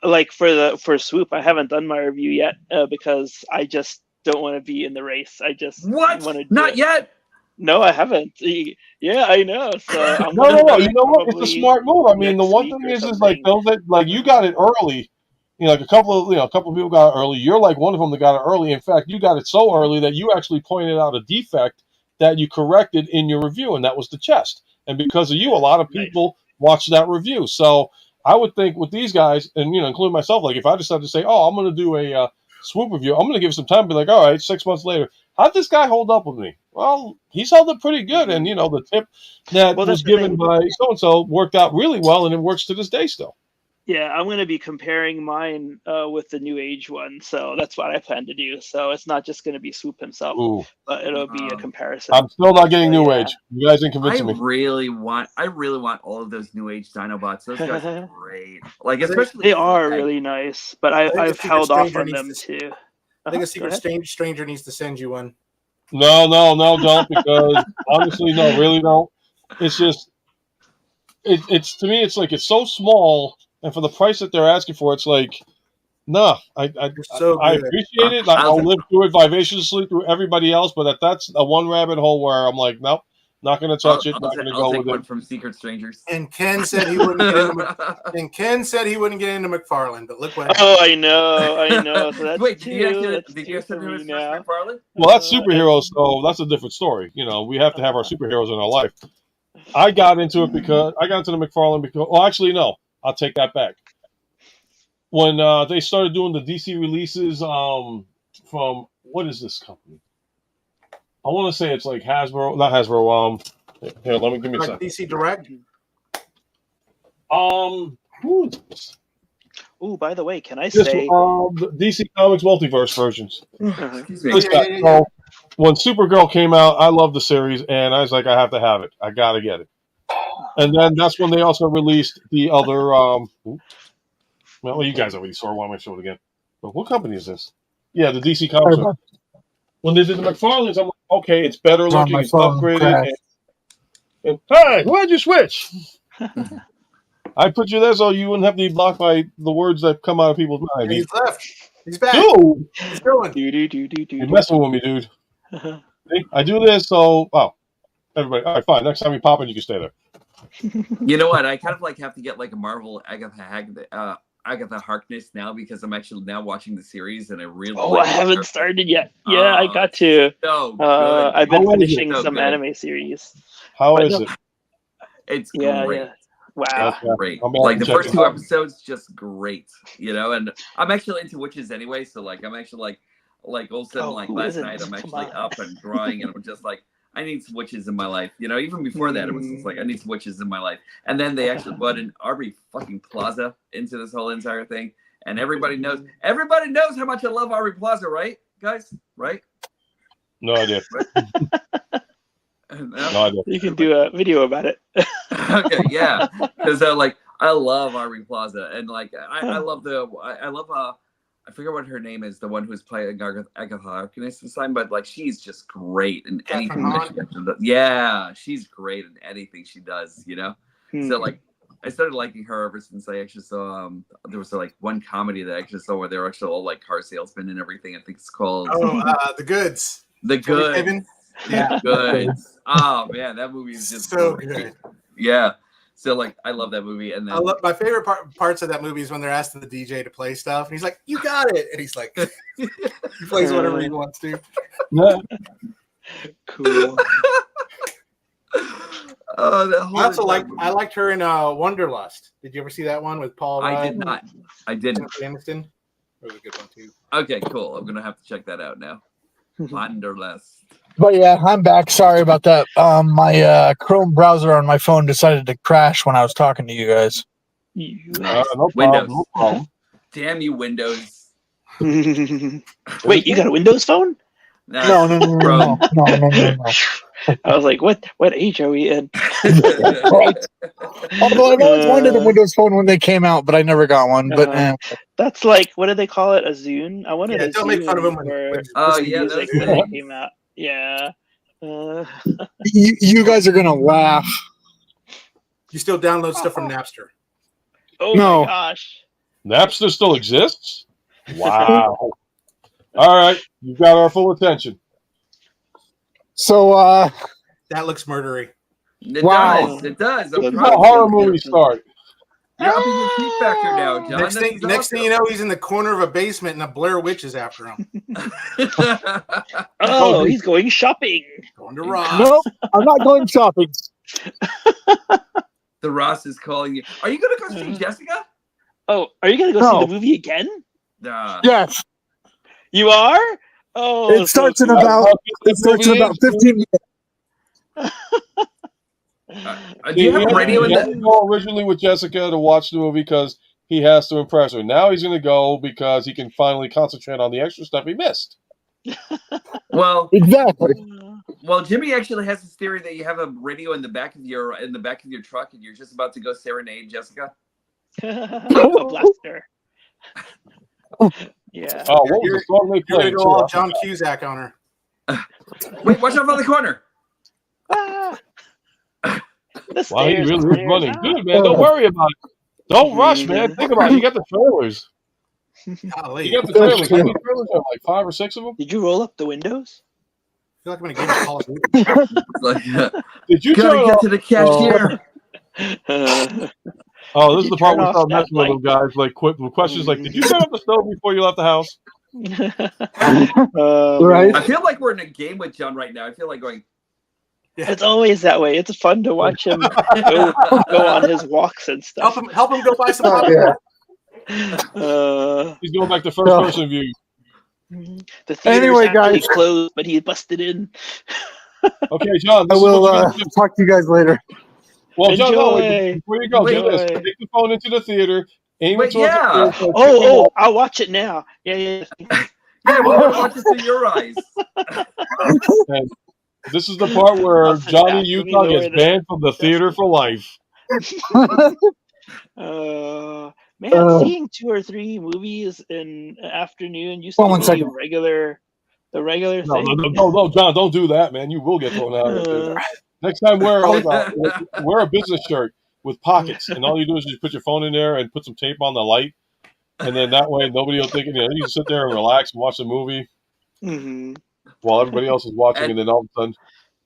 like for Swoop, I haven't done my review yet because I just don't want to be in the race. I just want to not yet. No, I haven't. Yeah, I know. So I'm no. You know what? It's a smart move. I mean, the one thing is like those that like you got it early. Like a couple of people got it early. You're like one of them that got it early. In fact, you got it so early that you actually pointed out a defect that you corrected in your review, and that was the chest. And because of you, a lot of people watched that review. So I would think with these guys, and including myself, like if I decided to say, "Oh, I'm going to do a Swoop review," I'm going to give some time, and be like, "All right, 6 months later, how'd this guy hold up with me?" Well, he's held up pretty good, and the tip that was given by so and so worked out really well, and it works to this day still. Yeah, I'm going to be comparing mine with the New Age one, so that's what I plan to do. So it's not just going to be Swoop himself, but it'll be a comparison. I'm still not getting New Age. You guys ain't convincing me. I really want all of those New Age Dinobots. Those guys are great. Like especially they are really nice, but I've held off on them too. I think a Secret Stranger needs to send you one. No, don't, because honestly, no, really don't. It's just, it's to me, it's like it's so small. And for the price that they're asking for, it's like, I appreciate it. I'll live through it vivaciously through everybody else, but that's a one rabbit hole where I'm like, nope, not going to touch it. Not going to go with one it. From Secret Strangers. And Ken said he wouldn't get into McFarlane, but look what. Oh, I know. So that's wait, did you send him McFarlane? Well, that's superheroes, so that's a different story. We have to have our superheroes in our life. I got into it because I got into the McFarlane because. Well, actually, no. I'll take that back. When they started doing the DC releases from what is this company? I want to say it's like Hasbro, not Hasbro. Here, give me a second. DC Direct. By the way, can I say the DC Comics multiverse versions? Excuse me. So, when Supergirl came out, I loved the series, and I was like, I have to have it. I gotta get it. And then that's when they also released the other. Well, you guys already saw it. Why am I showing it again? But what company is this? Yeah, the DC Comics. When they did the McFarlanes, I'm like, okay, it's better looking, it's upgraded. And hey, why'd you switch? I put you there so you wouldn't have to be blocked by the words that come out of people's minds. He's left. He's back. Dude, he's going. You're messing with me, dude. See, I do this, so everybody, all right, fine. Next time you pop in, you can stay there. You know what? I kind of have to get like a Marvel Agatha Harkness now because I'm actually now watching the series and I really. I haven't started yet. Yeah, I got to. So good. I've been finishing some anime series. How is it? It's great. Wow. Okay. Great. I'm gonna Like have the to check first it two out. episodes, just great. And I'm actually into witches anyway. So like, I'm actually like all of a sudden, Oh, like who last isn't? night, I'm Come actually on. up and drawing, and I'm just like, I need some witches in my life. Even before that, it was just like, I need some witches in my life. And then they actually brought in Aubrey fucking Plaza into this whole entire thing, and everybody knows how much I love Aubrey Plaza, right, guys? Right? No idea. No idea. You can do a video about it. Okay, yeah, because like I love Aubrey Plaza, and like I love I forget what her name is, the one who's playing Agatha Harkness this time, but like she's just great in anything that she actually does. Yeah, she's great in anything she does. So like I started liking her ever since I actually saw there was like one comedy that I actually saw where they were actually all like car salesmen and everything. I think it's called The Goods. The Goods. Kevin? Yeah, Goods. Oh man, that movie is just so great. good. Yeah. So like I love that movie, and then my favorite parts of that movie is when they're asking the DJ to play stuff, and he's like, "You got it," and he's like, he plays whatever he wants to. Yeah. Cool. I liked her in Wanderlust. Did you ever see that one with Paul Rudd? I did not. I didn't. Aniston? That was a good one too. Okay, cool. I'm gonna have to check that out now. Wanderlust. But yeah, I'm back. Sorry about that. My Chrome browser on my phone decided to crash when I was talking to you guys. No Windows. problem. No problem. Damn you, Windows. Wait, you got a Windows phone? No. I was like, what age are we in? Right. Although I've always wanted a Windows phone when they came out, but I never got one. But that's like, what do they call it? A Zune? I wanted a don't Zune make fun of him music when it came out. Yeah. you guys are gonna laugh. You still download stuff from Napster? Oh No. my gosh. Napster still exists? Wow. All right. You've got our full attention. So that looks murdery. It Wow. does. It does. This is how horror movies start. You're upping your peak factor now, John. Next thing you know, he's in the corner of a basement and the Blair Witch is after him. Oh, he's going shopping. Going to Ross. Nope, I'm not going shopping. The Ross is calling you. Are you going to go see Jessica? Oh, are you going to go see the movie again? Yes. You are? Oh, it starts in about 15 minutes. Do you have a radio in He had to go originally with Jessica to watch the movie because he has to impress her. Now he's going to go because he can finally concentrate on the extra stuff he missed. Well, exactly. Well, Jimmy actually has this theory that you have a radio in the back of your truck, and you're just about to go serenade Jessica. A blaster. Yeah. Oh, what was the song they You're played? going to go all John Cusack on her. Wait, watch out for the corner. Wow, he really is running. Good, man. Don't worry about it. Don't rush, man. Think about it. You got the trailers. Golly. You got the trailers. How many trailers are there? Like 5 or 6 of them? Did you roll up the windows? I feel like I'm going to give a Call of Duty. Did you gotta get off? to the cashier? Oh, this is the part where we turn start off messing with them guys. Like, questions like, did you turn off the stove before you left the house? Right. I feel like we're in a game with John right now. I feel like going. It's always that way. It's fun to watch him go on his walks and stuff. Help him go buy some popcorn. He's going back to first person view. The theater's Anyway, actually guys. closed, but he busted in. Okay, John. I This will is what you gotta do. talk to you guys later. Well, John, no, Enjoy. before you go, do this. Enjoy. Take the phone into the theater. Aim Wait, it towards yeah. the theater. Oh, I'll watch it now. Yeah. Yeah, we'll watch it through your eyes. And this is the part where I'll send Johnny back to me Utah gets later. banned from the theater for life. Man, seeing 2 or 3 movies in an afternoon used to One be second. the regular No, thing. no, John, don't do that, man. You will get thrown out of the theater. Next time, wear a business shirt with pockets, and all you do is just put your phone in there and put some tape on the light, and then that way nobody will think it. You can sit there and relax and watch the movie Mm-hmm. while everybody else is watching, and then all of a sudden,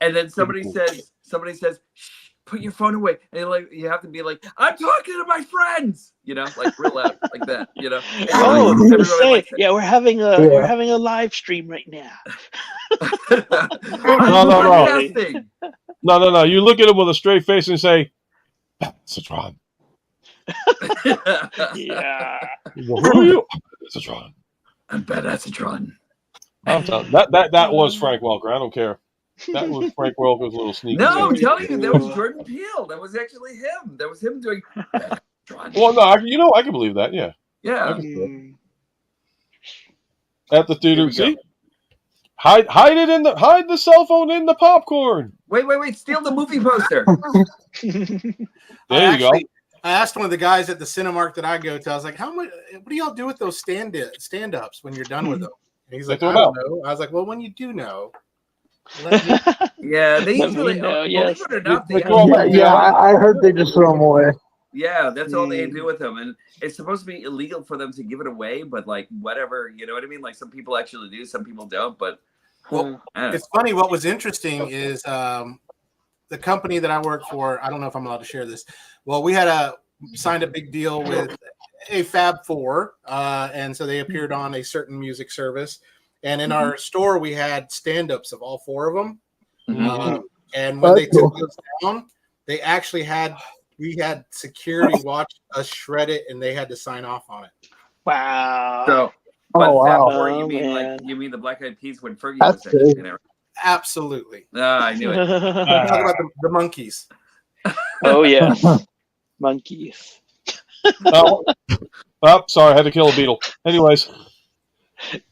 And then somebody says, "Shh, put your phone away," and you have to be like, "I'm talking to my friends," like real loud, like that, And everybody Say, likes it. yeah, we're having a live stream right now. No. You look at him with a straight face and say, Citron. Yeah. Who are you? Citron. I'm bad Citron. I'm telling that was Frank Welker. I don't care. That was Frank Welker's little sneaky No, I'm thing. telling you, that was Jordan Peele. That was actually him. That was him doing Citron. Well, no, I can believe that. Yeah. Yeah. At the theater, see? Hide the cell phone in the popcorn. Wait! Steal the movie poster. There you go. I asked one of the guys at the Cinemark that I go to. I was like, what do y'all do with those stand-ups when you're done with them? And he's like, I don't know. I was like, well, when you do know, let me. Yeah, they usually know. Yes. believe it or not, I heard they just throw them away. Yeah, that's all they do with them, and it's supposed to be illegal for them to give it away. But like, whatever, you know what I mean? Like, some people actually do, some people don't. But it's funny. What was interesting is the company that I work for. I don't know if I'm allowed to share this. Well, we had signed a big deal with a Fab Four, and so they appeared on a certain music service. And in our store, we had stand-ups of all four of them. And when they took those down, they actually we had security watch us shred it, and they had to sign off on it. Wow. So, you mean the Black Eyed Peas when Fergie was actually in there? Absolutely. I knew it. Talk about the monkeys. Oh yeah, monkeys. Sorry, I had to kill a beetle. Anyways, That's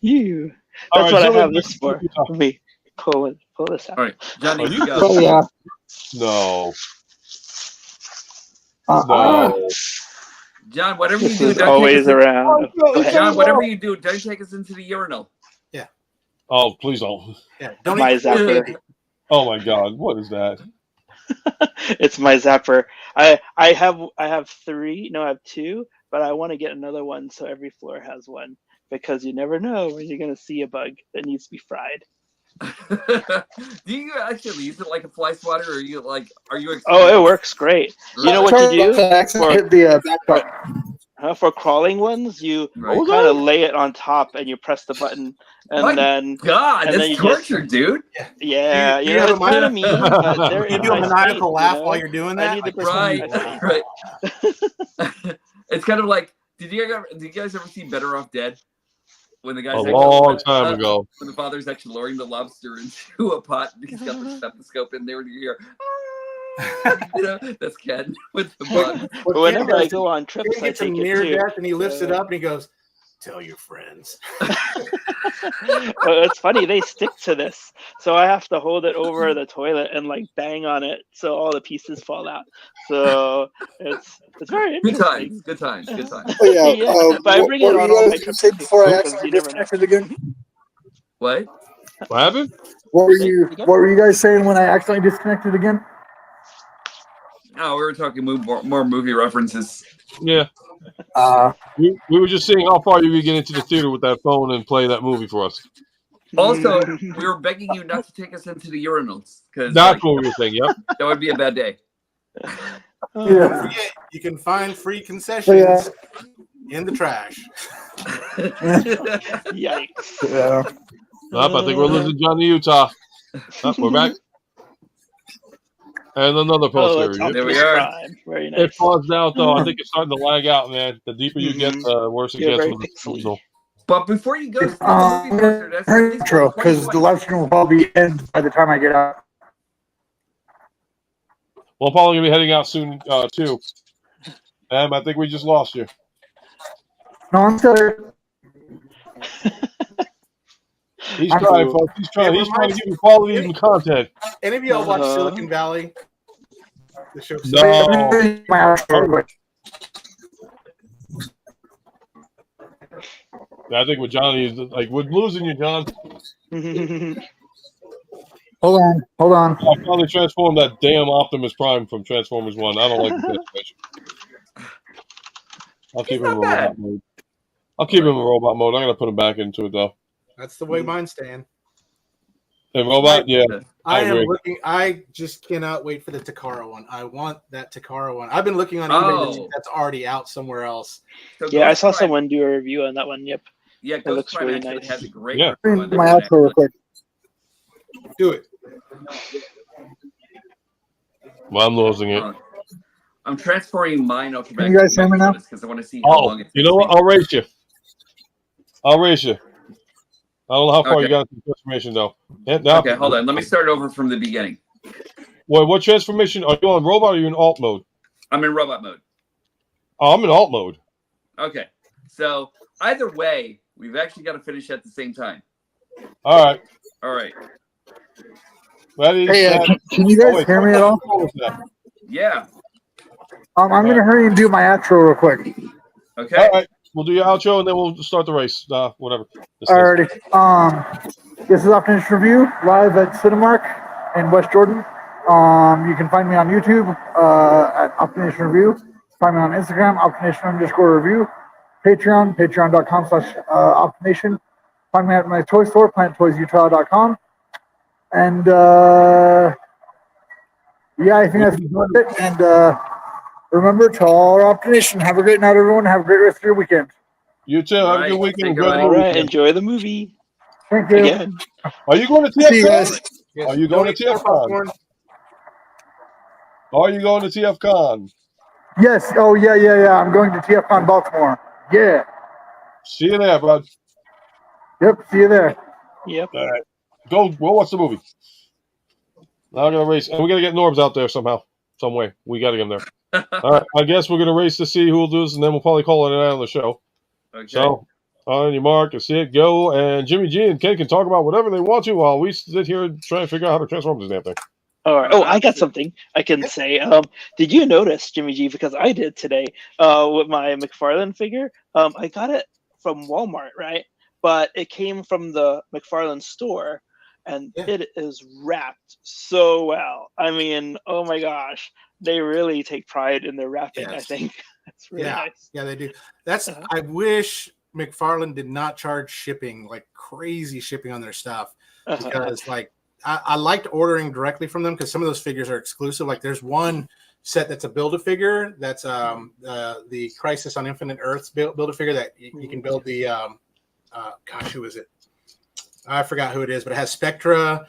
what I have this for. Let me pull this out. All right, Johnny, you go. Oh yeah. No. No. John, whatever This you do, is always around. John, whatever you do, don't take us into the urinal. Yeah. Oh, please don't. Yeah. Don't my zapper. Oh my God, what is that? It's my zapper. I have three. No, I have two, but I want to get another one so every floor has one, because you never know when you're gonna see a bug that needs to be fried. Do you actually use it like a fly swatter, or are you? Oh, it works great. You know what you do? For crawling ones, you kind of lay it on top and you press the button, and then that's torture, dude. Yeah, you have it's kind of mean. But they're you in do a my maniacal space, laugh while you're doing that. I need the Right. It's kind of like, did you guys ever see Better Off Dead? When the guy's a long time ago, when the father's actually lowering the lobster into a pot, and he's got the stethoscope in there, and you hear, you know, that's Ken with the bug. But whenever I go on trips, he gets a near death, and he lifts it up, and he goes, "Tell your friends." It's funny, they stick to this, so I have to hold it over the toilet and like bang on it so all the pieces fall out. So it's very interesting. Good times. Oh, yeah. But I bring it on all my trips before I actually disconnected again. What happened? What were you guys saying when I accidentally disconnected again? Oh, we were talking more movie references. Yeah. We were just seeing how far you could get into the theater with that phone and play that movie for us. Also, we were begging you not to take us into the urinals, because that's what we were saying. Yep. That would be a bad day. Yeah. You can find free concessions in the trash. Yikes. Yeah. I think we're losing Johnny Utah. We're back. And another poster. There we are. Very nice. It paused out though. I think it's starting to lag out, man. The deeper you get, the worse it gets with the signal. But before you go, movie poster, that's intro, because the live stream will probably end by the time I get out. Well, I'm probably gonna be heading out soon too. I think we just lost you. No, I'm still here. He's trying, folks. He's trying to give you quality content. Any of y'all watch Silicon Valley? The show. No. I think with Johnny is like we're losing you, John. Hold on. I finally transformed that damn Optimus Prime from Transformers 1. I don't like the transformation. I'll keep him in robot mode. I'm gonna put him back into it though. That's the way mine stand. And robot, yeah. I am looking. I just cannot wait for the Takara one. I want that Takara one. I've been looking on eBay to see if that's already out somewhere else. So yeah, I saw someone do a review on that one. Yep. Yeah, it looks really nice. Has a great my outro real quick. Do it. Well, I'm losing it. I'm transferring mine over back Can you guys hear me now? because I want to see how long it takes. You know what? me. I'll race you. I don't know how far you Okay. got the transformation though. Okay, hold on. Let me start over from the beginning. Wait, what transformation? Are you on robot or are you in alt mode? I'm in robot mode. Oh, I'm in alt mode. Okay. So either way, we've actually got to finish at the same time. All right. All right. Ready? Hey, set, can you guys hear me at all? Yeah. I'm going to hurry and do my outro real quick. Okay. All right. We'll do your outro and then we'll start the race. Whatever. Alrighty. This is Optimist Review live at Cinemark in West Jordan. You can find me on YouTube at Optimist Review. Find me on Instagram, Optimation_review. Patreon, patreon.com/Optimation. Find me at my toy store, PlantToysUtah.com. And yeah, I think that's it. And remember, to all our Optimation, have a great night, everyone. Have a great rest of your weekend. You too. Have a good weekend. All right. Enjoy the movie. Thank you. Again. Are you going to See you TFCon? guys. Are you going to TFCon? Are you going to TFCon? Yes. Oh, yeah. I'm going to TFCon Baltimore. Yeah. See you there, bud. Yep. See you there. Yep. All right. Go. We'll watch the movie. Now I'm going to race. And we got to get Norbs out there somehow. Some way. We got to get him there. All right. I guess we're going to race to see who will do this, and then we'll probably call it a night on the show. Okay. So, on your mark, see it, go. And Jimmy G and Ken can talk about whatever they want to while we sit here and try and figure out how to transform this damn thing. All right. Oh, I got something I can say. Did you notice, Jimmy G? Because I did today. With my McFarlane figure. I got it from Walmart, right? But it came from the McFarlane store, and it is wrapped so well. I mean, oh my gosh, they really take pride in their wrapping. I think it's really nice. Yeah, they do. That's. I wish McFarlane did not charge shipping, like crazy shipping on their stuff, because like. I liked ordering directly from them because some of those figures are exclusive. Like there's one set that's a Build-A-Figure that's the Crisis on Infinite Earths Build-A-Figure that you can build the gosh, who is it? I forgot who it is, but it has Spectra,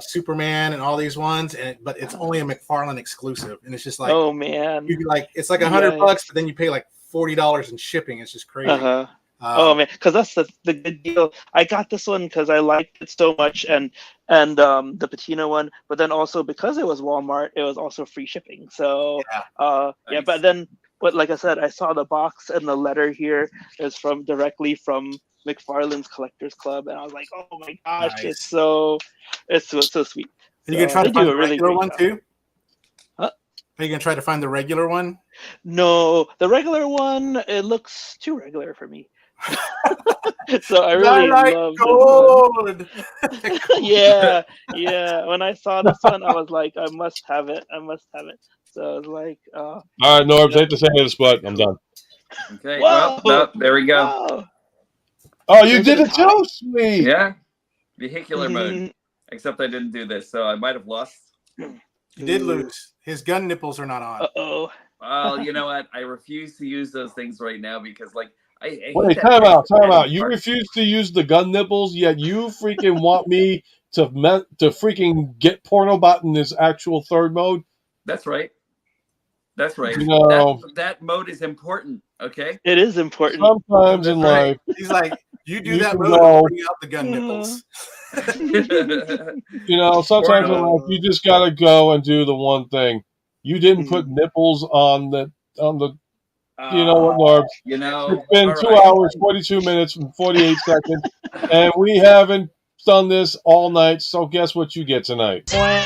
Superman, and all these ones. But it's only a McFarlane exclusive, and it's just like, oh man, it's like $100, but then you pay like $40 in shipping. It's just crazy. Oh man, because that's the good deal. I got this one because I liked it so much, and the patina one, but then also because it was Walmart, it was also free shipping. So nice. But then like I said, I saw the box and the letter here is directly from McFarlane's Collectors Club, and I was like, oh my gosh, nice. it's so sweet. Are you gonna try to find the regular one too? Huh? Are you gonna try to find the regular one? No, the regular one, it looks too regular for me. So I really love gold. yeah. When I saw this one, I was like, I must have it. So I was like, all right, Norbs, I hate to say this, but I'm done. Okay. Well, there we go. Whoa. Oh, you did it too, sweet. Yeah. Vehicular mode. Except I didn't do this, so I might have lost. You did lose. His gun nipples are not on. Uh-oh. Well, you know what? I refuse to use those things right now because, like, wait, time out. You refuse to use the gun nipples, yet you freaking want me to freaking get Pornobot in this actual third mode? That's right. You know, that mode is important, okay? It is important. Sometimes in life. He's like, you do that mode and bring out the gun nipples. You know, sometimes in life, you just got to go and do the one thing. You didn't put nipples on the you know what, Norbs? You know, it's been 2 hours, 42 minutes, and 48 seconds, and we haven't done this all night. So guess what you get tonight? I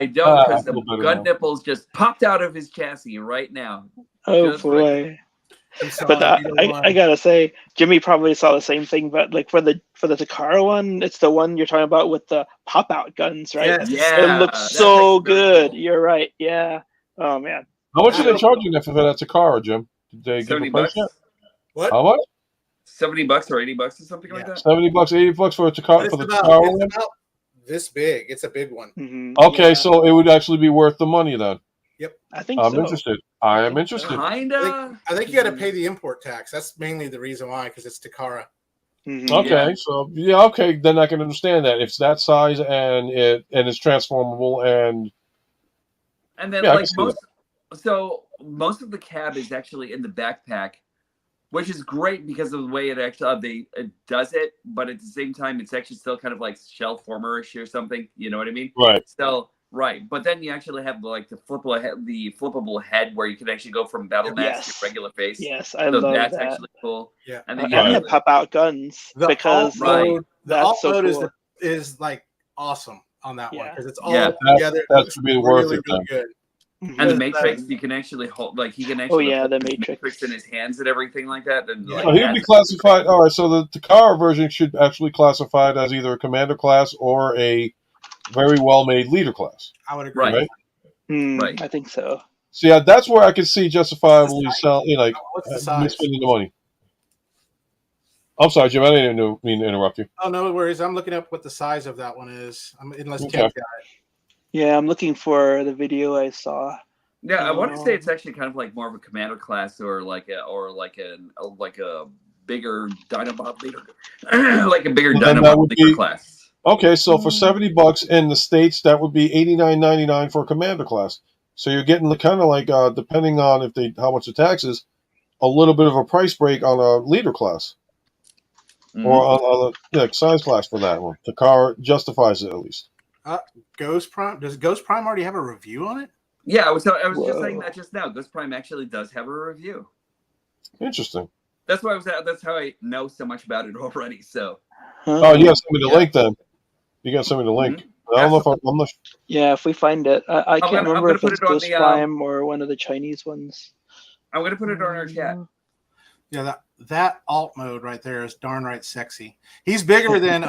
don't, because the gun nipples just popped out of his chassis right now. Oh just boy! Right. But I gotta say, Jimmy probably saw the same thing. But like for the Takara one, it's the one you're talking about with the pop out guns, right? Yes. Yeah, it looks so good. Cool. You're right. Yeah. Oh man. How much are they charging for that Takara, Jim? Did they give a price yet? What? How much? $70 or $80 or something like that. $70, $80 for a Takara for the Takara one. It's about this big. It's a big one. Mm-hmm. Okay, so it would actually be worth the money then. Yep, I think I'm interested. I am interested. Kinda. I think you got to pay the import tax. That's mainly the reason why, because it's Takara. Okay, so okay, then I can understand that if it's that size and it's transformable and then I like can see that. most of the cab is actually in the backpack, which is great because of the way it actually it does it, but at the same time it's actually still kind of like shell formerish or something. You know what I mean? Right. So right, but then you actually have like the flippable head where you can actually go from battle mask to regular face. Yes, I love that's that. actually cool. Yeah, and then and the pop out guns because the alt so mode cool. is like awesome on that one because it's all Yeah. together. That should be worth it. Really good. And the Matrix, you can actually hold, like he can actually hold the his Matrix in his hands and everything like that. And like, So he would be classified. All right, so the car version should actually classified as either a commander class or a very well made leader class. I would agree. Right. Right. I think so. So yeah, that's where I could see justifiably What's the size? spending the money. I'm sorry, Jim. I didn't mean to interrupt you. Oh no worries. I'm looking up what the size of that one is. Unless Okay. Ken's got it. Yeah, I'm looking for the video I saw. Yeah, I want to say it's actually kind of like more of a commander class or like a bigger Dinobot leader, like a bigger Dinobot leader class. Okay, so for $70 in the States, that would be $89.99 for a commander class. So you're getting the kind of like depending on how much the tax is, a little bit of a price break on a leader class. Or on a size class for that one. The car justifies it at least. Ghost Prime. Does Ghost Prime already have a review on it? Yeah, I was just saying that just now. Ghost Prime actually does have a review. Interesting. That's why that's how I know so much about it already. So. Oh, you got send me the link then. You got send me the link. I don't know if I'm not. Yeah, if we find it, I can't remember if it's Ghost the, Prime or one of the Chinese ones. I'm going to put it on our chat. Yeah, that alt mode right there is darn right sexy. He's bigger than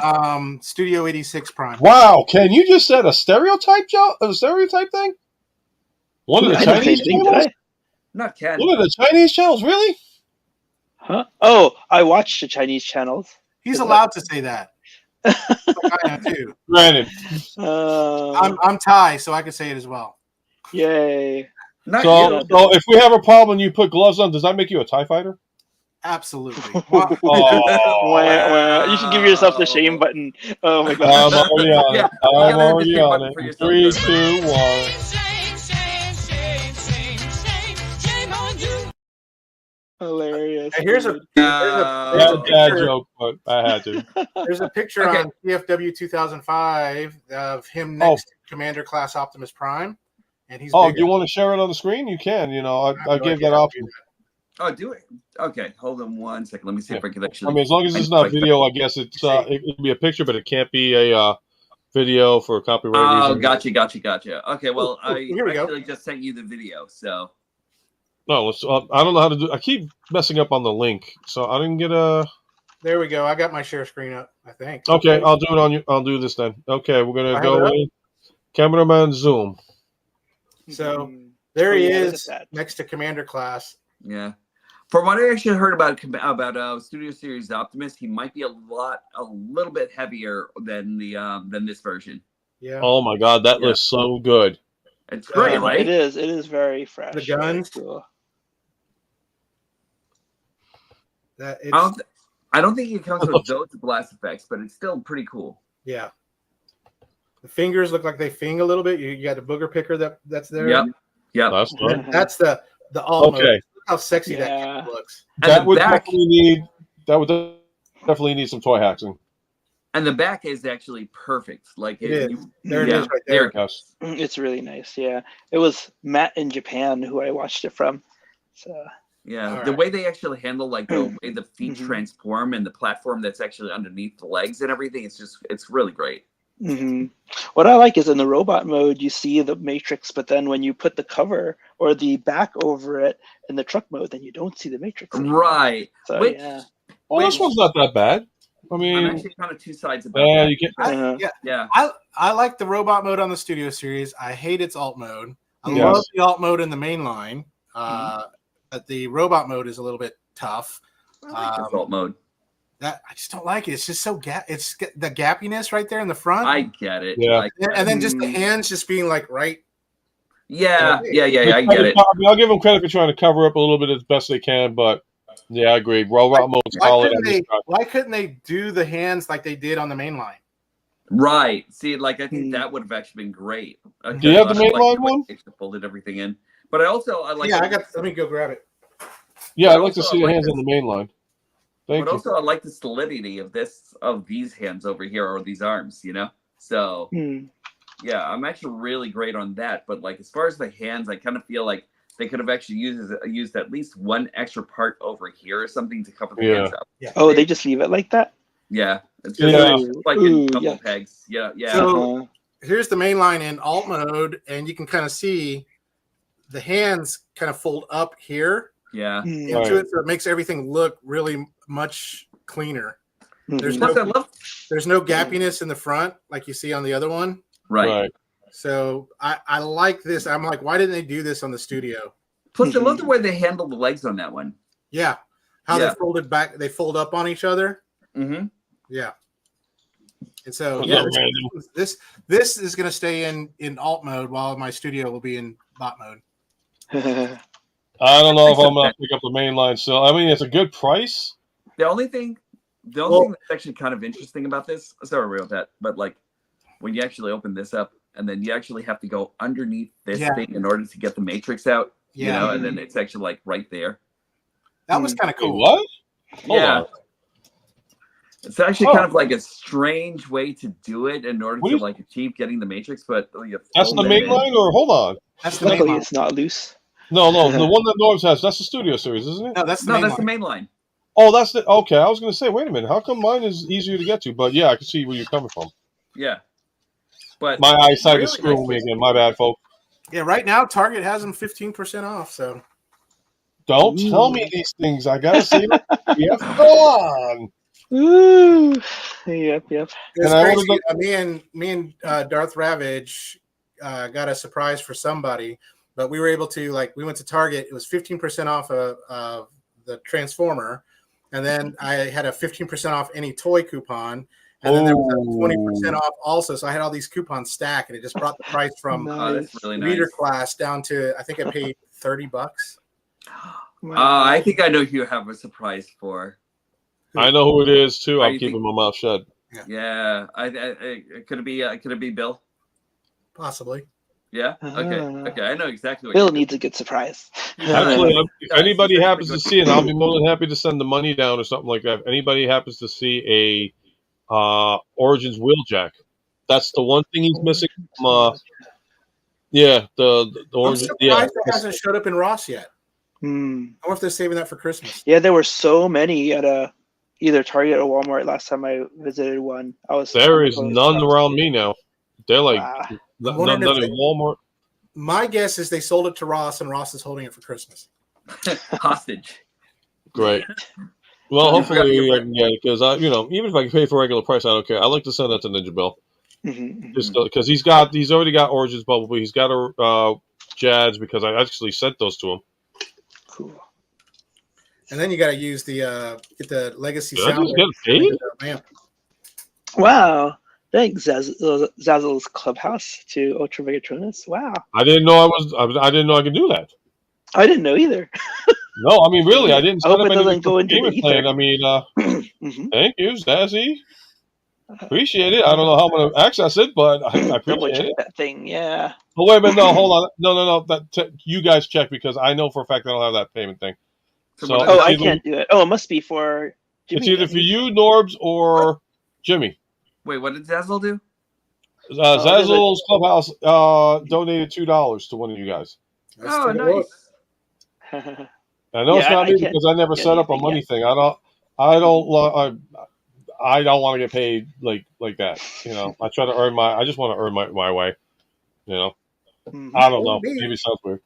Studio 86 Prime. Wow, Ken, you just said a stereotype thing? One of the Chinese channels? Not Ken. One of the Chinese channels, really? Huh? Oh, I watched the Chinese channels. He's allowed to say that. I am too. Granted. I'm Thai, so I can say it as well. Yay. So if we have a problem and you put gloves on, does that make you a TIE fighter? Absolutely. You should give yourself the shame button. Oh my god. I'm already on it. I'm already on it. 3, 2, 1. Hilarious. Here's a bad joke, but I had to. There's a picture on CFW 2005 of him next to Commander Class Optimus Prime, and he's. Do you want to share it on the screen? You can. I gave that option. Oh, do it. Okay, hold on 1 second. Let me see if I can actually. I mean, as long as it's not video, I guess it can be a picture, but it can't be a video for copyright reasons. Gotcha. Okay, well, I actually just sent you the video, so. No, I don't know how to do. I keep messing up on the link, so I didn't get a. There we go. I got my share screen up, I think. Okay, I'll do it on you. I'll do this then. Okay, we're gonna go in. Cameraman zoom. So there he is next to Commander Class. Yeah. From what I actually heard about Studio Series Optimus, he might be a little bit heavier than this version. Yeah. Oh my God, that looks so good. It's great, right? It is. It is very fresh. The guns. Cool. I don't think it comes with those blast effects, but it's still pretty cool. Yeah. The fingers look like they fing a little bit. You got a booger picker that's there. Yep. That's good. That's the all mode. Okay. Look how sexy that looks. That would definitely need some toy hacking. And the back is actually perfect. Like it is. There it is right there. It's really nice. Yeah. It was Matt in Japan who I watched it from. So yeah, the way they actually handle like the way the feet transform and the platform that's actually underneath the legs and everything, it's really great. What I like is in the robot mode, you see the Matrix, but then when you put the cover or the back over it in the truck mode, then you don't see the Matrix anymore. Right. So, this one's not that bad. I mean, I'm actually kind of two sides about that. You can. I like the robot mode on the Studio Series. I hate its alt mode. I love the alt mode in the main line. But the robot mode is a little bit tough. I like alt mode. I just don't like it. It's just so it's the gappiness right there in the front. I get it. Yeah. And then just the hands just being like right. Yeah. I get it. I'll give them credit for trying to cover up a little bit as best they can, but Yeah, I agree. Robot mode's solid. Why couldn't they do the hands like they did on the main line? Right. See, like I think that would have actually been great. Do you have the main line one? They folded everything in, but I like. Yeah, I got. Let me go grab it. Yeah, I'd like to see the hands on the main line. But also, I like the solidity of these hands over here or these arms. You know, so yeah, I'm actually really great on that. But like as far as the hands, I kind of feel like they could have actually used at least one extra part over here or something to cover the hands up. Yeah. Oh, they just leave it like that? Yeah, it's just like in couple pegs. Yeah, yeah. So here's the main line in alt mode, and you can kind of see the hands kind of fold up here. Yeah, into it, so it makes everything look really much cleaner. There's no gappiness in the front like you see on the other one. Right. So I like this. I'm like, why didn't they do this on the studio? Plus, I love the way they handle the legs on that one. Yeah, how they folded back, they fold up on each other. Mm-hmm. Yeah. And so this is going to stay in alt mode while my studio will be in bot mode. I don't know if I'm going to pick up the main line still. I mean, it's a good price. The only thing that's actually kind of interesting about this, sorry about that, but like when you actually open this up and then you actually have to go underneath this thing in order to get the matrix out, you know, and then it's actually like right there. That was kind of cool. What? Hold on. It's actually kind of like a strange way to do it in order to like achieve getting the matrix, but that's the main line, or hold on. That's the main line. It's not loose. No, the one that Norbs has, that's the studio series, isn't it? No, that's the main line. Oh, that's the okay. I was going to say, wait a minute, how come mine is easier to get to? But yeah, I can see where you're coming from. Yeah, but my eyesight is screwing me again. My bad, folks. Yeah, right now Target has them 15% off. So don't tell me these things. I gotta say, yeah, go on. Ooh, yep. It's crazy. Me and Darth Ravage got a surprise for somebody, but we were able to we went to Target. It was 15% off of the Transformer, and then I had a 15% off any toy coupon, and then there was a 20% off also. So I had all these coupons stacked, and it just brought the price from reader class down to I think I paid $30. I think I know who you have a surprise for. I know who it is too. I'm keeping my mouth shut. Yeah, could it be Bill? Possibly. Yeah. Okay. I know exactly what Bill needs a good surprise. Actually, if anybody happens to see it, I'll be more than happy to send the money down or something like that. If anybody happens to see a Origins wheeljack, that's the one thing he's missing. The Origins. I'm surprised it hasn't showed up in Ross yet. I wonder if they're saving that for Christmas. Yeah, there were so many at either Target or Walmart last time I visited one. There is none around me now. They're like none in Walmart. My guess is they sold it to Ross, and Ross is holding it for Christmas. Hostage. Great. Well, hopefully I can get it because even if I can pay for regular price, I don't care. I like to send that to Ninja Bill, just because he's already got Origins Bumblebee. He's got a Jads because I actually sent those to him. Cool. And then you got to use get the Legacy sound. I just get paid? Wow. Thanks, Zazzle's Clubhouse to Ultra Megatronus. Wow. I didn't know I could do that. I didn't know either. No, I mean really, I didn't. I hope it doesn't go into the plan. I mean, thank you, Zazzy. Appreciate it. I don't know how I'm going to access it, but I appreciate it. That thing, yeah. Oh wait a minute, no, hold on, no. You guys check because I know for a fact I don't have that payment thing. So I can't do it. Oh, it must be for Jimmy. It's either for you, Norbs, or Jimmy. Wait, what did Zazzle do? Zazzle's Clubhouse donated $2 to one of you guys. Oh, nice. I know it's not me because I never set up a money thing. I don't want to get paid like that. I try to earn I just want to earn my way. I don't know. Maybe it sounds weird.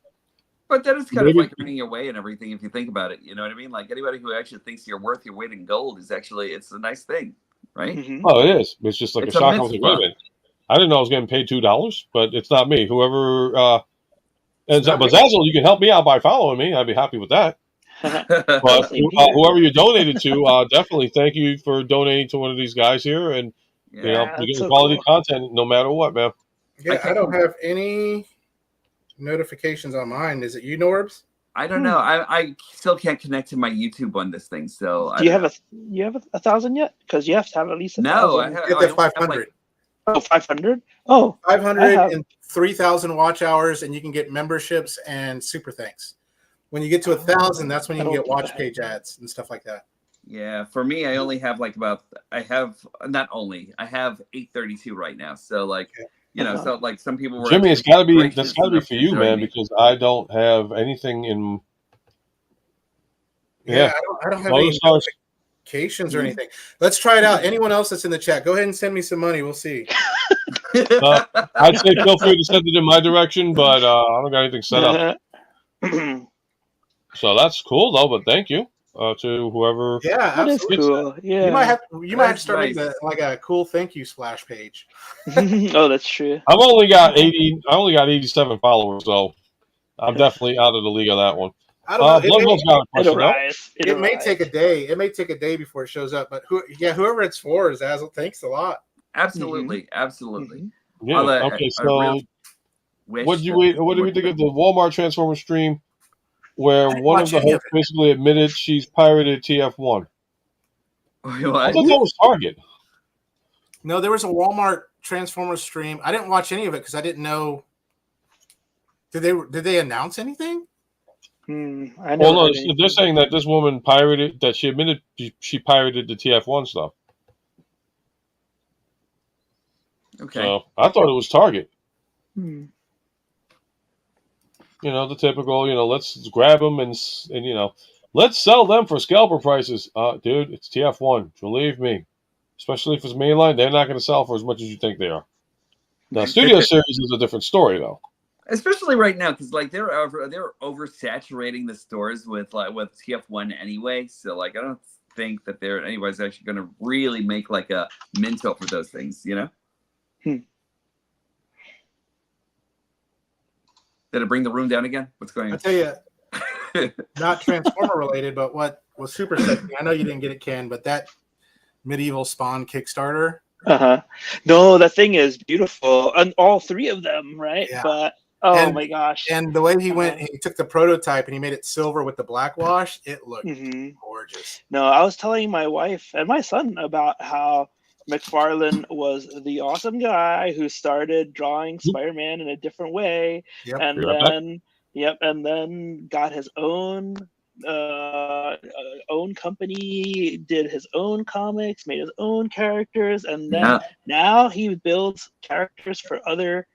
But that is kind of like earning your way and everything if you think about it. You know what I mean? Like anybody who actually thinks you're worth your weight in gold is actually, it's a nice thing, right? Oh, it is. It's just like a shock. I was like, wait a minute. I didn't know I was getting paid $2, but it's not me. Whoever, but Zazzle, you can help me out by following me. I'd be happy with that. But whoever you donated to, definitely thank you for donating to one of these guys here, and you're getting quality content no matter what, man. Yeah, I don't have any notifications on mine. Is it you, Norbs? I don't know. I still can't connect to my YouTube on this thing. So Do you have a 1,000 yet? Because you have to have at least 1,000. No, I Get the 500. Oh, 500? Oh, 500 and 3,000 watch hours, and you can get memberships and super thanks. When you get to 1,000, that's when you can get watch page ads and stuff like that. Yeah, for me, I only have like I have 832 right now. So like, so like some people were. Jimmy, that's got to be for you, man, because I don't have anything in. Yeah, I don't have any notifications or anything. Let's try it out. Anyone else that's in the chat, go ahead and send me some money. We'll see. I'd say feel free to send it in my direction, but I don't got anything set up. So that's cool, though. But thank you to whoever. Yeah, absolutely. Cool. Yeah, you might have to start making like a cool thank you splash page. Oh, that's true. I've only got 80. I only got 87 followers, so I'm definitely out of the league of that one. I don't know. It may take a day. It may take a day before it shows up. But whoever it's for is Azel. Thanks a lot. Absolutely, absolutely. Yeah. Okay. So, what do we think of the Walmart Transformer stream, where one of the hosts basically admitted she's pirated TF1? I thought that was Target. No, there was a Walmart Transformers stream. I didn't watch any of it because I didn't know. Did they announce anything? Well, no, they're saying that this woman pirated. That she admitted she pirated the TF1 stuff. Okay. So I thought it was Target. The typical. Let's grab them and let's sell them for scalper prices. Dude, it's TF1. Believe me. Especially if it's mainline, they're not going to sell for as much as you think they are. Now, Studio Series is a different story, though. Especially right now, because like they're oversaturating the stores with TF1 anyway. So like, I don't think that anybody's actually going to really make like a minto for those things. Did it bring the room down again? What's going on? I'll tell you, not Transformer related, but what was super sexy. I know you didn't get it, Ken, but that Medieval Spawn Kickstarter. No, that thing is beautiful, and all three of them, right? Yeah. But my gosh! And the way he went, he took the prototype and he made it silver with the black wash. It looked gorgeous. No, I was telling my wife and my son about how McFarlane was the awesome guy who started drawing Spider-Man in a different way, and then got his own company, did his own comics, made his own characters, and then now he builds characters for other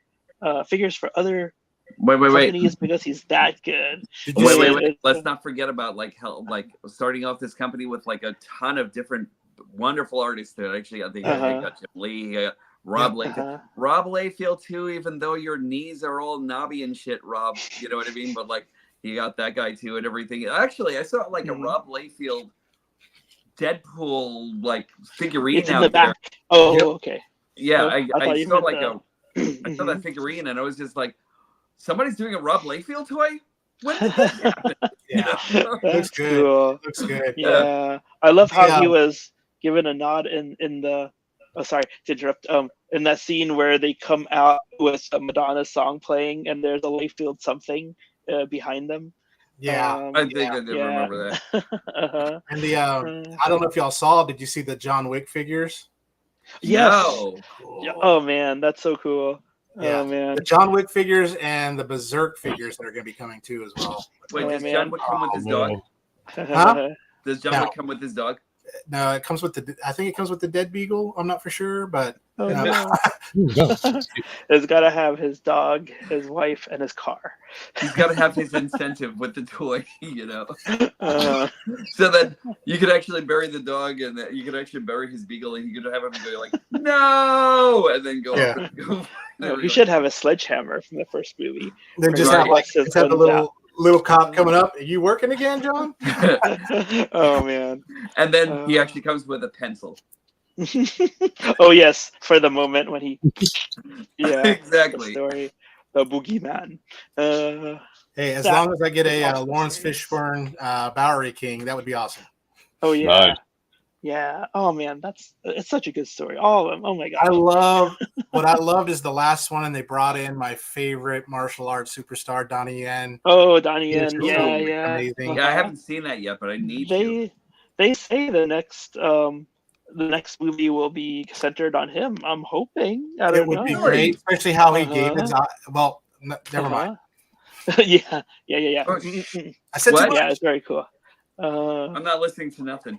figures for other companies because he's that good. Wait. Let's not forget about like starting off this company with like a ton of different wonderful artists that actually they got Jim Lee, Rob Layfield. Rob Layfield too, even though your knees are all knobby and shit, Rob, you know what I mean? But like you got that guy too and everything. Actually, I saw like a Rob Layfield Deadpool like figurine it's out in the back. there. Oh, okay. Yeah, I saw like I saw that figurine and I was just like, somebody's doing a Rob Layfield toy? When did this happen? Yeah, that's good. Cool. Looks good. Yeah, I love how he was given a nod in the. Oh, sorry to interrupt. In that scene where they come out with a Madonna song playing and there's a Layfield something behind them. Yeah, I think I did remember that. And the I don't know if y'all saw. Did you see the John Wick figures? Yes. No. Cool. Oh man, that's so cool. Yeah. Oh man, the John Wick figures and the Berserk figures that are going to be coming too as well. Wait, does John Wick come with his dog? Huh? Does John Wick come with his dog? No, it comes with I think it comes with the Dead Beagle. I'm not for sure, but it's got to have his dog, his wife, and his car. He's got to have his incentive with the toy, so that you could actually bury the dog and that you could actually bury his beagle and you could have him go like, no, and then go. Yeah. He should have a sledgehammer from the first movie. Then just have a little cop coming up. Are you working again, John? Oh man! And then he actually comes with a pencil. Oh yes, for the moment when he, exactly. The boogeyman. Hey, as long as I get a Lawrence Fishburne Bowery King, that would be awesome. Oh yeah. Nice. Yeah. Oh man, it's such a good story. All of them. Oh my gosh. What I loved is the last one, and they brought in my favorite martial arts superstar, Donnie Yen. Oh, Donnie Yen. It's Yeah, really yeah. amazing. Yeah, I haven't seen that yet, but I need to. They say the next movie will be centered on him. I'm hoping. I don't It would know. be great, especially how he gave his. Well, never mind. Yeah. Oh, I said too what? much. Yeah, it's very cool. I'm not listening to nothing.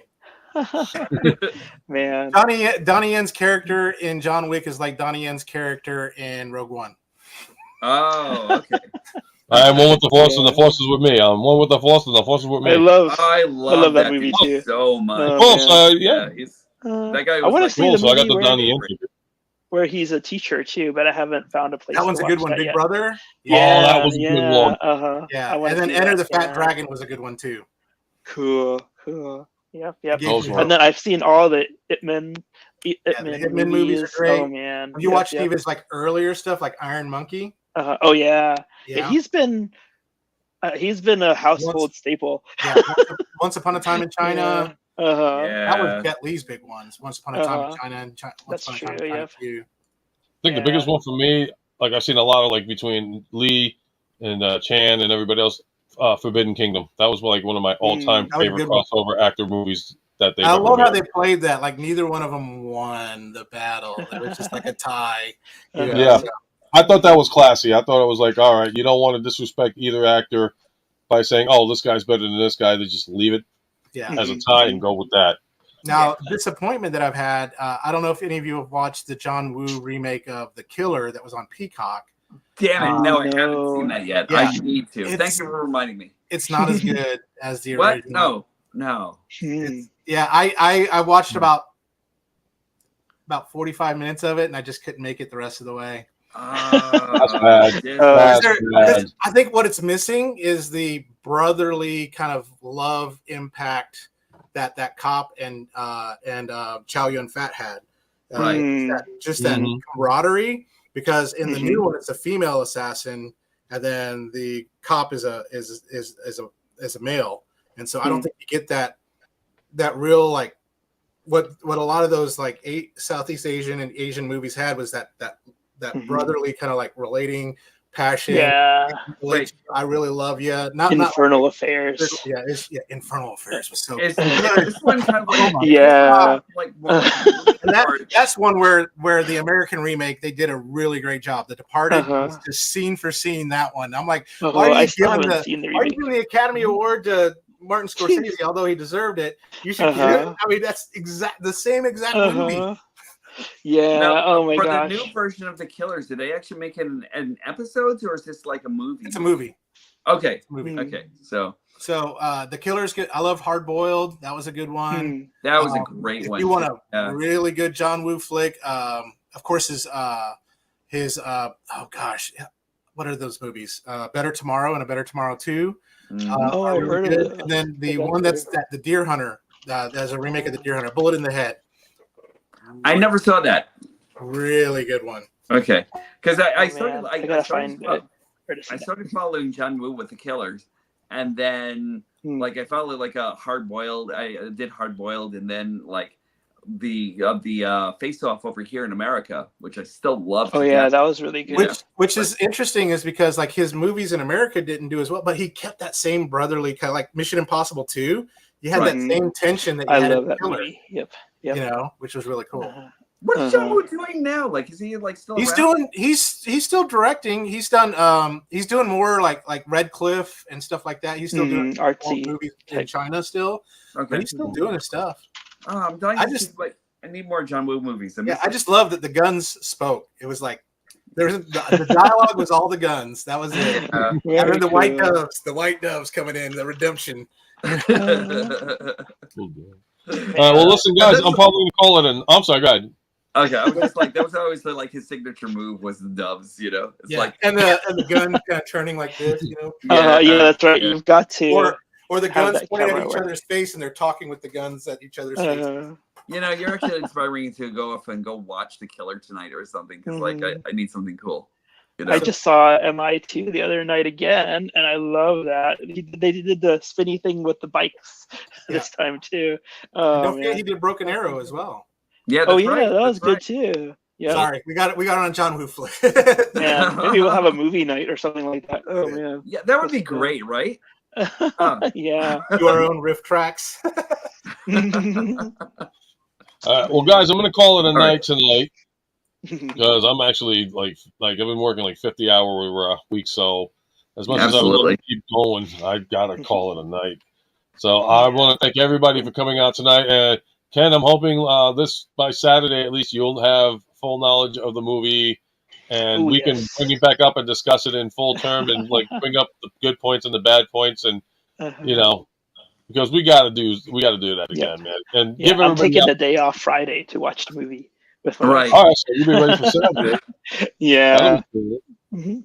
Man, Donnie Yen's character in John Wick is like Donnie Yen's character in Rogue One. Oh, okay. I'm one with the Force, and the Force is with me. I'm one with the Force, and the Force is with me. I love that dude movie too. so much. Oh, so, yeah. That guy was I want to like, see cool. the So I got movie the Donnie Yen. where he's a teacher too, but I haven't found a place. That one's to a good watch one, that Big yet. Brother. Yeah, Oh, that was a good one. Yeah, I wanna and then see Enter that, the Fat yeah. Dragon was a good one too. Cool. Yep. Those were. And then I've seen all the Hitman Hitman movies are great. Oh man, Have you watched Steve's like earlier stuff, like Iron Monkey? Oh yeah. Yeah. He's been a household staple. Yeah, Once Upon a Time in China. That was Jet Li's big ones. Once Upon a Time in China and Once Upon a Time in China 2. I think the biggest one for me, like I've seen a lot of like between Lee and Chan and everybody else, Forbidden Kingdom. That was like one of my all-time that was a favorite good one. crossover actor movies that they. I love how they played that. Like neither one of them won the battle. It was just like a tie. You know, Yeah, so. I thought that was classy. I thought it was like, all right, you don't want to disrespect either actor by saying, "Oh, this guy's better than this guy." They just leave it as a tie and go with that. Now, disappointment that I've had. I don't know if any of you have watched the John Woo remake of The Killer that was on Peacock. Damn it! No, I haven't seen that yet. Yeah. I need to. Thank you for reminding me. It's not as good as the What? original. No. Yeah, I watched about 45 minutes of it, and I just couldn't make it the rest of the way. That's bad. I think what it's missing is the brotherly kind of love impact that cop and Chow Yun-fat had. That camaraderie. Because in the new one, it's a female assassin, and then the cop is a male, and so I don't think you get that real like what a lot of those like Southeast Asian and Asian movies had was that brotherly kind of like relating passion. Yeah, I really love you. Infernal Affairs. Infernal Affairs was so. This one kind of that's one where the American remake they did a really great job. The Departed, just scene for scene that one. I'm like, why are you giving the Academy Award to Martin Scorsese? Although he deserved it, you should give it. I mean, that's the same exact movie. Yeah. Now, my gosh. For the new version of The Killers, did they actually make it an episodes or is this like a movie? It's a movie. Okay. Movie. Okay. So The Killers. I love Hard Boiled. That was a good one. That was a great one. If you want a really good John Woo flick, of course his oh gosh, what are those movies? Better Tomorrow and A Better Tomorrow 2. I heard of it. And then the one that's The Deer Hunter. There's a remake of The Deer Hunter. Bullet in the Head. I never saw that. Really good one. Okay, because I started following John Woo with The Killers, and then like I followed like a Hard Boiled. I did Hard Boiled, and then like the Face Off over here in America, which I still love. Oh yeah, that was really good. Which is interesting, is because like his movies in America didn't do as well, but he kept that same brotherly kind of like Mission Impossible 2. You had that same tension that you had in The Killer. Movie. Yep. You know, which was really cool. What is John Woo doing now? Like, is he like still? He's still directing. He's done. He's doing more like Red Cliff and stuff like that. He's still doing artsy movies in China still. Okay, but he's still doing his stuff. I'm dying. I need more John Woo movies. I just love that the guns spoke. It was like the dialogue was all the guns. That was it. And then the white doves coming in, the redemption. Well, listen, guys, I'm probably going to call it I'm sorry, go ahead. Okay, I was just like, that was always like his signature move was the doves, you know? It's like and the gun kind of turning like this, you know? Yeah, that's right. Yeah. You've got to. Or the guns pointing at each other's face and they're talking with the guns at each other's face. You know, you're actually inspiring me to go off and go watch The Killer tonight or something because like I need something cool. You know? I just saw MI2 the other night again, and I love that. They did the spinny thing with the bikes. this time too. Don't forget he did Broken Arrow as well. Yeah, oh that's yeah, right. that was That's good right. too. Yeah. Sorry, we got it on John Woo flick. Man, maybe we'll have a movie night or something like that. Oh man. Yeah, that would That's be cool. great, right? Yeah. Do our own riff tracks. Well, guys, I'm going to call it a All night right. tonight because I'm actually like I've been working like 50-hour weeks, so as much as I would love to keep going, I gotta call it a night. So I want to thank everybody for coming out tonight. And Ken, I'm hoping this by Saturday at least you'll have full knowledge of the movie, and we can bring it back up and discuss it in full term and like bring up the good points and the bad points, and you know, because we got to do that again, man. And give everybody. I'm taking the day off Friday to watch the movie with my Right. All right, so you'll be ready for Saturday. Yeah. That'll be cool.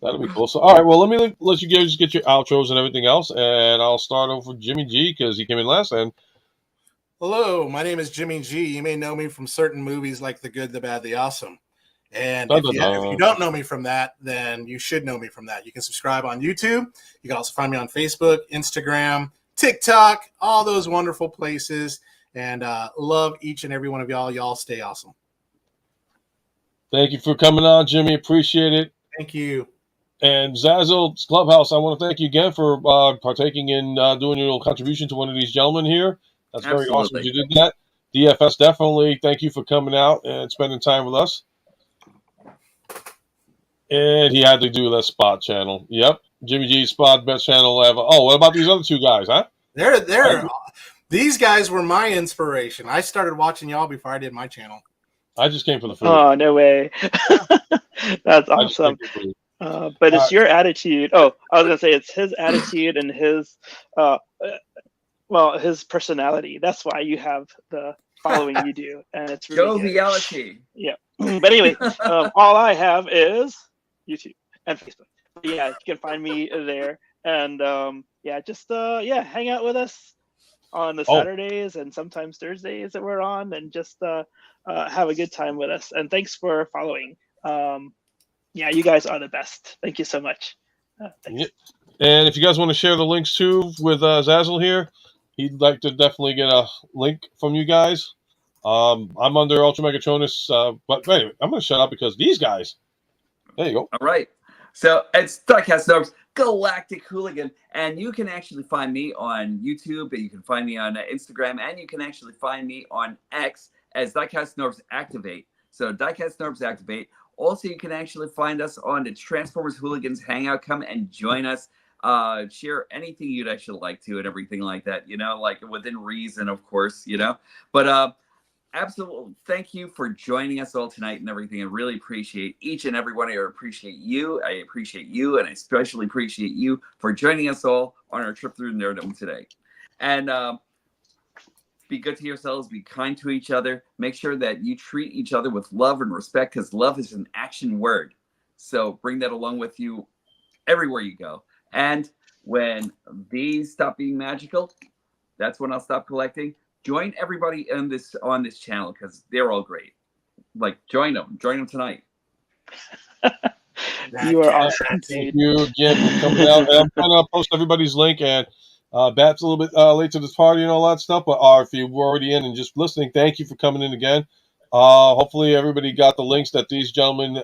That'll be cool. So, all right, well, let me let you guys get your outros and everything else, and I'll start off with Jimmy G because he came in last. And hello, my name is Jimmy G. You may know me from certain movies like The Good, the Bad, the Awesome. And if you don't know me from that, then you should know me from that. You can subscribe on YouTube. You can also find me on Facebook, Instagram, TikTok, all those wonderful places. And love each and every one of y'all. Y'all stay awesome. Thank you for coming on, Jimmy. Appreciate it. Thank you. And Zazzle Clubhouse, I want to thank you again for partaking in doing your little contribution to one of these gentlemen here. That's very awesome that you did that. DFS, definitely thank you for coming out and spending time with us. And he had to do that spot channel. Yep. Jimmy G's spot, best channel ever. Oh, what about these other two guys, huh? These guys were my inspiration. I started watching y'all before I did my channel. I just came for the food. Oh, no way. That's awesome. But it's your attitude. Oh, I was going to say it's his attitude and his, his personality. That's why you have the following you do. And it's really joviality. Yeah. But anyway, all I have is YouTube and Facebook. But yeah, you can find me there. And just hang out with us on the Saturdays and sometimes Thursdays that we're on, and just have a good time with us. And thanks for following. You guys are the best. Thank you so much. And if you guys want to share the links too with Zazzle here, he'd like to definitely get a link from you guys. I'm under Ultra Megatronus, but anyway, I'm going to shut up because these guys. There you go. All right. So it's Diecast Snobs Galactic Hooligan, and you can actually find me on YouTube, and you can find me on Instagram, and you can actually find me on X as Diecast Snobs Activate. So Diecast Snobs Activate. Also, you can actually find us on the Transformers Hooligans Hangout. Come and join us. Share anything you'd actually like to and everything like that, like within reason, of course, But absolutely, thank you for joining us all tonight and everything. I really appreciate each and every one of you. I appreciate you, and I especially appreciate you for joining us all on our trip through Nerddom today. And be good to yourselves. Be kind to each other. Make sure that you treat each other with love and respect, because love is an action word. So bring that along with you everywhere you go. And when these stop being magical, that's when I'll stop collecting. Join everybody on this channel because they're all great. Like, join them tonight. You are awesome. Thank you again for coming out. And I'm going to post everybody's link, and Bab's a little bit late to this party and all that stuff, but if you were already in and just listening, thank you for coming in again. Hopefully everybody got the links that these gentlemen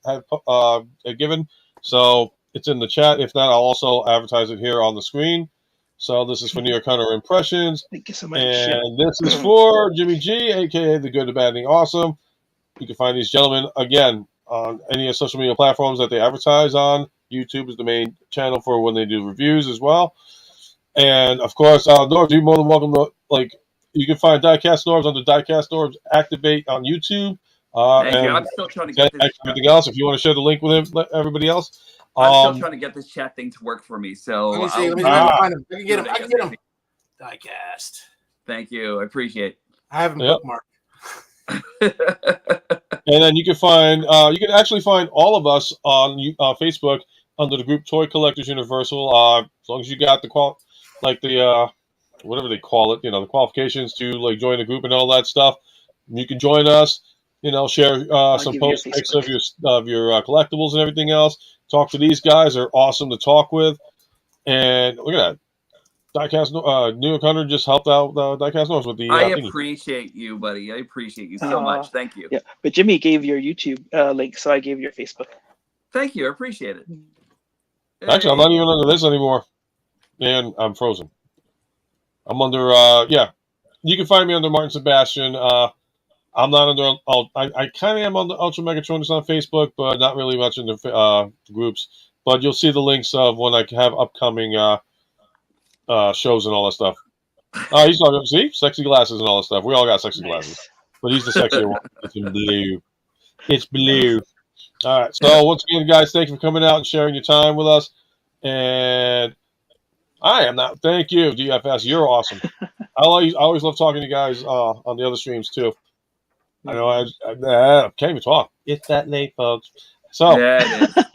have given. So it's in the chat. If not, I'll also advertise it here on the screen. So this is for New York Hunter Impressions. Thank you so much. And this is for Jimmy G, a.k.a. The Good, the Bad, and the Awesome. You can find these gentlemen, again, on any of social media platforms that they advertise on. YouTube is the main channel for when they do reviews as well. And, of course, Norbs, you're more than welcome to, you can find Diecast Norbs under Diecast Norbs Activate on YouTube. Thank you. I'm still trying to get this. Everything else, if you want to share the link with everybody else. I'm still trying to get this chat thing to work for me. So let me see. Let me find him. I can get him. Diecast. Thank you. I appreciate it. I have him bookmarked. And then you can actually find all of us on Facebook under the group Toy Collectors Universal. As long as you got the whatever they call it, the qualifications to join the group and all that stuff, you can join us. Share some post pics of your collectibles and everything else. Talk to these guys; they're awesome to talk with. And look at that. Diecast New York Hunter just helped out Diecast North with the. I thingy. appreciate you, buddy. I appreciate you so much. Thank you. Yeah, but Jimmy gave your YouTube link, so I gave your Facebook. Thank you. I appreciate it. Actually, I'm not even under this anymore, and I'm frozen. I'm under. Yeah, you can find me under Martin Sebastian. I'm not under. I kind of am on the Ultra Megatronus on Facebook, but not really much in the groups. But you'll see the links of when I have upcoming shows and all that stuff. He's talking. See, sexy glasses and all that stuff. We all got sexy glasses, but he's the sexier one. It's in blue. It's blue. All right. So once again, guys, thank you for coming out and sharing your time with us. And I am not. Thank you, DFS. You're awesome. I always love talking to you guys on the other streams too. I know I can't even talk. It's that late, folks. So yeah, it is.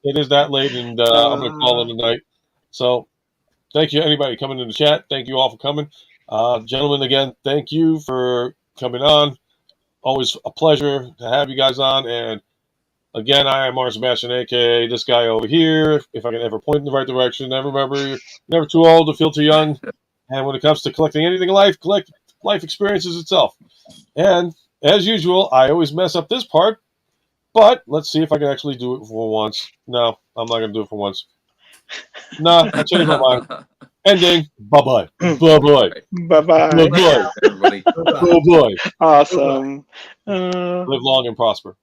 It is that late, and I'm going to call it a night. So thank you, anybody coming in the chat. Thank you all for coming. Gentlemen, again, thank you for coming on. Always a pleasure to have you guys on. And again, I am Martin Sebastian, a.k.a. this guy over here. If I can ever point in the right direction, remember, you're never too old to feel too young. And when it comes to collecting anything in life, collect life experiences itself. And as usual, I always mess up this part. But let's see if I can actually do it for once. No, I'm not going to do it for once. No, I changed my mind. Ending. Bye-bye. Bye-bye. Bye-bye. Bye-bye. Everybody. Bye-bye. Awesome. Live long and prosper.